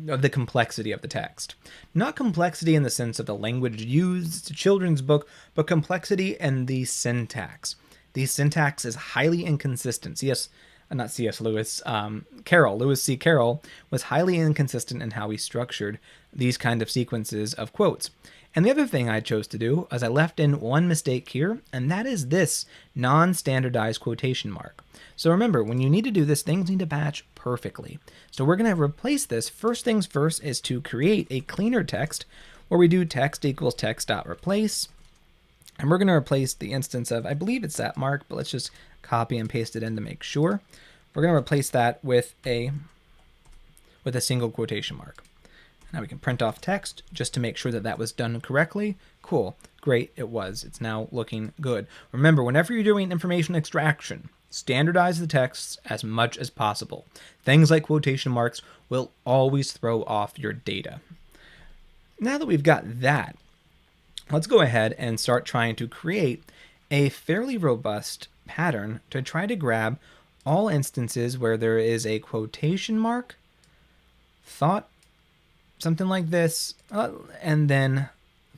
of the complexity of the text. Not complexity in the sense of the language used, it's a children's book, but complexity in the syntax. The syntax is highly inconsistent. Lewis C. Carroll was highly inconsistent in how he structured these kind of sequences of quotes. And the other thing I chose to do is I left in one mistake here, and that is this non-standardized quotation mark. So remember, when you need to do this, things need to match perfectly. So we're going to replace this. First things first is to create a cleaner text where we do text equals text.replace. And we're going to replace the instance of, I believe it's that mark, but let's just copy and paste it in to make sure. We're going to replace that with a single quotation mark. Now we can print off text just to make sure that that was done correctly. Cool. Great. It was. It's now looking good. Remember, whenever you're doing information extraction, standardize the text as much as possible. Things like quotation marks will always throw off your data. Now that we've got that, let's go ahead and start trying to create a fairly robust pattern to try to grab all instances where there is a quotation mark, thought, something like this, and then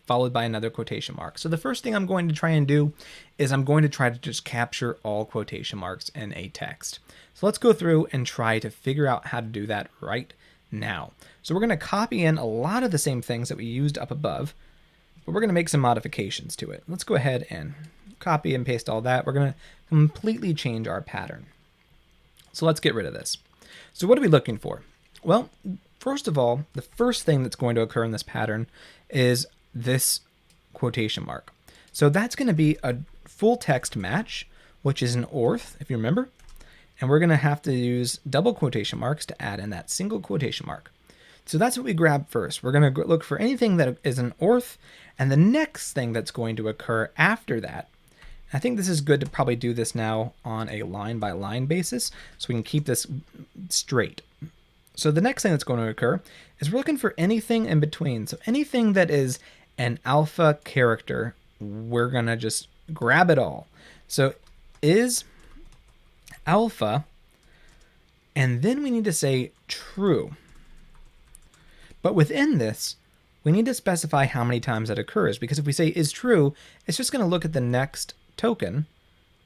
followed by another quotation mark. So the first thing I'm going to try and do is I'm going to try to just capture all quotation marks in a text. So let's go through and try to figure out how to do that right now. So we're going to copy in a lot of the same things that we used up above, but we're going to make some modifications to it. Let's go ahead and copy and paste all that. We're going to completely change our pattern. So let's get rid of this. So what are we looking for? Well, first of all, the first thing that's going to occur in this pattern is this quotation mark. So that's going to be a full text match, which is an orth, if you remember. And we're going to have to use double quotation marks to add in that single quotation mark. So that's what we grab first. We're going to look for anything that is an orth, and the next thing that's going to occur after that, I think this is good to probably do this now on a line-by-line basis so we can keep this straight. So the next thing that's going to occur is we're looking for anything in between. So anything that is an alpha character, we're going to just grab it all. So is alpha, and then we need to say true. But within this, we need to specify how many times that occurs, because if we say is true, it's just going to look at the next token,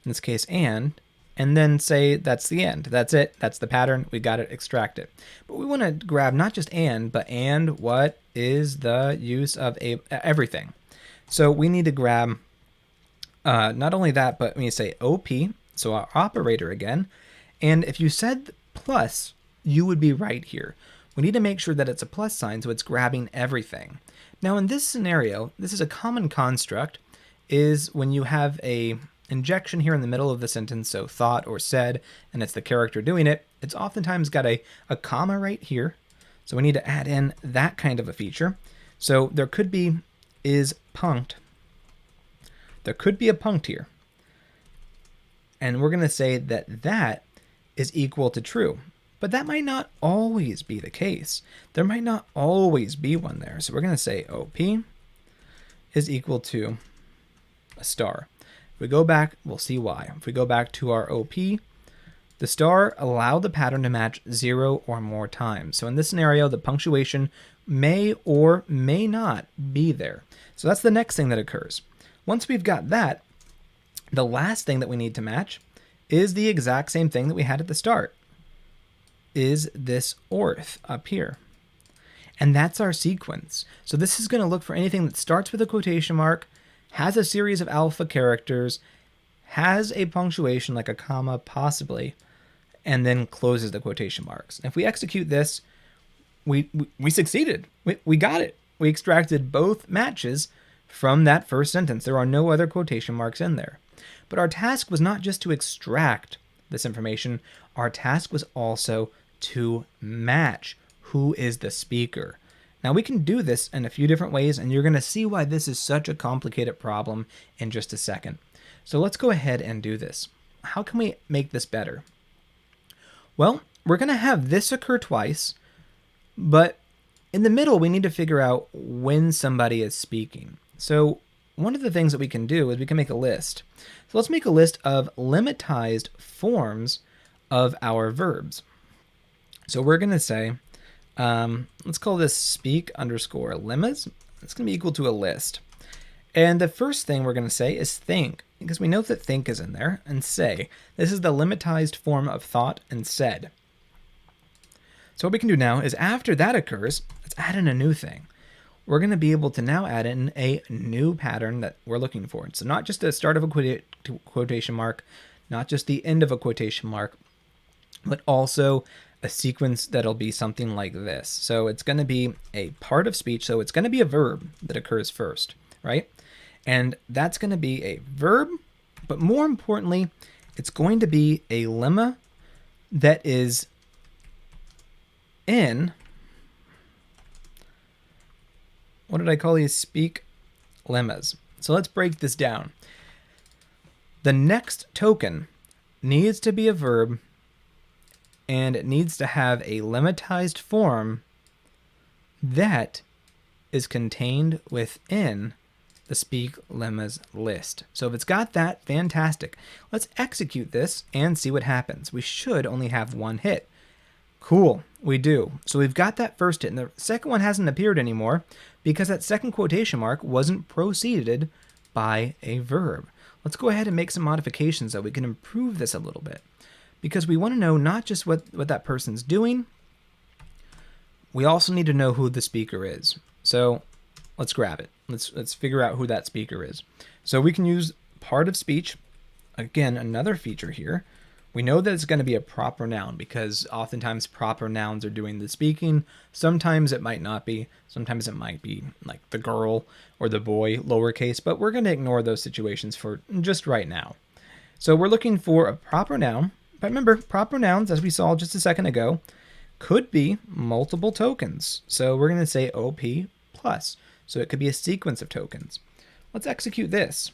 in this case and then say that's the end. That's it. That's the pattern. We got it extracted. But we want to grab not just but and what is the use of everything. So we need to grab not only that, but when you say OP, so our operator again, and if you said plus, you would be right here. We need to make sure that it's a plus sign, so it's grabbing everything. Now in this scenario, this is a common construct, is when you have a injection here in the middle of the sentence, so thought or said, and it's the character doing it, it's oftentimes got a comma right here. So we need to add in that kind of a feature. So there could be is punct. There could be a punct here. And we're going to say that that is equal to true. But that might not always be the case. There might not always be one there. So we're going to say OP is equal to a star. If we go back, we'll see why. If we go back to our OP, the star allowed the pattern to match 0 or more times. So in this scenario, the punctuation may or may not be there. So that's the next thing that occurs. Once we've got that, the last thing that we need to match is the exact same thing that we had at the start. Is this orth up here. And that's our sequence. So this is going to look for anything that starts with a quotation mark, has a series of alpha characters, has a punctuation like a comma possibly, and then closes the quotation marks. And if we execute this, we succeeded. We got it. We extracted both matches from that first sentence. There are no other quotation marks in there. But our task was not just to extract this information. Our task was also to match who is the speaker. Now we can do this in a few different ways, and you're going to see why this is such a complicated problem in just a second. So let's go ahead and do this. How can we make this better? Well, we're going to have this occur twice, but in the middle we need to figure out when somebody is speaking. So one of the things that we can do is we can make a list. So let's make a list of lemmatized forms of our verbs. So we're going to say, let's call this speak underscore lemmas. It's going to be equal to a list. And the first thing we're going to say is think, because we know that think is in there, and say. This is the lemmatized form of thought and said. So what we can do now is after that occurs, let's add in a new thing. We're going to be able to now add in a new pattern that we're looking for. So not just the start of a quotation mark, not just the end of a quotation mark, but also a sequence that'll be something like this. So it's going to be a part of speech. So it's going to be a verb that occurs first, right? And that's going to be a verb, but more importantly, it's going to be a lemma that is in, what did I call these? Speak lemmas. So let's break this down. The next token needs to be a verb, and it needs to have a lemmatized form that is contained within the speak lemmas list. So if it's got that, fantastic. Let's execute this and see what happens. We should only have one hit. Cool, we do. So we've got that first hit, and the second one hasn't appeared anymore because that second quotation mark wasn't preceded by a verb. Let's go ahead and make some modifications so we can improve this a little bit, because we want to know not just what that person's doing, we also need to know who the speaker is. So let's grab it. Let's figure out who that speaker is. So we can use part of speech. Again, another feature here. We know that it's going to be a proper noun because oftentimes proper nouns are doing the speaking. Sometimes it might not be. Sometimes it might be like the girl or the boy, lowercase, but we're going to ignore those situations for just right now. So we're looking for a proper noun. But remember, proper nouns, as we saw just a second ago, could be multiple tokens. So we're going to say OP plus. So it could be a sequence of tokens. Let's execute this.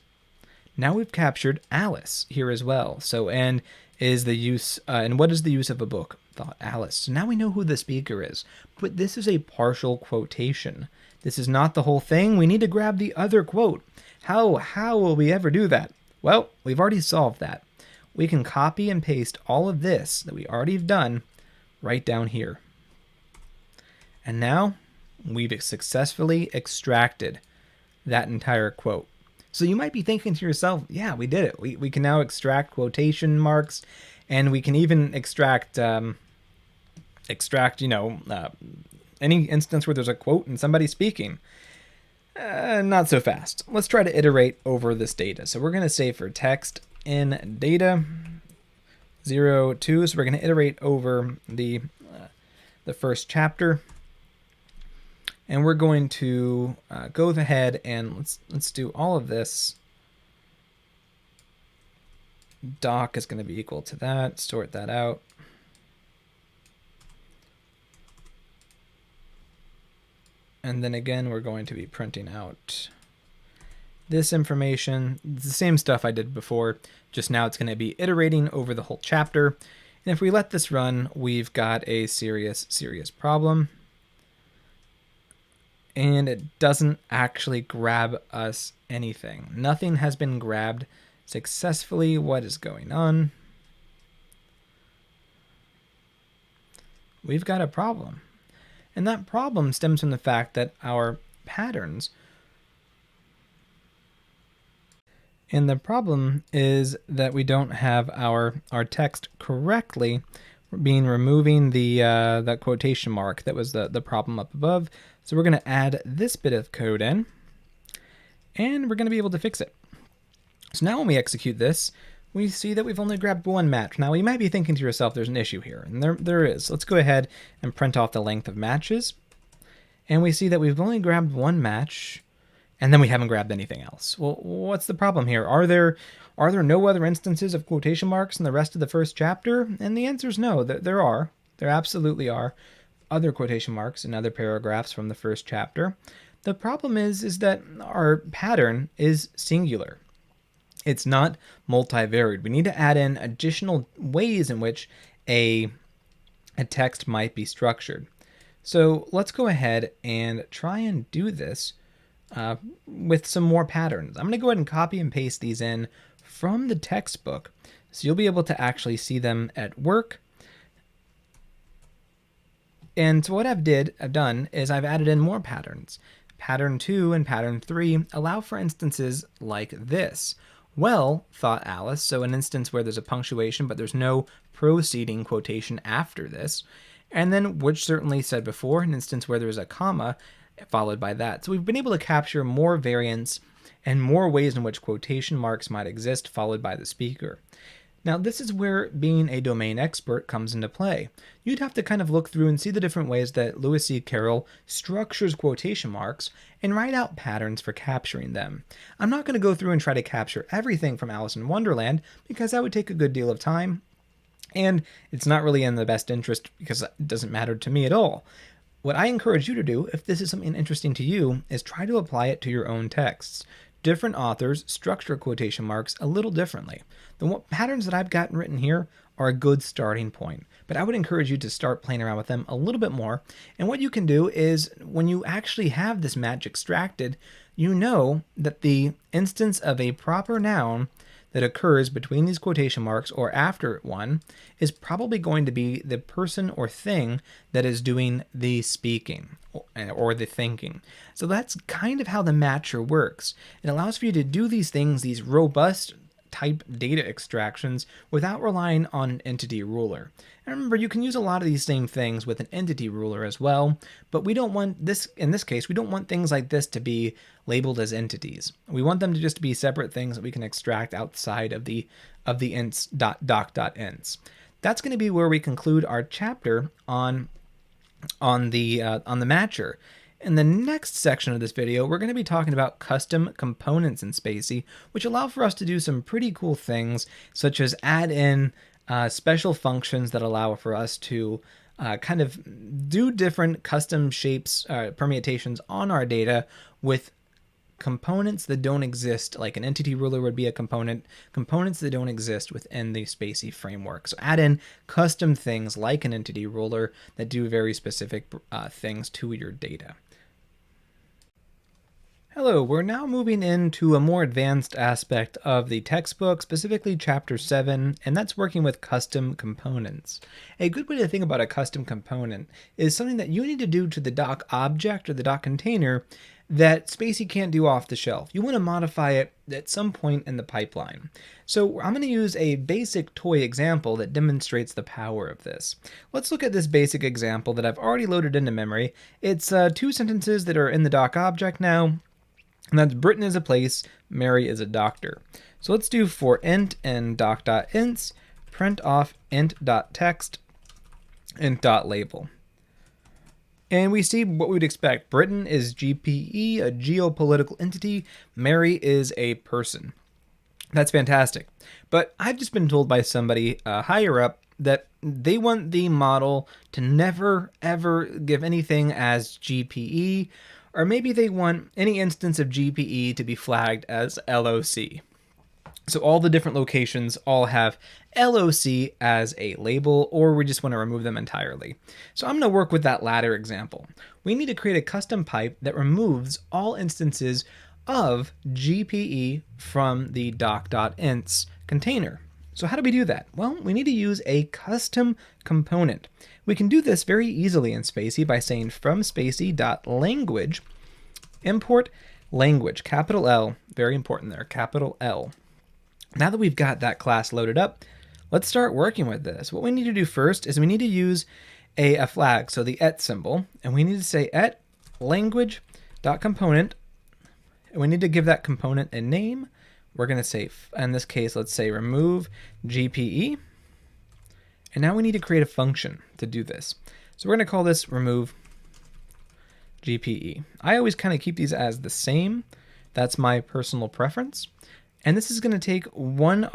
Now we've captured Alice here as well. So and is the use and what is the use of a book? Thought Alice. So now we know who the speaker is. But this is a partial quotation. This is not the whole thing. We need to grab the other quote. How will we ever do that? Well, we've already solved that. We can copy and paste all of this that we already have done right down here. And now we've successfully extracted that entire quote. So you might be thinking to yourself, yeah, we did it. We can now extract quotation marks, and we can even extract any instance where there's a quote and somebody speaking. Not so fast. Let's try to iterate over this data. So we're going to say for text in data 0, 2. So we're going to iterate over the first chapter. And we're going to go ahead and let's do all of this. Doc is going to be equal to that. Sort that out. And then again, we're going to be printing out this information. It's the same stuff I did before, just now it's going to be iterating over the whole chapter. And if we let this run, we've got a serious problem. And it doesn't actually grab us anything. Nothing has been grabbed successfully. What is going on? We've got a problem. And that problem stems from the fact that our patterns, and the problem is that we don't have our text correctly removing the that quotation mark that was the problem up above. So we're going to add this bit of code in, and we're going to be able to fix it. So now when we execute this, we see that we've only grabbed one match. Now you might be thinking to yourself, there's an issue here, and there is. Let's go ahead and print off the length of matches, and we see that we've only grabbed one match, and then we haven't grabbed anything else. Well, what's the problem here? Are there no other instances of quotation marks in the rest of the first chapter? And the answer is no. There are. There absolutely are other quotation marks in other paragraphs from the first chapter. The problem is that our pattern is singular. It's not multivariate. We need to add in additional ways in which a text might be structured. So let's go ahead and try and do this with some more patterns. I'm going to go ahead and copy and paste these in from the textbook, so you'll be able to actually see them at work. And so what I've done is I've added in more patterns. Pattern 2 and pattern 3 allow for instances like this. Well, thought Alice, so an instance where there's a punctuation but there's no proceeding quotation after this. And then, which certainly said before, an instance where there's a comma followed by that. So we've been able to capture more variants and more ways in which quotation marks might exist followed by the speaker. Now, this is where being a domain expert comes into play. You'd have to kind of look through and see the different ways that Lewis C. Carroll structures quotation marks and write out patterns for capturing them. I'm not going to go through and try to capture everything from Alice in Wonderland because that would take a good deal of time, and it's not really in the best interest because it doesn't matter to me at all. What I encourage you to do, if this is something interesting to you, is try to apply it to your own texts. Different authors structure quotation marks a little differently. The patterns that I've gotten written here are a good starting point, but I would encourage you to start playing around with them a little bit more. And what you can do is, when you actually have this match extracted, you know that the instance of a proper noun that occurs between these quotation marks or after one is probably going to be the person or thing that is doing the speaking or the thinking. So that's kind of how the matcher works. It allows for you to do these things, these robust type data extractions, without relying on an entity ruler. And remember, you can use a lot of these same things with an entity ruler as well, but we don't want this, in this case, we don't want things like this to be labeled as entities. We want them to just be separate things that we can extract outside of the ints.doc.ints. That's going to be where we conclude our chapter on the matcher. In the next section of this video, we're going to be talking about custom components in SpaCy, which allow for us to do some pretty cool things, such as add in special functions that allow for us to kind of do different custom shapes, permutations on our data with components that don't exist, like an entity ruler would be a components that don't exist within the SpaCy framework. So add in custom things like an entity ruler that do very specific things to your data. Hello, we're now moving into a more advanced aspect of the textbook, specifically Chapter 7, and that's working with custom components. A good way to think about a custom component is something that you need to do to the doc object or the doc container that SpaCy can't do off the shelf. You want to modify it at some point in the pipeline. So I'm going to use a basic toy example that demonstrates the power of this. Let's look at this basic example that I've already loaded into memory. It's 2 sentences that are in the doc object now. And that's Britain is a place, Mary is a doctor. So let's do for int and doc.ints, print off int.text, int.label. And we see what we'd expect. Britain is GPE, a geopolitical entity. Mary is a person. That's fantastic. But I've just been told by somebody higher up that they want the model to never, ever give anything as GPE, or maybe they want any instance of GPE to be flagged as LOC. So all the different locations all have LOC as a label, or we just want to remove them entirely. So I'm going to work with that latter example. We need to create a custom pipe that removes all instances of GPE from the doc.ints container. So how do we do that? Well, we need to use a custom component. We can do this very easily in SpaCy by saying from spacy.language, import language, capital L, very important there, capital L. Now that we've got that class loaded up, let's start working with this. What we need to do first is we need to use a flag, so the et symbol, and we need to say et language.component, and we need to give that component a name. We're going to say, in this case, let's say remove GPE. And now we need to create a function to do this. So we're going to call this remove GPE. I always kind of keep these as the same. That's my personal preference. And this is going to take one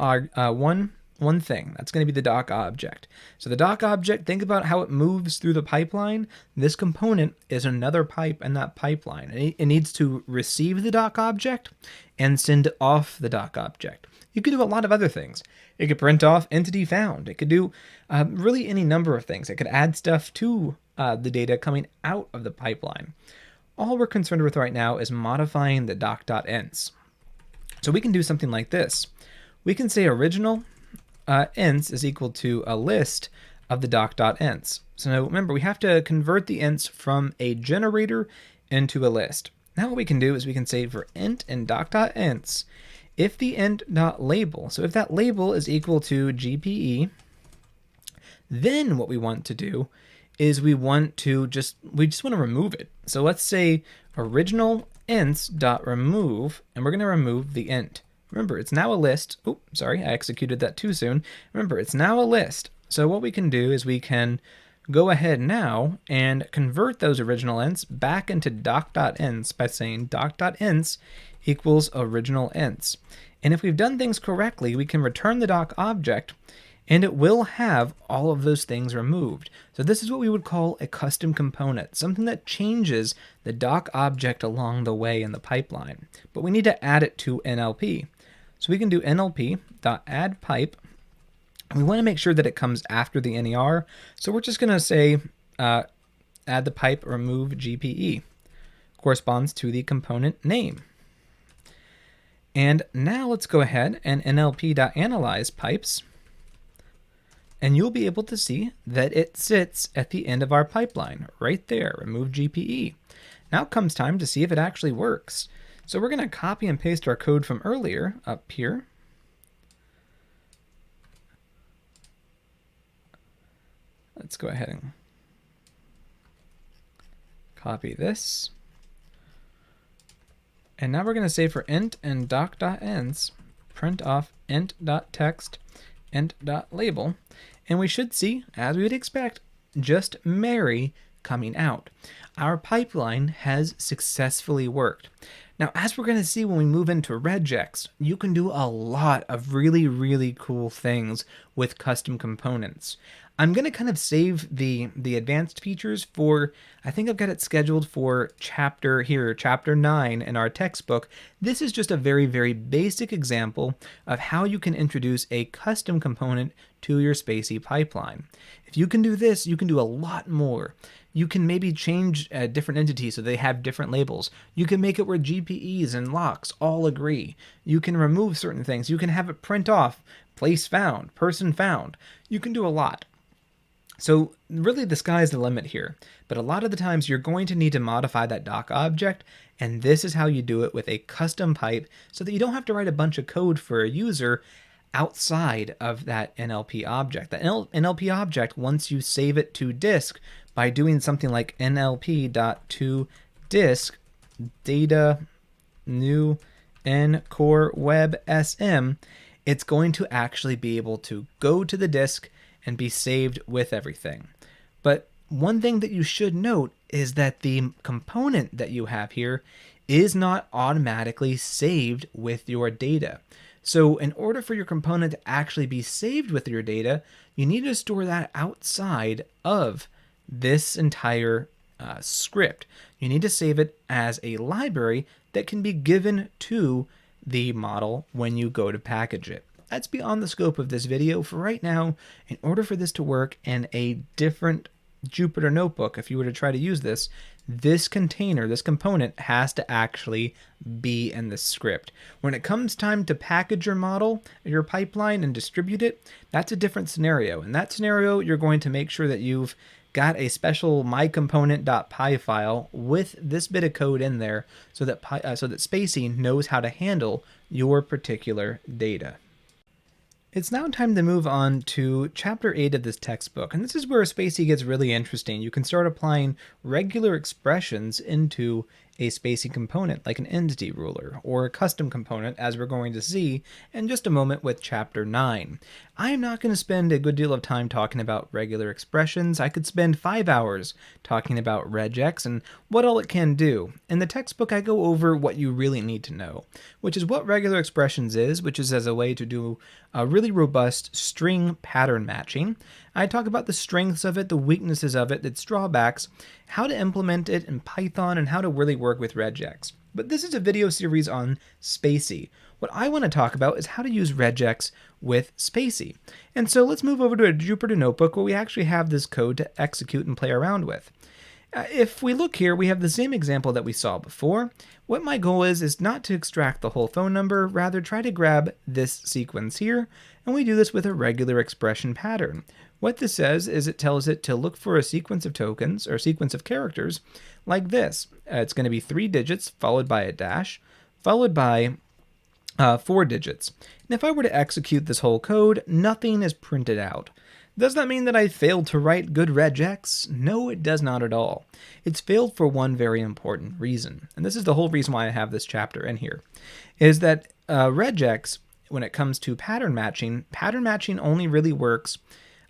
thing. That's going to be the doc object. So the doc object, think about how it moves through the pipeline. This component is another pipe in that pipeline. It needs to receive the doc object and send off the doc object. You could do a lot of other things. It could print off entity found. It could do really any number of things. It could add stuff to the data coming out of the pipeline. all we're concerned with right now is modifying the doc.ents. So we can do something like this. We can say original ents is equal to a list of the doc.ents. So now remember, we have to convert the ents from a generator into a list. Now what we can do is we can say for int and doc.ents, if the int.label, so if that label is equal to GPE, then what we want to do is we just want to remove it. So let's say original ents.remove, and we're going to remove the int. Remember, it's now a list. Oh, sorry, I executed that too soon. Remember, it's now a list. So what we can do is we can go ahead now and convert those original ents back into doc.ents by saying doc.ents equals original ents. And if we've done things correctly, we can return the doc object, and it will have all of those things removed. So this is what we would call a custom component, something that changes the doc object along the way in the pipeline. But we need to add it to NLP. So we can do NLP.addPipe. We want to make sure that it comes after the NER. So we're just going to say add the pipe remove GPE. Corresponds to the component name. And now let's go ahead and NLP.analyze pipes. And you'll be able to see that it sits at the end of our pipeline, right there, remove GPE. Now comes time to see if it actually works. So we're going to copy and paste our code from earlier up here. Let's go ahead and copy this. And now we're going to say for int and doc.ents, print off int.text, int.label, and we should see, as we would expect, just Mary coming out. Our pipeline has successfully worked. Now, as we're going to see when we move into RegEx, you can do a lot of really, really cool things with custom components. I'm going to kind of save the advanced features for, I think I've got it scheduled for chapter 9 in our textbook. This is just a very, very basic example of how you can introduce a custom component to your SpaCy pipeline. If you can do this, you can do a lot more. You can maybe change different entities so they have different labels. You can make it where GPEs and locks all agree. You can remove certain things. You can have it print off place found, person found. You can do a lot. So really the sky's the limit here, but a lot of the times you're going to need to modify that doc object, and this is how you do it with a custom pipe so that you don't have to write a bunch of code for a user outside of that NLP object. The NLP object, once you save it to disk by doing something like nlp.toDisk data new n core web sm, it's going to actually be able to go to the disk and be saved with everything. But one thing that you should note is that the component that you have here is not automatically saved with your data. So in order for your component to actually be saved with your data, you need to store that outside of this entire script. You need to save it as a library that can be given to the model when you go to package it. That's beyond the scope of this video. For right now, in order for this to work in a different Jupyter notebook, if you were to try to use this, this container, this component, has to actually be in the script. When it comes time to package your model, your pipeline, and distribute it, that's a different scenario. In that scenario, you're going to make sure that you've got a special mycomponent.py file with this bit of code in there so that SpaCy knows how to handle your particular data. It's now time to move on to chapter 8 of this textbook, and this is where SpaCy gets really interesting. You can start applying regular expressions into a SpaCy component, like an EntityRuler, or a custom component, as we're going to see in just a moment with chapter 9. I am not going to spend a good deal of time talking about regular expressions. I could spend 5 hours talking about RegEx and what all it can do. In the textbook, I go over what you really need to know, which is what regular expressions is, which is as a way to do a really robust string pattern matching. I talk about the strengths of it, the weaknesses of it, its drawbacks, how to implement it in Python, and how to really work with RegEx. But this is a video series on SpaCy. What I want to talk about is how to use RegEx with SpaCy. And so let's move over to a Jupyter notebook where we actually have this code to execute and play around with. If we look here, we have the same example that we saw before. What my goal is not to extract the whole phone number, rather try to grab this sequence here, and we do this with a regular expression pattern. What this says is it tells it to look for a sequence of tokens, or sequence of characters, like this. It's going to be 3 digits, followed by a dash, followed by 4 digits. And if I were to execute this whole code, nothing is printed out. Does that mean that I failed to write good regex? No, it does not at all. It's failed for one very important reason, and this is the whole reason why I have this chapter in here, is that regex, when it comes to pattern matching only really works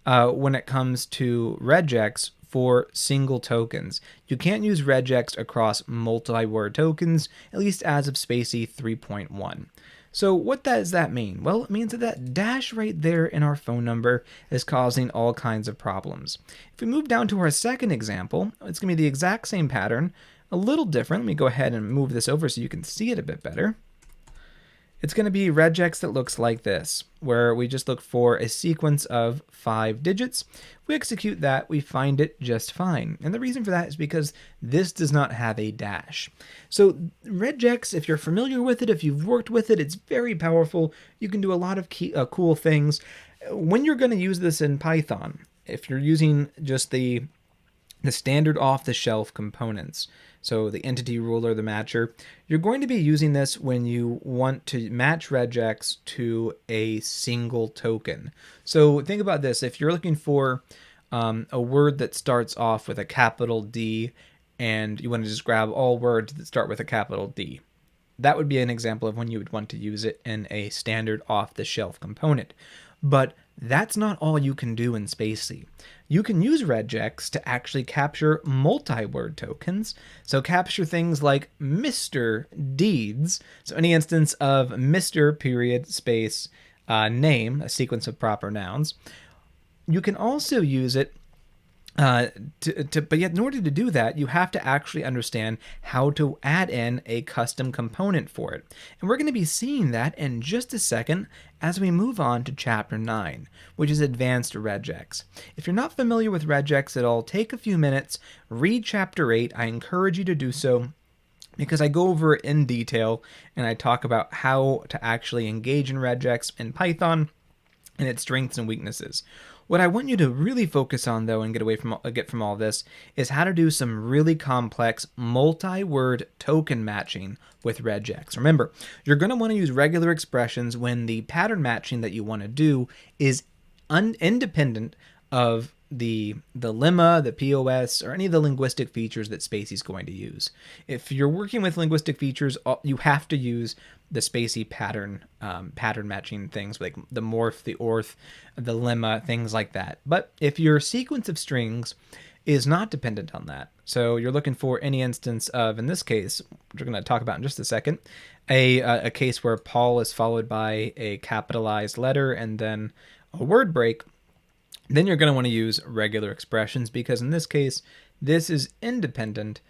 when it comes to regex for single tokens. You can't use regex across multi-word tokens, at least as of SpaCy 3.1. So what does that mean? Well, it means that that dash right there in our phone number is causing all kinds of problems. If we move down to our second example, it's going to be the exact same pattern, a little different. Let me go ahead and move this over so you can see it a bit better. It's going to be regex that looks like this, where we just look for a sequence of 5 digits. We execute that, we find it just fine. And the reason for that is because this does not have a dash. So regex, if you're familiar with it, if you've worked with it, it's very powerful. You can do a lot of cool things. When you're going to use this in Python, if you're using just the standard off-the-shelf components, so the EntityRuler, the matcher, you're going to be using this when you want to match regex to a single token. So think about this. If you're looking for a word that starts off with a capital D and you want to just grab all words that start with a capital D, that would be an example of when you would want to use it in a standard off-the-shelf component. But that's not all you can do in SpaCy. You can use regex to actually capture multi-word tokens. So capture things like Mr. Deeds. So any instance of Mr. period space name, a sequence of proper nouns. You can also use it but yet in order to do that, you have to actually understand how to add in a custom component for it. And we're going to be seeing that in just a second as we move on to Chapter 9, which is Advanced Regex. If you're not familiar with regex at all, take a few minutes, read Chapter 8. I encourage you to do so, because I go over it in detail and I talk about how to actually engage in regex in Python and its strengths and weaknesses. What I want you to really focus on, though, and get from all this, is how to do some really complex multi-word token matching with regex. Remember, you're going to want to use regular expressions when the pattern matching that you want to do is independent of the lemma, the POS, or any of the linguistic features that SpaCy is going to use. If you're working with linguistic features, you have to use the SpaCy pattern matching things like the morph, the orth, the lemma, things like that. But if your sequence of strings is not dependent on that, so you're looking for any instance of, in this case, which we're going to talk about in just a second, a case where Paul is followed by a capitalized letter and then a word break, then you're going to want to use regular expressions, because in this case, this is independent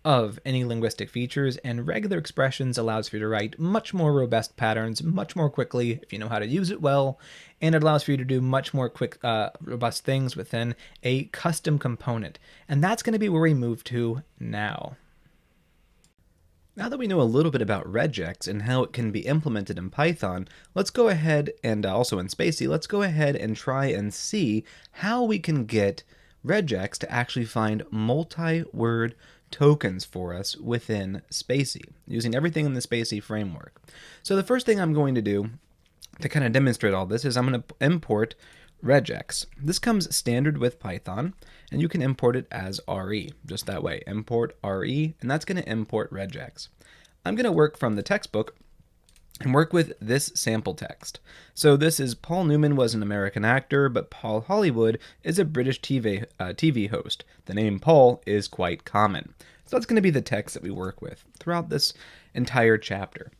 of any linguistic features, and regular expressions allows for you to write much more robust patterns much more quickly if you know how to use it well, and it allows for you to do much more quick, robust things within a custom component. And that's going to be where we move to now. Now that we know a little bit about regex and how it can be implemented in Python, let's go ahead, and also in SpaCy, let's go ahead and try and see how we can get regex to actually find multi-word tokens for us within SpaCy, using everything in the SpaCy framework. So the first thing I'm going to do to kind of demonstrate all this is I'm going to import regex. This comes standard with Python, and you can import it as RE, just that way, import RE, and that's going to import regex. I'm going to work from the textbook and work with this sample text. So this is Paul Newman was an American actor, but Paul Hollywood is a British TV host. The name Paul is quite common. So that's going to be the text that we work with throughout this entire chapter.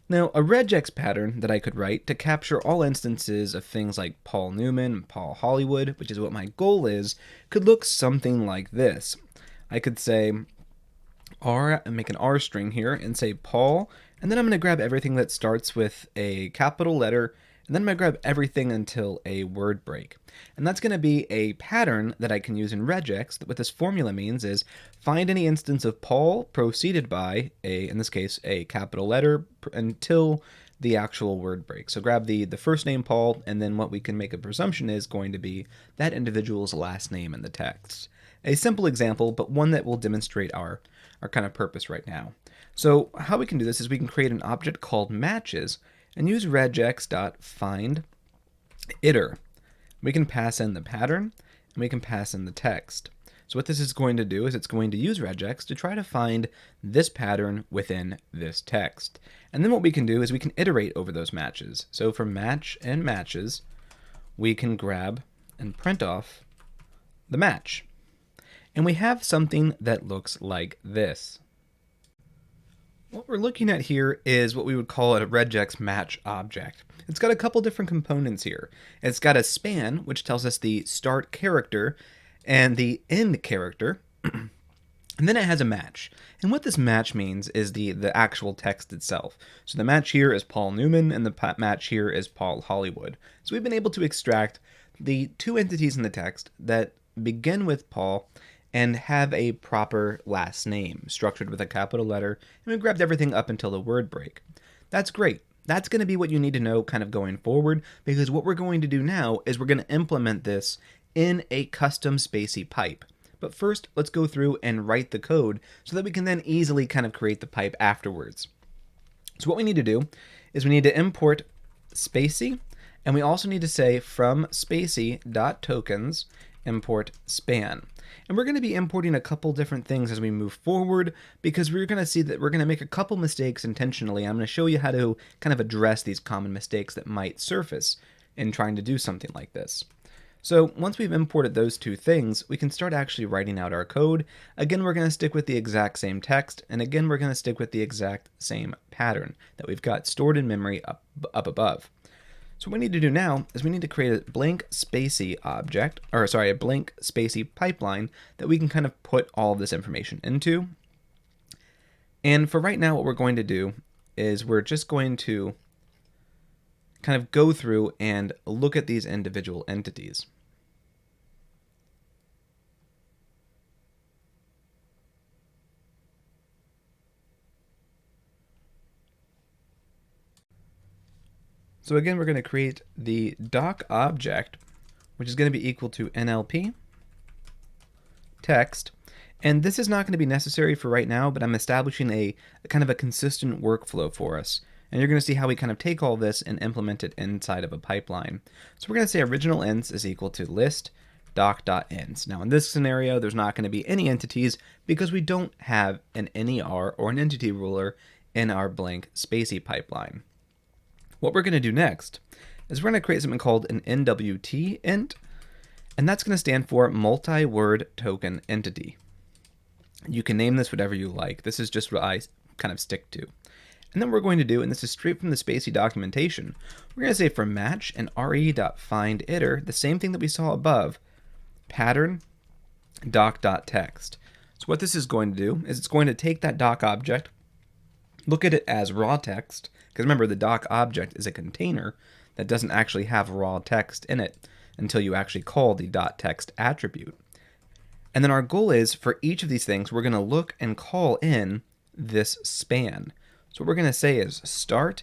Now, a regex pattern that I could write to capture all instances of things like Paul Newman and Paul Hollywood, which is what my goal is, could look something like this. I could say R, and make an R string here, and say Paul, and then I'm going to grab everything that starts with a capital letter And then I'm going to grab everything until a word break. And that's going to be a pattern that I can use in regex. What this formula means is find any instance of Paul preceded by in this case, a capital letter until the actual word break. So grab the first name Paul, and then what we can make a presumption is going to be that individual's last name in the text. A simple example, but one that will demonstrate our kind of purpose right now. So how we can do this is we can create an object called matches and use regex.findIter. We can pass in the pattern, and we can pass in the text. So what this is going to do is it's going to use regex to try to find this pattern within this text. And then what we can do is we can iterate over those matches. So for match and matches, we can grab and print off the match. And we have something that looks like this. What we're looking at here is what we would call a regex match object. It's got a couple different components here. It's got a span, which tells us the start character and the end character, and then it has a match. And what this match means is the actual text itself. So the match here is Paul Newman, and the match here is Paul Hollywood. So we've been able to extract the two entities in the text that begin with Paul and have a proper last name, structured with a capital letter, and we grabbed everything up until the word break. That's great. That's going to be what you need to know kind of going forward, because what we're going to do now is we're going to implement this in a custom SpaCy pipe. But first, let's go through and write the code so that we can then easily kind of create the pipe afterwards. So what we need to do is we need to import SpaCy, and we also need to say from SpaCy.tokens import span. And we're going to be importing a couple different things as we move forward, because we're going to see that we're going to make a couple mistakes intentionally. I'm going to show you how to kind of address these common mistakes that might surface in trying to do something like this. So once we've imported those two things, we can start actually writing out our code. Again, we're going to stick with the exact same text, and again, we're going to stick with the exact same pattern that we've got stored in memory up above. So what we need to do now is we need to create a blank SpaCy object, or sorry, a blank SpaCy pipeline that we can kind of put all of this information into. And for right now, what we're going to do is we're just going to kind of go through and look at these individual entities. So again, we're going to create the doc object, which is going to be equal to NLP text. And this is not going to be necessary for right now, but I'm establishing a kind of a consistent workflow for us. And you're going to see how we kind of take all this and implement it inside of a pipeline. So we're going to say original ents is equal to list doc.ents. Now in this scenario, there's not going to be any entities because we don't have an NER or an EntityRuler in our blank SpaCy pipeline. What we're going to do next is we're going to create something called an NWT int, and that's going to stand for multi-word token entity. You can name this whatever you like. This is just what I kind of stick to. And then what we're going to do, and this is straight from the SpaCy documentation, we're going to say for match and re.findIter, the same thing that we saw above, pattern doc.text. So what this is going to do is it's going to take that doc object, look at it as raw text, because remember the doc object is a container that doesn't actually have raw text in it until you actually call the .text attribute. And then our goal is for each of these things, we're going to look and call in this span. So what we're going to say is start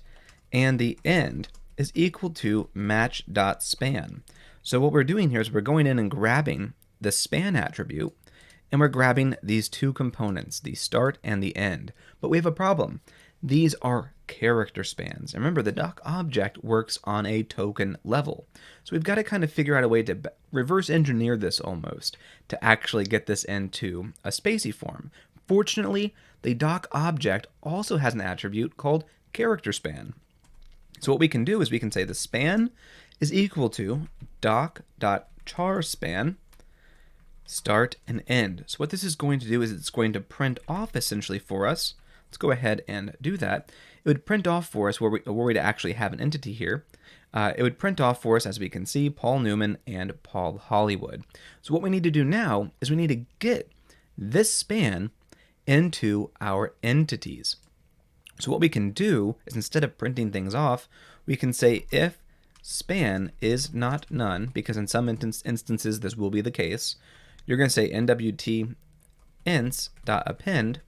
and the end is equal to match.span. So what we're doing here is we're going in and grabbing the span attribute, and we're grabbing these two components, the start and the end. But we have a problem. These are character spans. And remember, the doc object works on a token level. So we've got to kind of figure out a way to reverse engineer this almost to actually get this into a SpaCy form. Fortunately, the doc object also has an attribute called character span. So what we can do is we can say the span is equal to doc.charspan start and end. So what this is going to do is it's going to print off essentially for us. Let's go ahead and do that. It would print off for us were we to actually have an entity here. It would print off for us, as we can see, Paul Newman and Paul Hollywood. So what we need to do now is we need to get this span into our entities. So what we can do is instead of printing things off, we can say if span is not none, because in some instances this will be the case. You're going to say nwt ints.append,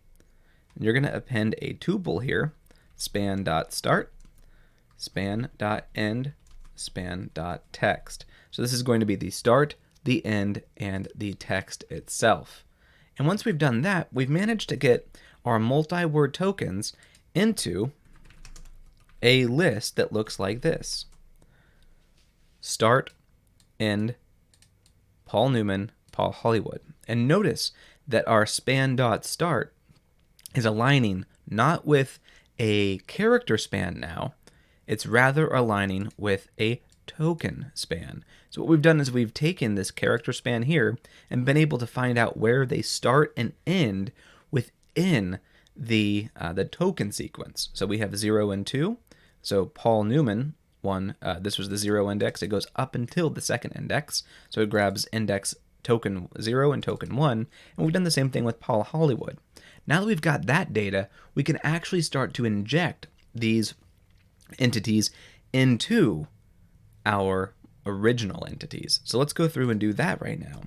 and you're going to append a tuple here, span.start, span.end, span.text. So this is going to be the start, the end, and the text itself. And once we've done that, we've managed to get our multi-word tokens into a list that looks like this. Start, end, Paul Newman, Paul Hollywood. And notice that our span.start is aligning not with a character span now, it's rather aligning with a token span. So what we've done is we've taken this character span here and been able to find out where they start and end within the token sequence. So we have 0 and 2. So Paul Newman, 1, this was the 0 index. It goes up until the second index. So it grabs index token 0 and token 1. And we've done the same thing with Paul Hollywood. Now that we've got that data, we can actually start to inject these entities into our original entities. So let's go through and do that right now.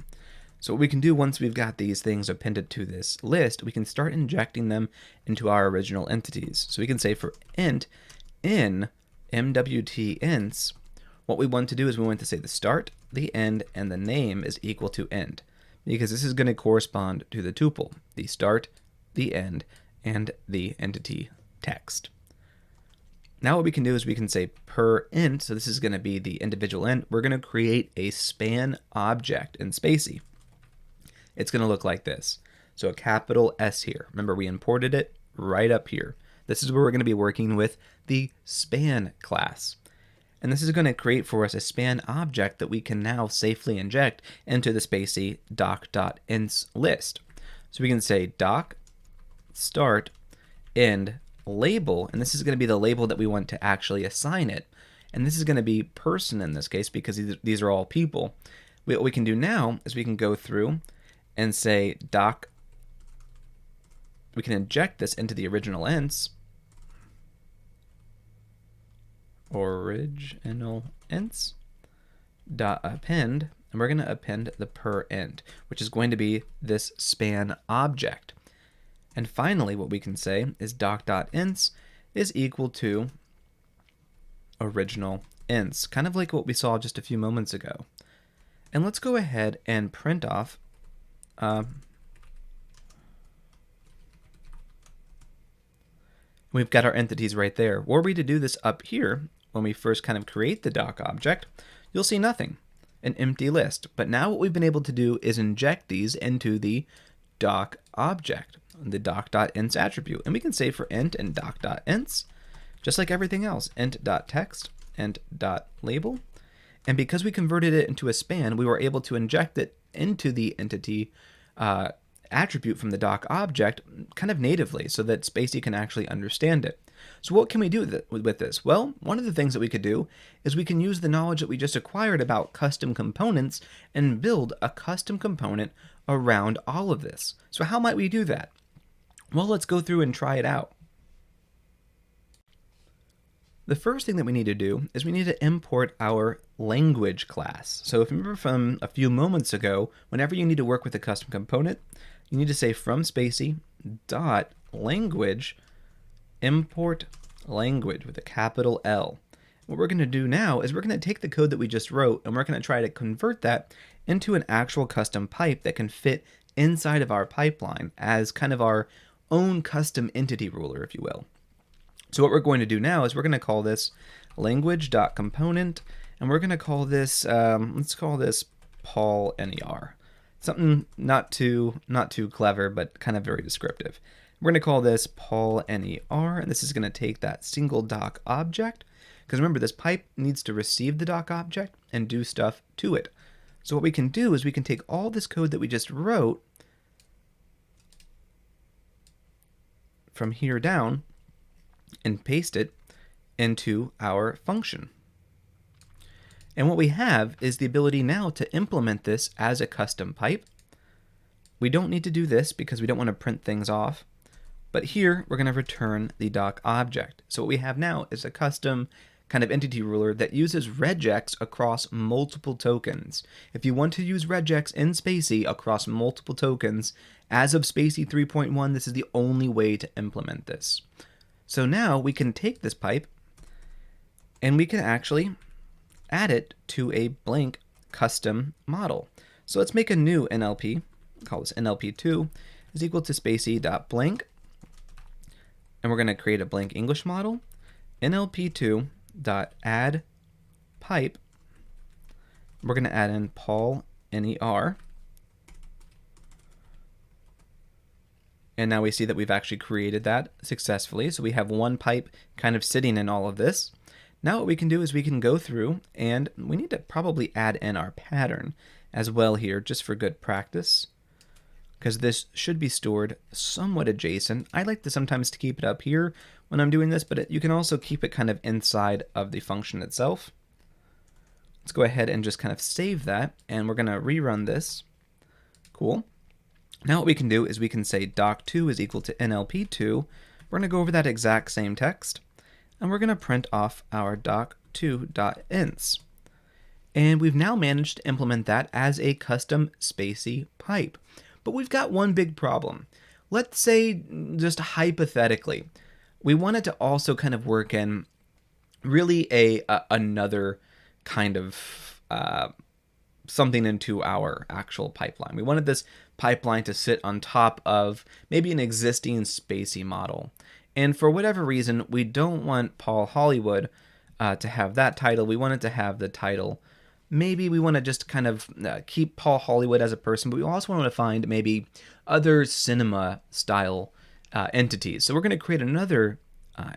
So what we can do once we've got these things appended to this list, we can start injecting them into our original entities. So we can say for int in mwt ints, what we want to do is we want to say the start, the end, and the name is equal to end, because this is going to correspond to the tuple, the start, the end, and the entity text. Now what we can do is we can say per int, so this is going to be the individual int, we're going to create a span object in SpaCy. It's going to look like this. So a capital S here. Remember, we imported it right up here. This is where we're going to be working with the span class. And this is going to create for us a span object that we can now safely inject into the SpaCy doc.ints list. So we can say doc start end label, and this is going to be the label that we want to actually assign it. And this is going to be person in this case, because these are all people. What we can do now is we can go through and say doc, we can inject this into the original ints, dot append, and we're going to append the per int, which is going to be this span object. And finally, what we can say is doc.ints is equal to original ints, kind of like what we saw just a few moments ago. And let's go ahead and print off we've got our entities right there. Were we to do this up here, when we first kind of create the doc object, you'll see nothing, an empty list. But now what we've been able to do is inject these into the doc object, the doc.ints attribute. And we can say for int and doc.ints, just like everything else, int.text, int.label. And because we converted it into a span, we were able to inject it into the entity attribute from the doc object kind of natively, so that SpaCy can actually understand it. So what can we do with this? Well, one of the things that we could do is we can use the knowledge that we just acquired about custom components and build a custom component around all of this. So how might we do that? Well, let's go through and try it out. The first thing that we need to do is we need to import our language class. So if you remember from a few moments ago, whenever you need to work with a custom component, you need to say from SpaCy dot language import language with a capital L. What we're going to do now is we're going to take the code that we just wrote and we're going to try to convert that into an actual custom pipe that can fit inside of our pipeline as kind of our own custom entity ruler, if you will. So what we're going to do now is we're going to call this language.component, and we're going to call this, let's call this Paul NER. Something not too clever, but kind of very descriptive. We're going to call this Paul NER, and this is going to take that single doc object, because remember, this pipe needs to receive the doc object and do stuff to it. So what we can do is we can take all this code that we just wrote from here down and paste it into our function. And what we have is the ability now to implement this as a custom pipe. We don't need to do this because we don't want to print things off. But here we're going to return the doc object. So what we have now is a custom kind of entity ruler that uses regex across multiple tokens. If you want to use regex in SpaCy across multiple tokens, as of SpaCy 3.1, this is the only way to implement this. So now we can take this pipe and we can actually add it to a blank custom model. So let's make a new NLP, call this NLP2, is equal to SpaCy.blank, and we're going to create a blank English model, NLP2.add pipe. We're going to add in Paul NER. And now we see that we've actually created that successfully. So we have one pipe kind of sitting in all of this. Now what we can do is we can go through, and we need to probably add in our pattern as well here, just for good practice, because this should be stored somewhat adjacent. I like to sometimes to keep it up here when I'm doing this, but you can also keep it kind of inside of the function itself. Let's go ahead and just kind of save that, and we're going to rerun this. Cool. Now what we can do is we can say doc2 is equal to NLP2. We're going to go over that exact same text, and we're going to print off our doc2.ints. And we've now managed to implement that as a custom SpaCy pipe. But we've got one big problem. Let's say, just hypothetically, we wanted to also kind of work in really another kind of something into our actual pipeline. We wanted this pipeline to sit on top of maybe an existing SpaCy model. And for whatever reason, we don't want Paul Hollywood to have that title. We want it to have the title. Maybe we want to just kind of keep Paul Hollywood as a person, but we also want to find maybe other cinema style entities. So we're going to create another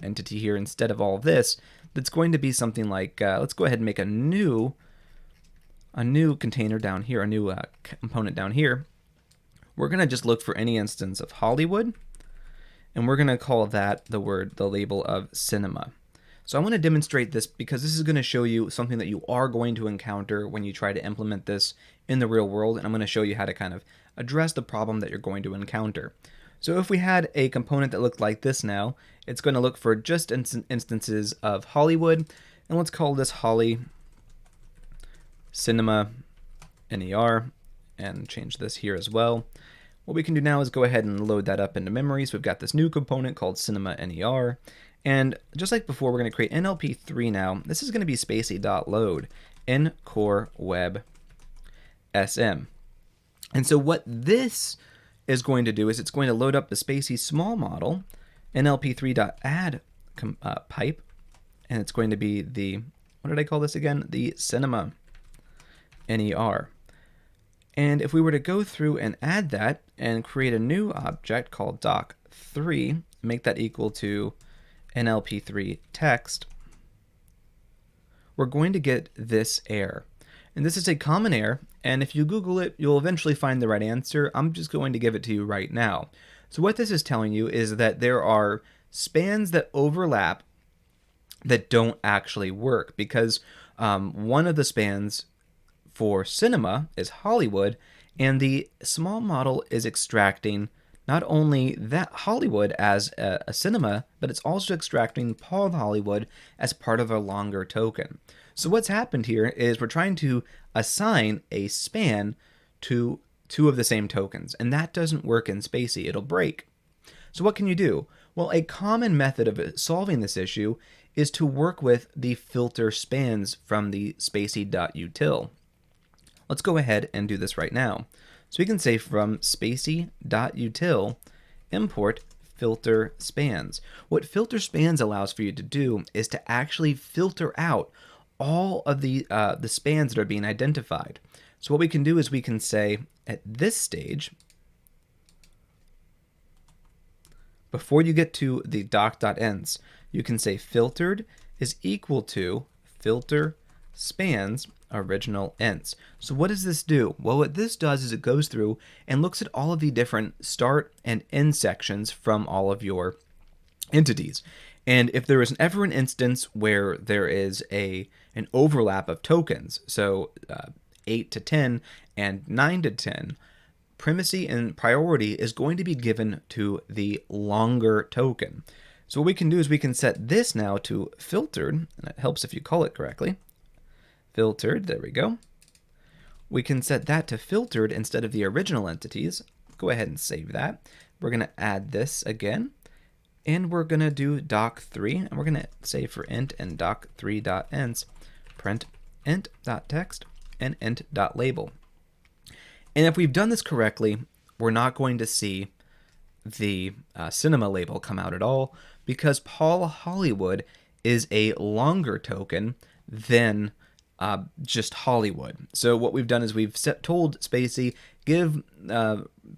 entity here instead of all of this. That's going to be something like, let's go ahead and make a new container down here, a new component down here. We're going to just look for any instance of Hollywood, and we're going to call that the label of cinema. So I want to demonstrate this because this is going to show you something that you are going to encounter when you try to implement this in the real world, and I'm going to show you how to kind of address the problem that you're going to encounter. So if we had a component that looked like this now, it's going to look for just instances of Hollywood, and let's call this Holly Cinema NER, and change this here as well. What we can do now is go ahead and load that up into memory. So we've got this new component called Cinema NER. And just like before, we're going to create NLP3 now. This is going to be SpaCy.load in core web SM. And so what this is going to do is it's going to load up the SpaCy small model, NLP3.add pipe, and it's going to be the, what did I call this again? The Cinema NER. And if we were to go through and add that and create a new object called doc3, make that equal to NLP3 text, we're going to get this error. And this is a common error, and if you Google it, you'll eventually find the right answer. I'm just going to give it to you right now. So what this is telling you is that there are spans that overlap that don't actually work, because one of the spans for cinema is Hollywood, and the small model is extracting not only that Hollywood as a cinema, but it's also extracting Paul Hollywood as part of a longer token. So what's happened here is we're trying to assign a span to two of the same tokens, and that doesn't work in SpaCy. It'll break. So what can you do? Well, a common method of solving this issue is to work with the filter spans from the SpaCy.util. Let's go ahead and do this right now. So we can say from SpaCy.util import filter spans. What filter spans allows for you to do is to actually filter out all of the spans that are being identified. So what we can do is we can say at this stage, before you get to the doc.ends, you can say filtered is equal to filter spans original ents. So what does this do? Well, what this does is it goes through and looks at all of the different start and end sections from all of your entities. And if there is ever an instance where there is an overlap of tokens, so 8 to 10 and 9 to 10, primacy and priority is going to be given to the longer token. So what we can do is we can set this now to filtered, and it helps if you call it correctly. Filtered, there we go. We can set that to filtered instead of the original entities. Go ahead and save that. We're going to add this again, and we're going to do doc3, and we're going to say for int and doc3.ents, print int.text and int.label. And if we've done this correctly, we're not going to see the cinema label come out at all, because Paul Hollywood is a longer token than just Hollywood. So what we've done is we've told SpaCy, give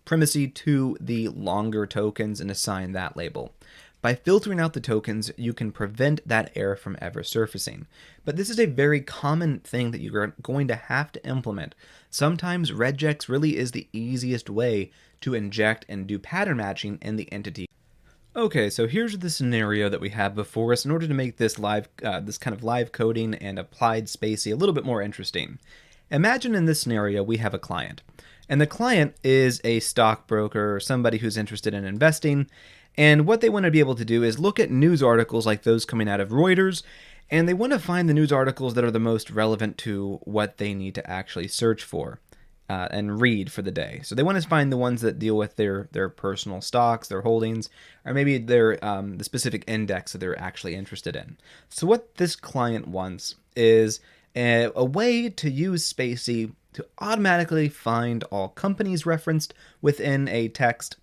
primacy to the longer tokens and assign that label. By filtering out the tokens, you can prevent that error from ever surfacing. But this is a very common thing that you're going to have to implement. Sometimes RegEx really is the easiest way to inject and do pattern matching in the entity. Okay, so here's the scenario that we have before us in order to make this this kind of live coding and applied SpaCy a little bit more interesting. Imagine in this scenario we have a client, and the client is a stockbroker or somebody who's interested in investing, and what they want to be able to do is look at news articles like those coming out of Reuters, and they want to find the news articles that are the most relevant to what they need to actually search for and read for the day. So they want to find the ones that deal with their personal stocks, their holdings, or maybe their the specific index that they're actually interested in. So what this client wants is a way to use SpaCy to automatically find all companies referenced within a text,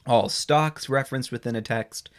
all stocks referenced within a text,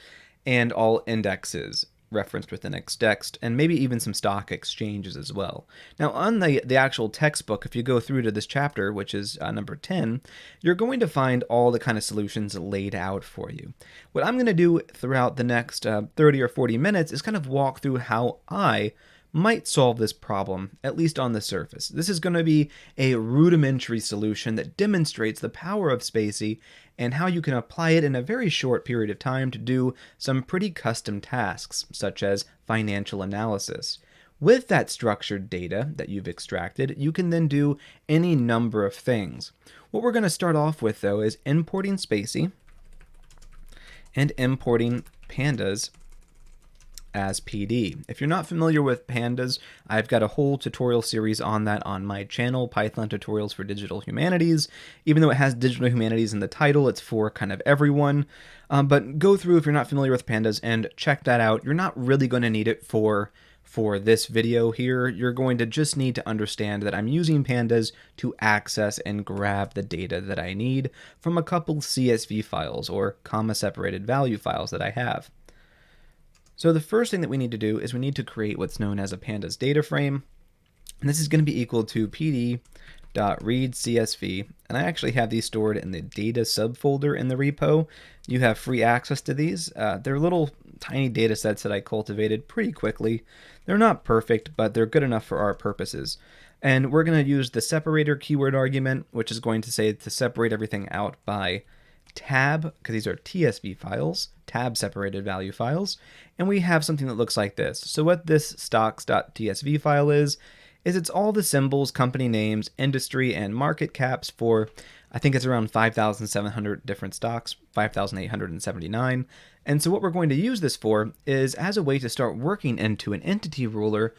and all indexes referenced within a text, and maybe even some stock exchanges as well. Now on the actual textbook, if you go through to this chapter, which is number 10, you're going to find all the kind of solutions laid out for you. What I'm going to do throughout the next 30 or 40 minutes is kind of walk through how I might solve this problem, at least on the surface. This is going to be a rudimentary solution that demonstrates the power of SpaCy and how you can apply it in a very short period of time to do some pretty custom tasks, such as financial analysis. With that structured data that you've extracted, you can then do any number of things. What we're going to start off with, though, is importing SpaCy and importing pandas as PD. If you're not familiar with pandas, I've got a whole tutorial series on that on my channel, Python Tutorials for Digital Humanities. Even though it has Digital Humanities in the title, it's for kind of everyone. But go through if you're not familiar with pandas and check that out. You're not really going to need it for this video here. You're going to just need to understand that I'm using pandas to access and grab the data that I need from a couple CSV files or comma-separated value files that I have. So the first thing that we need to do is we need to create what's known as a pandas data frame. And this is going to be equal to pd.readcsv. And I actually have these stored in the data subfolder in the repo. You have free access to these. They're little tiny data sets that I cultivated pretty quickly. They're not perfect, but they're good enough for our purposes. And we're going to use the separator keyword argument, which is going to say to separate everything out by tab, because these are TSV files, tab separated value files, and we have something that looks like this. So what this stocks.tsv file is it's all the symbols, company names, industry, and market caps for, I think it's around 5,700 different stocks, 5,879. And so what we're going to use this for is as a way to start working into an EntityRuler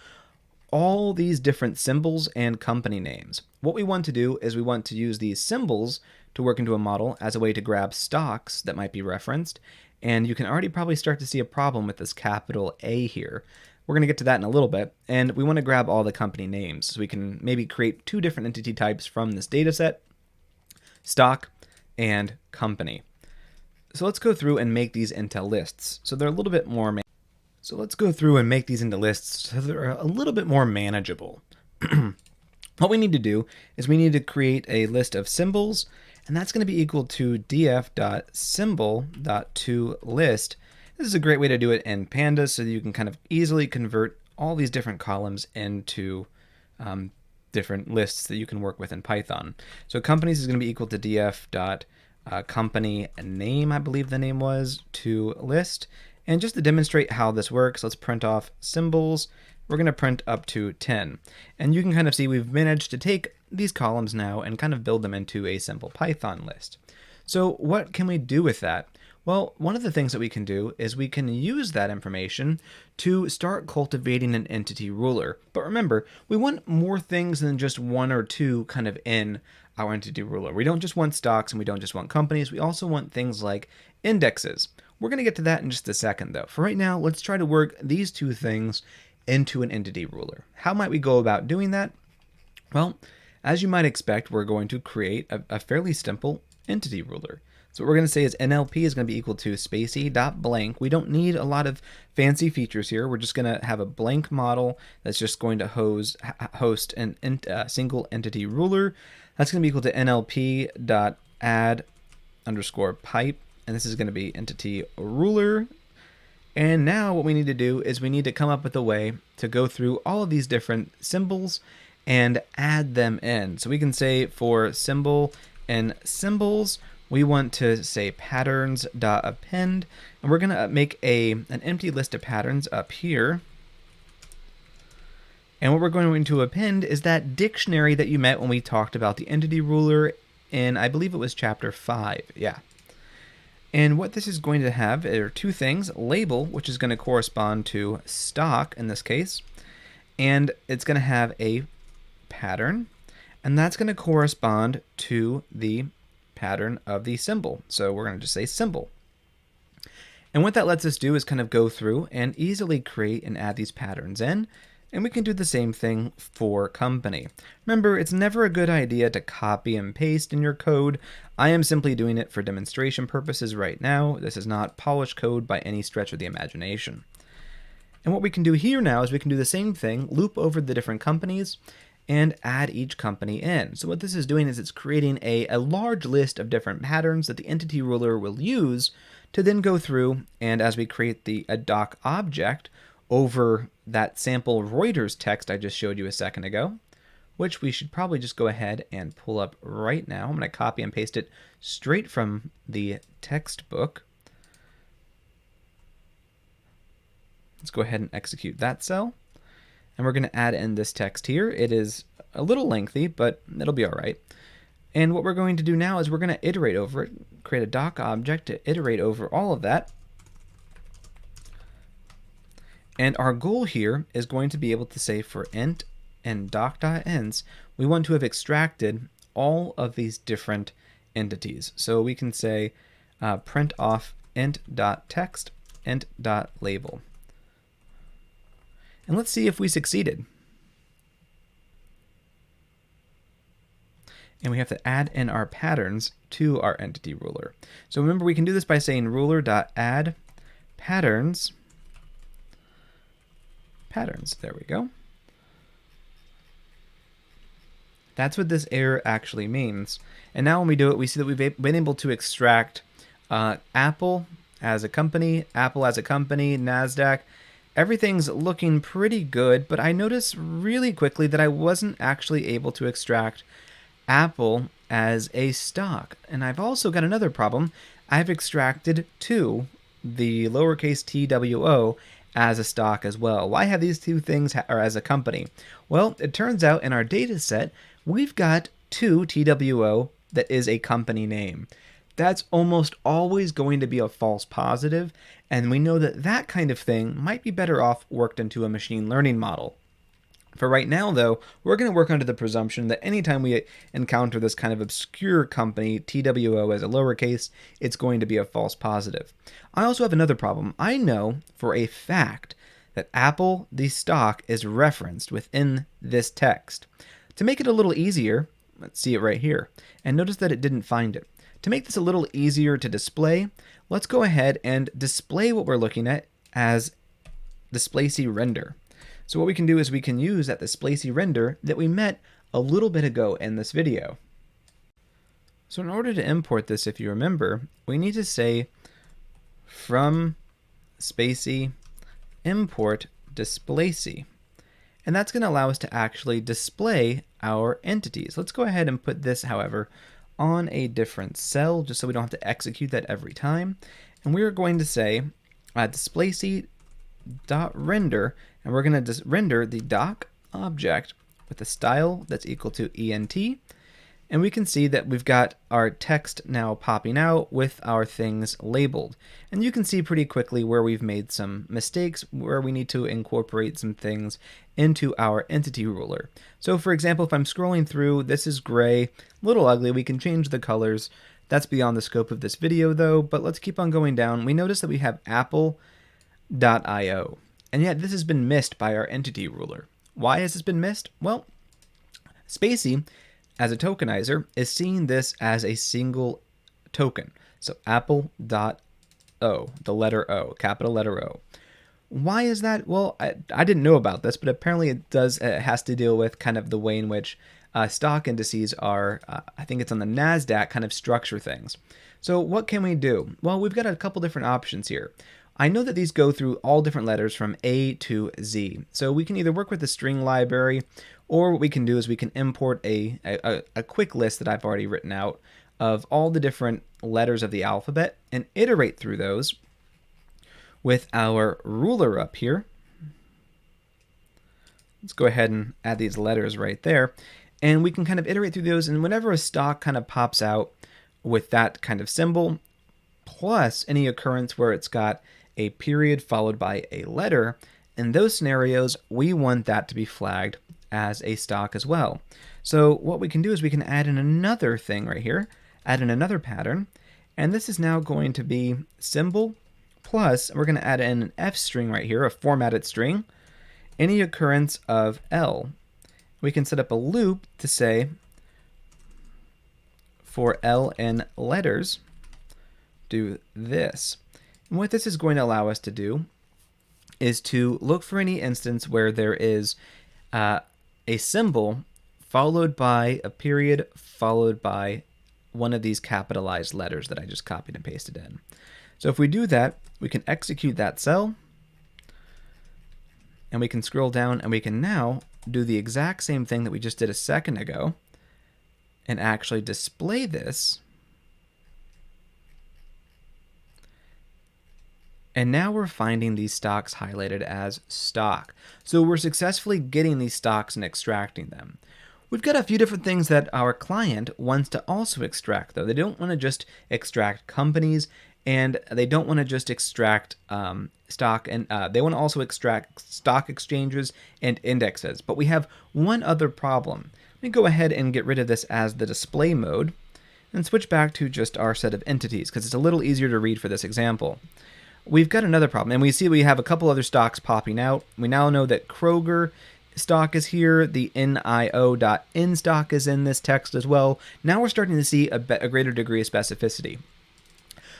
all these different symbols and company names. What we want to do is we want to use these symbols to work into a model as a way to grab stocks that might be referenced. And you can already probably start to see a problem with this capital A here. We're going to get to that in a little bit. And we want to grab all the company names. So we can maybe create two different entity types from this data set, stock and company. So let's go through and make these into lists. So they're a little bit more manageable. What we need to do is we need to create a list of symbols, and that's going to be equal to df.symbol.toList. This is a great way to do it in pandas so that you can kind of easily convert all these different columns into different lists that you can work with in Python. So companies is going to be equal to df.company name, I believe the name was, to list. And just to demonstrate how this works, let's print off symbols. We're going to print up to 10. And you can kind of see we've managed to take these columns now and kind of build them into a simple Python list. So what can we do with that? Well, one of the things that we can do is we can use that information to start cultivating an entity ruler. But remember, we want more things than just one or two kind of in our entity ruler. We don't just want stocks and we don't just want companies. We also want things like indexes. We're going to get to that in just a second, though. For right now, let's try to work these two things into an entity ruler. How might we go about doing that? Well, as you might expect, we're going to create a fairly simple entity ruler. So what we're going to say is NLP is going to be equal to SpaCy.blank. We don't need a lot of fancy features here. We're just going to have a blank model that's just going to host a single entity ruler. That's going to be equal to NLP.add_pipe, and this is going to be entity ruler. And now what we need to do is we need to come up with a way to go through all of these different symbols and add them in. So we can say for symbol and symbols, we want to say patterns.append, and we're going to make an empty list of patterns up here. And what we're going to append is that dictionary that you met when we talked about the entity ruler in, I believe it was chapter 5. Yeah. And what this is going to have are two things: label, which is going to correspond to stock in this case, and it's going to have a pattern, and that's going to correspond to the pattern of the symbol. So we're going to just say symbol. And what that lets us do is kind of go through and easily create and add these patterns in. And we can do the same thing for company. Remember, it's never a good idea to copy and paste in your code. I am simply doing it for demonstration purposes right now. This is not polished code by any stretch of the imagination. And what we can do here now is we can do the same thing, loop over the different companies, and add each company in. So what this is doing is it's creating a large list of different patterns that the entity ruler will use to then go through, and as we create a doc object over that sample Reuters text I just showed you a second ago, which we should probably just go ahead and pull up right now. I'm going to copy and paste it straight from the textbook. Let's go ahead and execute that cell. And we're going to add in this text here. It is a little lengthy, but it'll be all right. And what we're going to do now is we're going to iterate over it, create a doc object to iterate over all of that. And our goal here is going to be able to say for int and doc.ends, we want to have extracted all of these different entities. So we can say print off int.text, int.label. And let's see if we succeeded. And we have to add in our patterns to our entity ruler. So remember, we can do this by saying ruler.add patterns. There we go. That's what this error actually means. And now when we do it, we see that we've been able to extract Apple as a company, NASDAQ. Everything's looking pretty good, but I noticed really quickly that I wasn't actually able to extract Apple as a stock. And I've also got another problem. I've extracted the lowercase TWO as a stock as well. Why have these two things as a company? Well, it turns out in our data set, we've got two TWO that is a company name. That's almost always going to be a false positive, and we know that that kind of thing might be better off worked into a machine learning model. For right now, though, we're going to work under the presumption that anytime we encounter this kind of obscure company, TWO as a lowercase, it's going to be a false positive. I also have another problem. I know for a fact that Apple, the stock, is referenced within this text. To make it a little easier, let's see it right here, and notice that it didn't find it. To make this a little easier to display, let's go ahead and display what we're looking at as the SpaCy render. So what we can do is we can use that the SpaCy render that we met a little bit ago in this video. So in order to import this, if you remember, we need to say from SpaCy import DisplayCy. And that's going to allow us to actually display our entities. Let's go ahead and put this, however, on a different cell, just so we don't have to execute that every time. And we're going to say DisplayCy.render, and we're going to render the doc object with a style that's equal to ENT. And we can see that we've got our text now popping out with our things labeled. And you can see pretty quickly where we've made some mistakes, where we need to incorporate some things into our entity ruler. So for example, if I'm scrolling through, this is gray, a little ugly, we can change the colors. That's beyond the scope of this video though, but let's keep on going down. We notice that we have apple.io, and yet this has been missed by our entity ruler. Why has this been missed? Well, SpaCy, as a tokenizer, is seeing this as a single token. So apple.o, the letter O, capital letter O. Why is that? Well, I didn't know about this, but apparently it has to deal with kind of the way in which stock indices are, I think it's on the NASDAQ, kind of structure things. So what can we do? Well, we've got a couple different options here. I know that these go through all different letters from A to Z. So we can either work with the string library, or what we can do is we can import a quick list that I've already written out of all the different letters of the alphabet and iterate through those with our ruler up here. Let's go ahead and add these letters right there. And we can kind of iterate through those, and whenever a stock kind of pops out with that kind of symbol, plus any occurrence where it's got a period followed by a letter, in those scenarios, we want that to be flagged as a stock as well. So what we can do is we can add in another thing right here, add in another pattern, and this is now going to be symbol plus, we're going to add in an F string right here, a formatted string, any occurrence of L. We can set up a loop to say for L in letters, do this. And what this is going to allow us to do is to look for any instance where there is a symbol followed by a period followed by one of these capitalized letters that I just copied and pasted in. So if we do that, we can execute that cell, and we can scroll down, and we can now do the exact same thing that we just did a second ago and actually display this. And now we're finding these stocks highlighted as stock. So we're successfully getting these stocks and extracting them. We've got a few different things that our client wants to also extract, though. They don't want to just extract companies, and they don't want to just extract stock, and they want to also extract stock exchanges and indexes. But we have one other problem. Let me go ahead and get rid of this as the display mode and switch back to just our set of entities, because it's a little easier to read for this example. We've got another problem, and we see we have a couple other stocks popping out. We now know that Kroger stock is here, the NIO.in stock is in this text as well. Now we're starting to see a greater degree of specificity.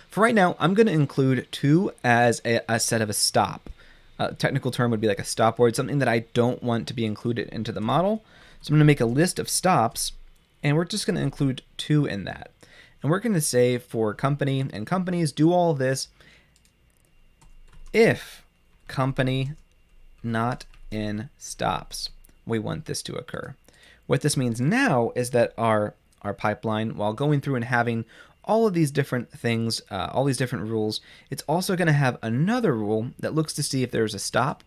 For right now, I'm going to include 2 as a set of a stop. A technical term would be like a stop word, something that I don't want to be included into the model. So I'm going to make a list of stops, and we're just going to include 2 in that. And we're going to say for company and companies, do all of this if company not in stops. We want this to occur. What this means now is that our pipeline, while going through and having all of these different things, all these different rules, it's also going to have another rule that looks to see if there's a stop,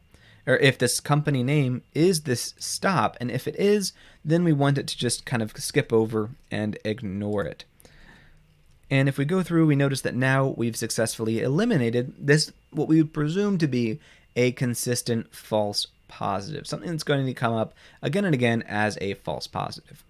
or if this company name is this stop, and if it is, then we want it to just kind of skip over and ignore it. And if we go through, we notice that now we've successfully eliminated this, what we would presume to be a consistent false positive, something that's going to come up again and again as a false positive.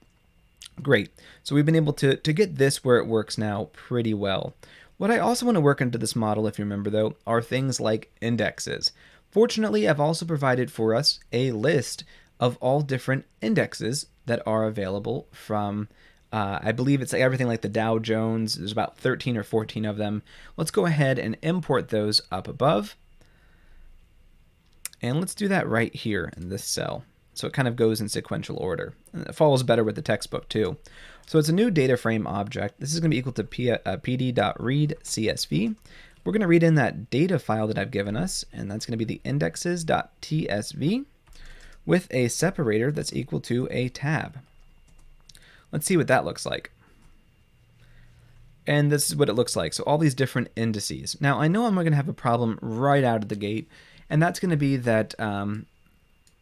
Great. So we've been able to get this where it works now pretty well. What I also want to work into this model, if you remember though, are things like indexes. Fortunately, I've also provided for us a list of all different indexes that are available from, I believe it's everything like the Dow Jones. There's about 13 or 14 of them. Let's go ahead and import those up above. And let's do that right here in this cell. So it kind of goes in sequential order. And it follows better with the textbook too. So it's a new data frame object. This is going to be equal to pd.readcsv. We're going to read in that data file that I've given us, and that's going to be the indexes.tsv with a separator that's equal to a tab. Let's see what that looks like. And this is what it looks like. So all these different indices. Now I know I'm going to have a problem right out of the gate, and that's going to be that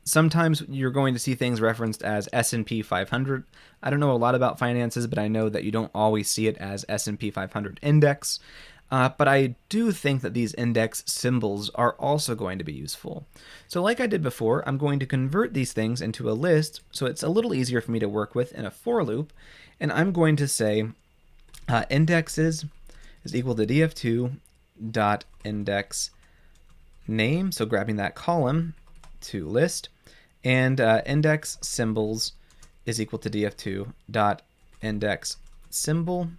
Sometimes you're going to see things referenced as S&P 500. I don't know a lot about finances, but I know that you don't always see it as S&P 500 index. But I do think that these index symbols are also going to be useful. So like I did before, I'm going to convert these things into a list so it's a little easier for me to work with in a for loop. And I'm going to say indexes is equal to df2 dot index name, so grabbing that column to list, and index symbols is equal to df2 dot index symbol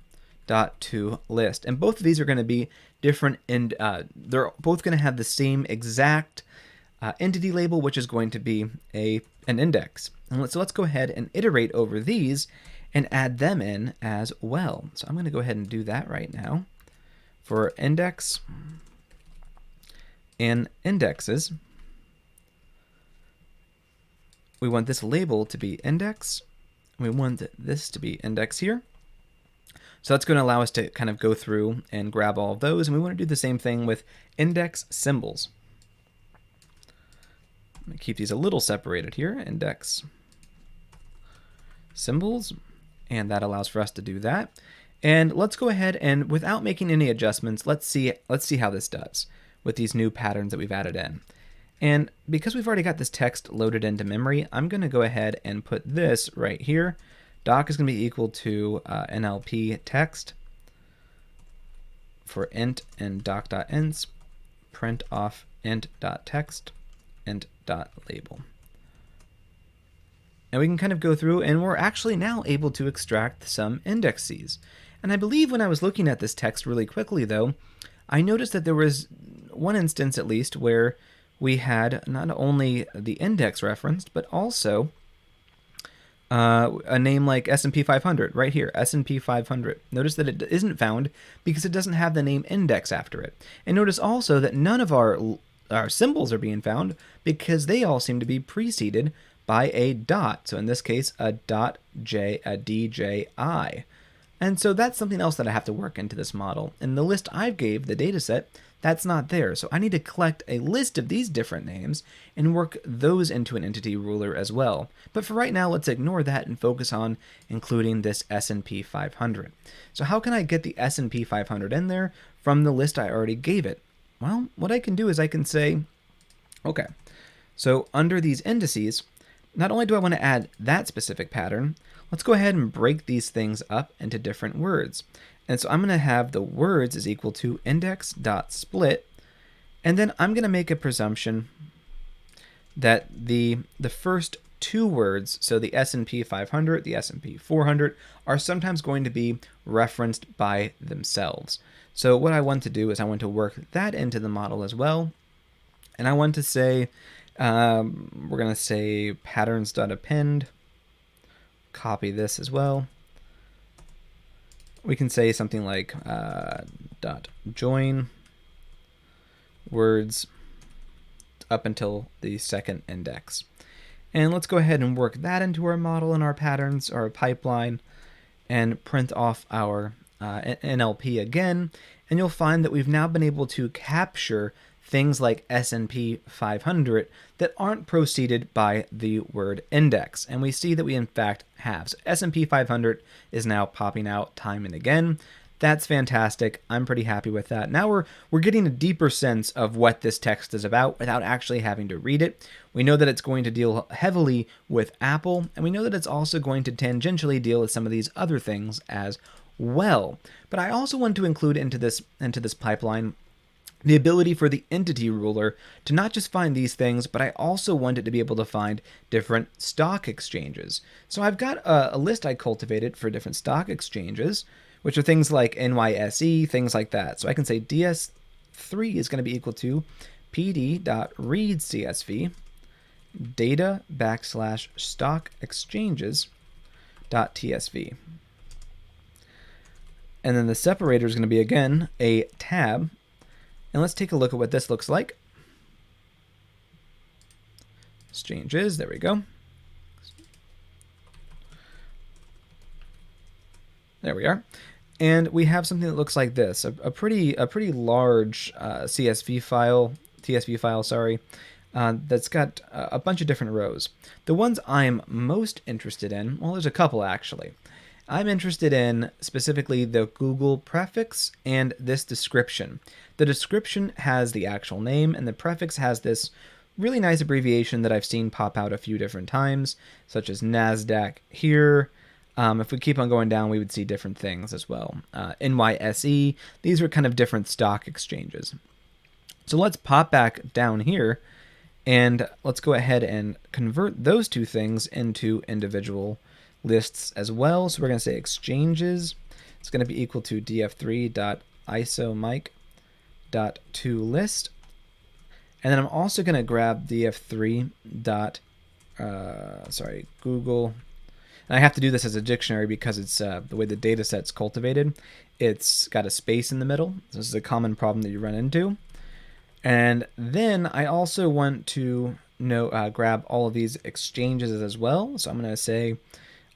dot to list. And both of these are going to be different, and they're both going to have the same exact entity label, which is going to be an index. And so let's go ahead and iterate over these and add them in as well. So I'm going to go ahead and do that right now. For index and indexes, we want this label to be index. We want this to be index here. So that's going to allow us to kind of go through and grab all of those. And we want to do the same thing with index symbols. I'm going to keep these a little separated here, index symbols, and that allows for us to do that. And let's go ahead and, without making any adjustments, let's see how this does with these new patterns that we've added in. And because we've already got this text loaded into memory, I'm going to go ahead and put this right here. Doc is going to be equal to NLP text for int and doc.ints, print off int.text, int.label. And we can kind of go through, and we're actually now able to extract some indexes. And I believe when I was looking at this text really quickly, though, I noticed that there was one instance at least where we had not only the index referenced, but also a name like S&P 500 right here, S&P 500. Notice that it isn't found because it doesn't have the name index after it. And notice also that none of our symbols are being found because they all seem to be preceded by a dot. So in this case, a DJI. And so that's something else that I have to work into this model. In the list I gave, the data set, that's not there. So I need to collect a list of these different names and work those into an entity ruler as well. But for right now, let's ignore that and focus on including this S&P 500. So how can I get the S&P 500 in there from the list I already gave it? Well, what I can do is I can say, okay, so under these indices, not only do I want to add that specific pattern, let's go ahead and break these things up into different words. And so I'm going to have the words is equal to index.split, and then I'm going to make a presumption that the first two words, so the S&P 500, the S&P 400, are sometimes going to be referenced by themselves. So what I want to do is I want to work that into the model as well. And I want to say, we're going to say patterns.append, copy this as well. We can say something like dot join words up until the second index. And let's go ahead and work that into our model and our patterns, our pipeline, and print off our NLP again. And you'll find that we've now been able to capture things like S&P 500 that aren't preceded by the word index. And we see that we in fact have. So S&P 500 is now popping out time and again. That's fantastic. I'm pretty happy with that. Now we're getting a deeper sense of what this text is about without actually having to read it. We know that it's going to deal heavily with Apple, and we know that it's also going to tangentially deal with some of these other things as well. But I also want to include into this pipeline the ability for the entity ruler to not just find these things, but I also want it to be able to find different stock exchanges. So I've got a list I cultivated for different stock exchanges, which are things like NYSE, things like that. So I can say DS3 is going to be equal to pd.readcsv data /stock exchanges.tsv. And then the separator is going to be, again, a tab. And let's take a look at what this looks like. Exchanges, there we go. There we are. And we have something that looks like this, a pretty large TSV file, sorry. that's got a bunch of different rows. The ones I'm most interested in, well, there's a couple actually. I'm interested in specifically the Google prefix and this description. The description has the actual name, and the prefix has this really nice abbreviation that I've seen pop out a few different times, such as NASDAQ here. If we keep on going down, we would see different things as well. NYSE, these are kind of different stock exchanges. So let's pop back down here, and let's go ahead and convert those two things into individual lists as well. So we're going to say exchanges. It's going to be equal to df3.isomic.toList. And then I'm also going to grab df3. Google. And I have to do this as a dictionary because it's the way the data set's cultivated. It's got a space in the middle. This is a common problem that you run into. And then I also want to grab all of these exchanges as well. So I'm going to say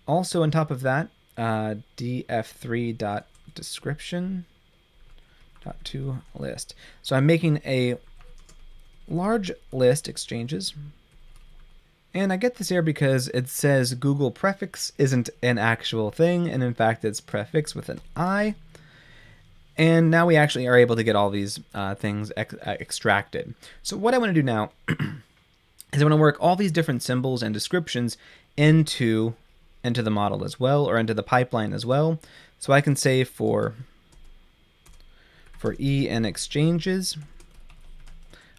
also on top of that, df3.description.toList. So I'm making a large list exchanges. And I get this here because it says Google prefix isn't an actual thing, and in fact it's prefix with an I. And now we actually are able to get all these things extracted. So what I want to do now is I want to work all these different symbols and descriptions into the model as well, or into the pipeline as well. So I can say for E and exchanges,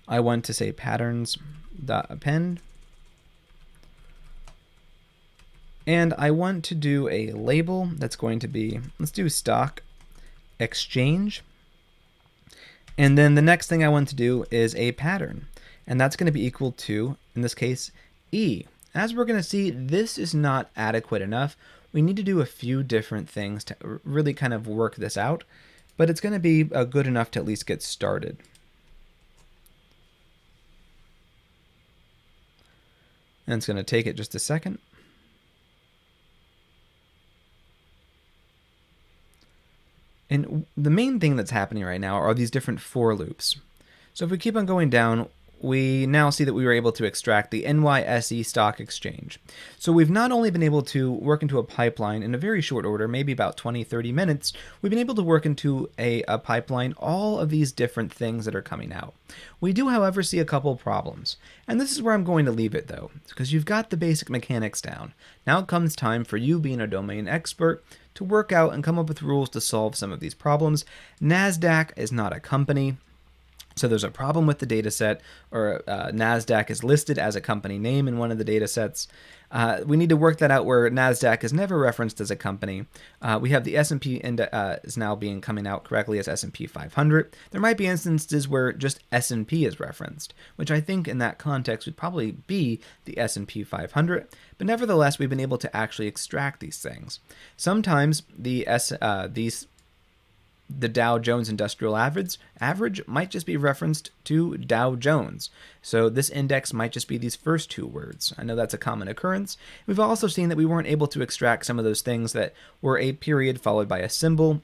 I want to say patterns.append. And I want to do a label that's going to be, let's do stock exchange. And then the next thing I want to do is a pattern. And that's going to be equal to, in this case, E. As we're going to see, this is not adequate enough. We need to do a few different things to really kind of work this out. But it's going to be good enough to at least get started. And it's going to take it just a second. And the main thing that's happening right now are these different for loops. So if we keep on going down, we now see that we were able to extract the NYSE stock exchange. So we've not only been able to work into a pipeline in a very short order, maybe about 20-30 minutes, we've been able to work into a pipeline all of these different things that are coming out. We do, however, see a couple problems. And this is where I'm going to leave it, though, because you've got the basic mechanics down. Now it comes time for you, being a domain expert, to work out and come up with rules to solve some of these problems. NASDAQ is not a company, so there's a problem with the data set, or NASDAQ is listed as a company name in one of the data sets. We need to work that out where NASDAQ is never referenced as a company. We have the S&P index is now coming out correctly as S&P 500. There might be instances where just S&P is referenced, which I think in that context would probably be the S&P 500. But nevertheless, we've been able to actually extract these things. Sometimes the Dow Jones Industrial Average might just be referenced to Dow Jones. So this index might just be these first two words. I know that's a common occurrence. We've also seen that we weren't able to extract some of those things that were a period followed by a symbol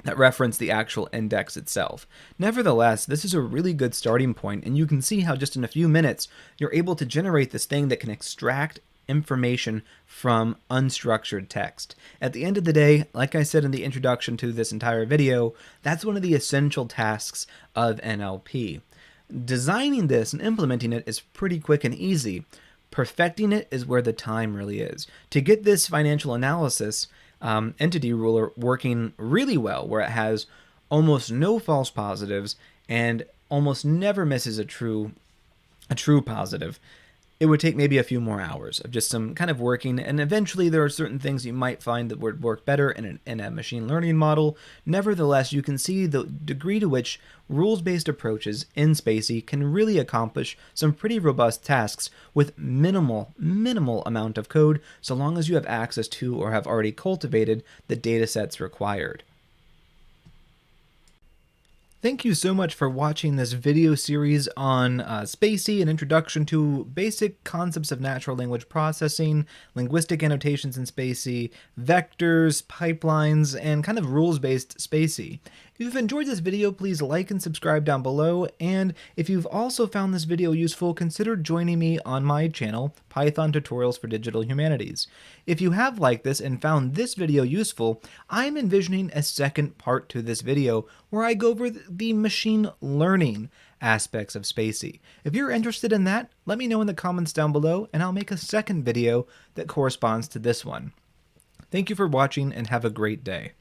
that reference the actual index itself. Nevertheless, this is a really good starting point, and you can see how just in a few minutes you're able to generate this thing that can extract information from unstructured text. At the end of the day, like I said in the introduction to this entire video, that's one of the essential tasks of NLP. Designing this and implementing it is pretty quick and easy. Perfecting it is where the time really is. To get this financial analysis EntityRuler working really well, where it has almost no false positives and almost never misses a true positive, it would take maybe a few more hours of just some kind of working, and eventually there are certain things you might find that would work better in a machine learning model. Nevertheless, you can see the degree to which rules-based approaches in SpaCy can really accomplish some pretty robust tasks with minimal amount of code, so long as you have access to or have already cultivated the datasets required. Thank you so much for watching this video series on SpaCy, an introduction to basic concepts of natural language processing, linguistic annotations in SpaCy, vectors, pipelines, and kind of rules-based SpaCy. If you've enjoyed this video, please like and subscribe down below, and if you've also found this video useful, consider joining me on my channel, Python Tutorials for Digital Humanities. If you have liked this and found this video useful, I'm envisioning a second part to this video where I go over the machine learning aspects of SpaCy. If you're interested in that, let me know in the comments down below, and I'll make a second video that corresponds to this one. Thank you for watching, and have a great day.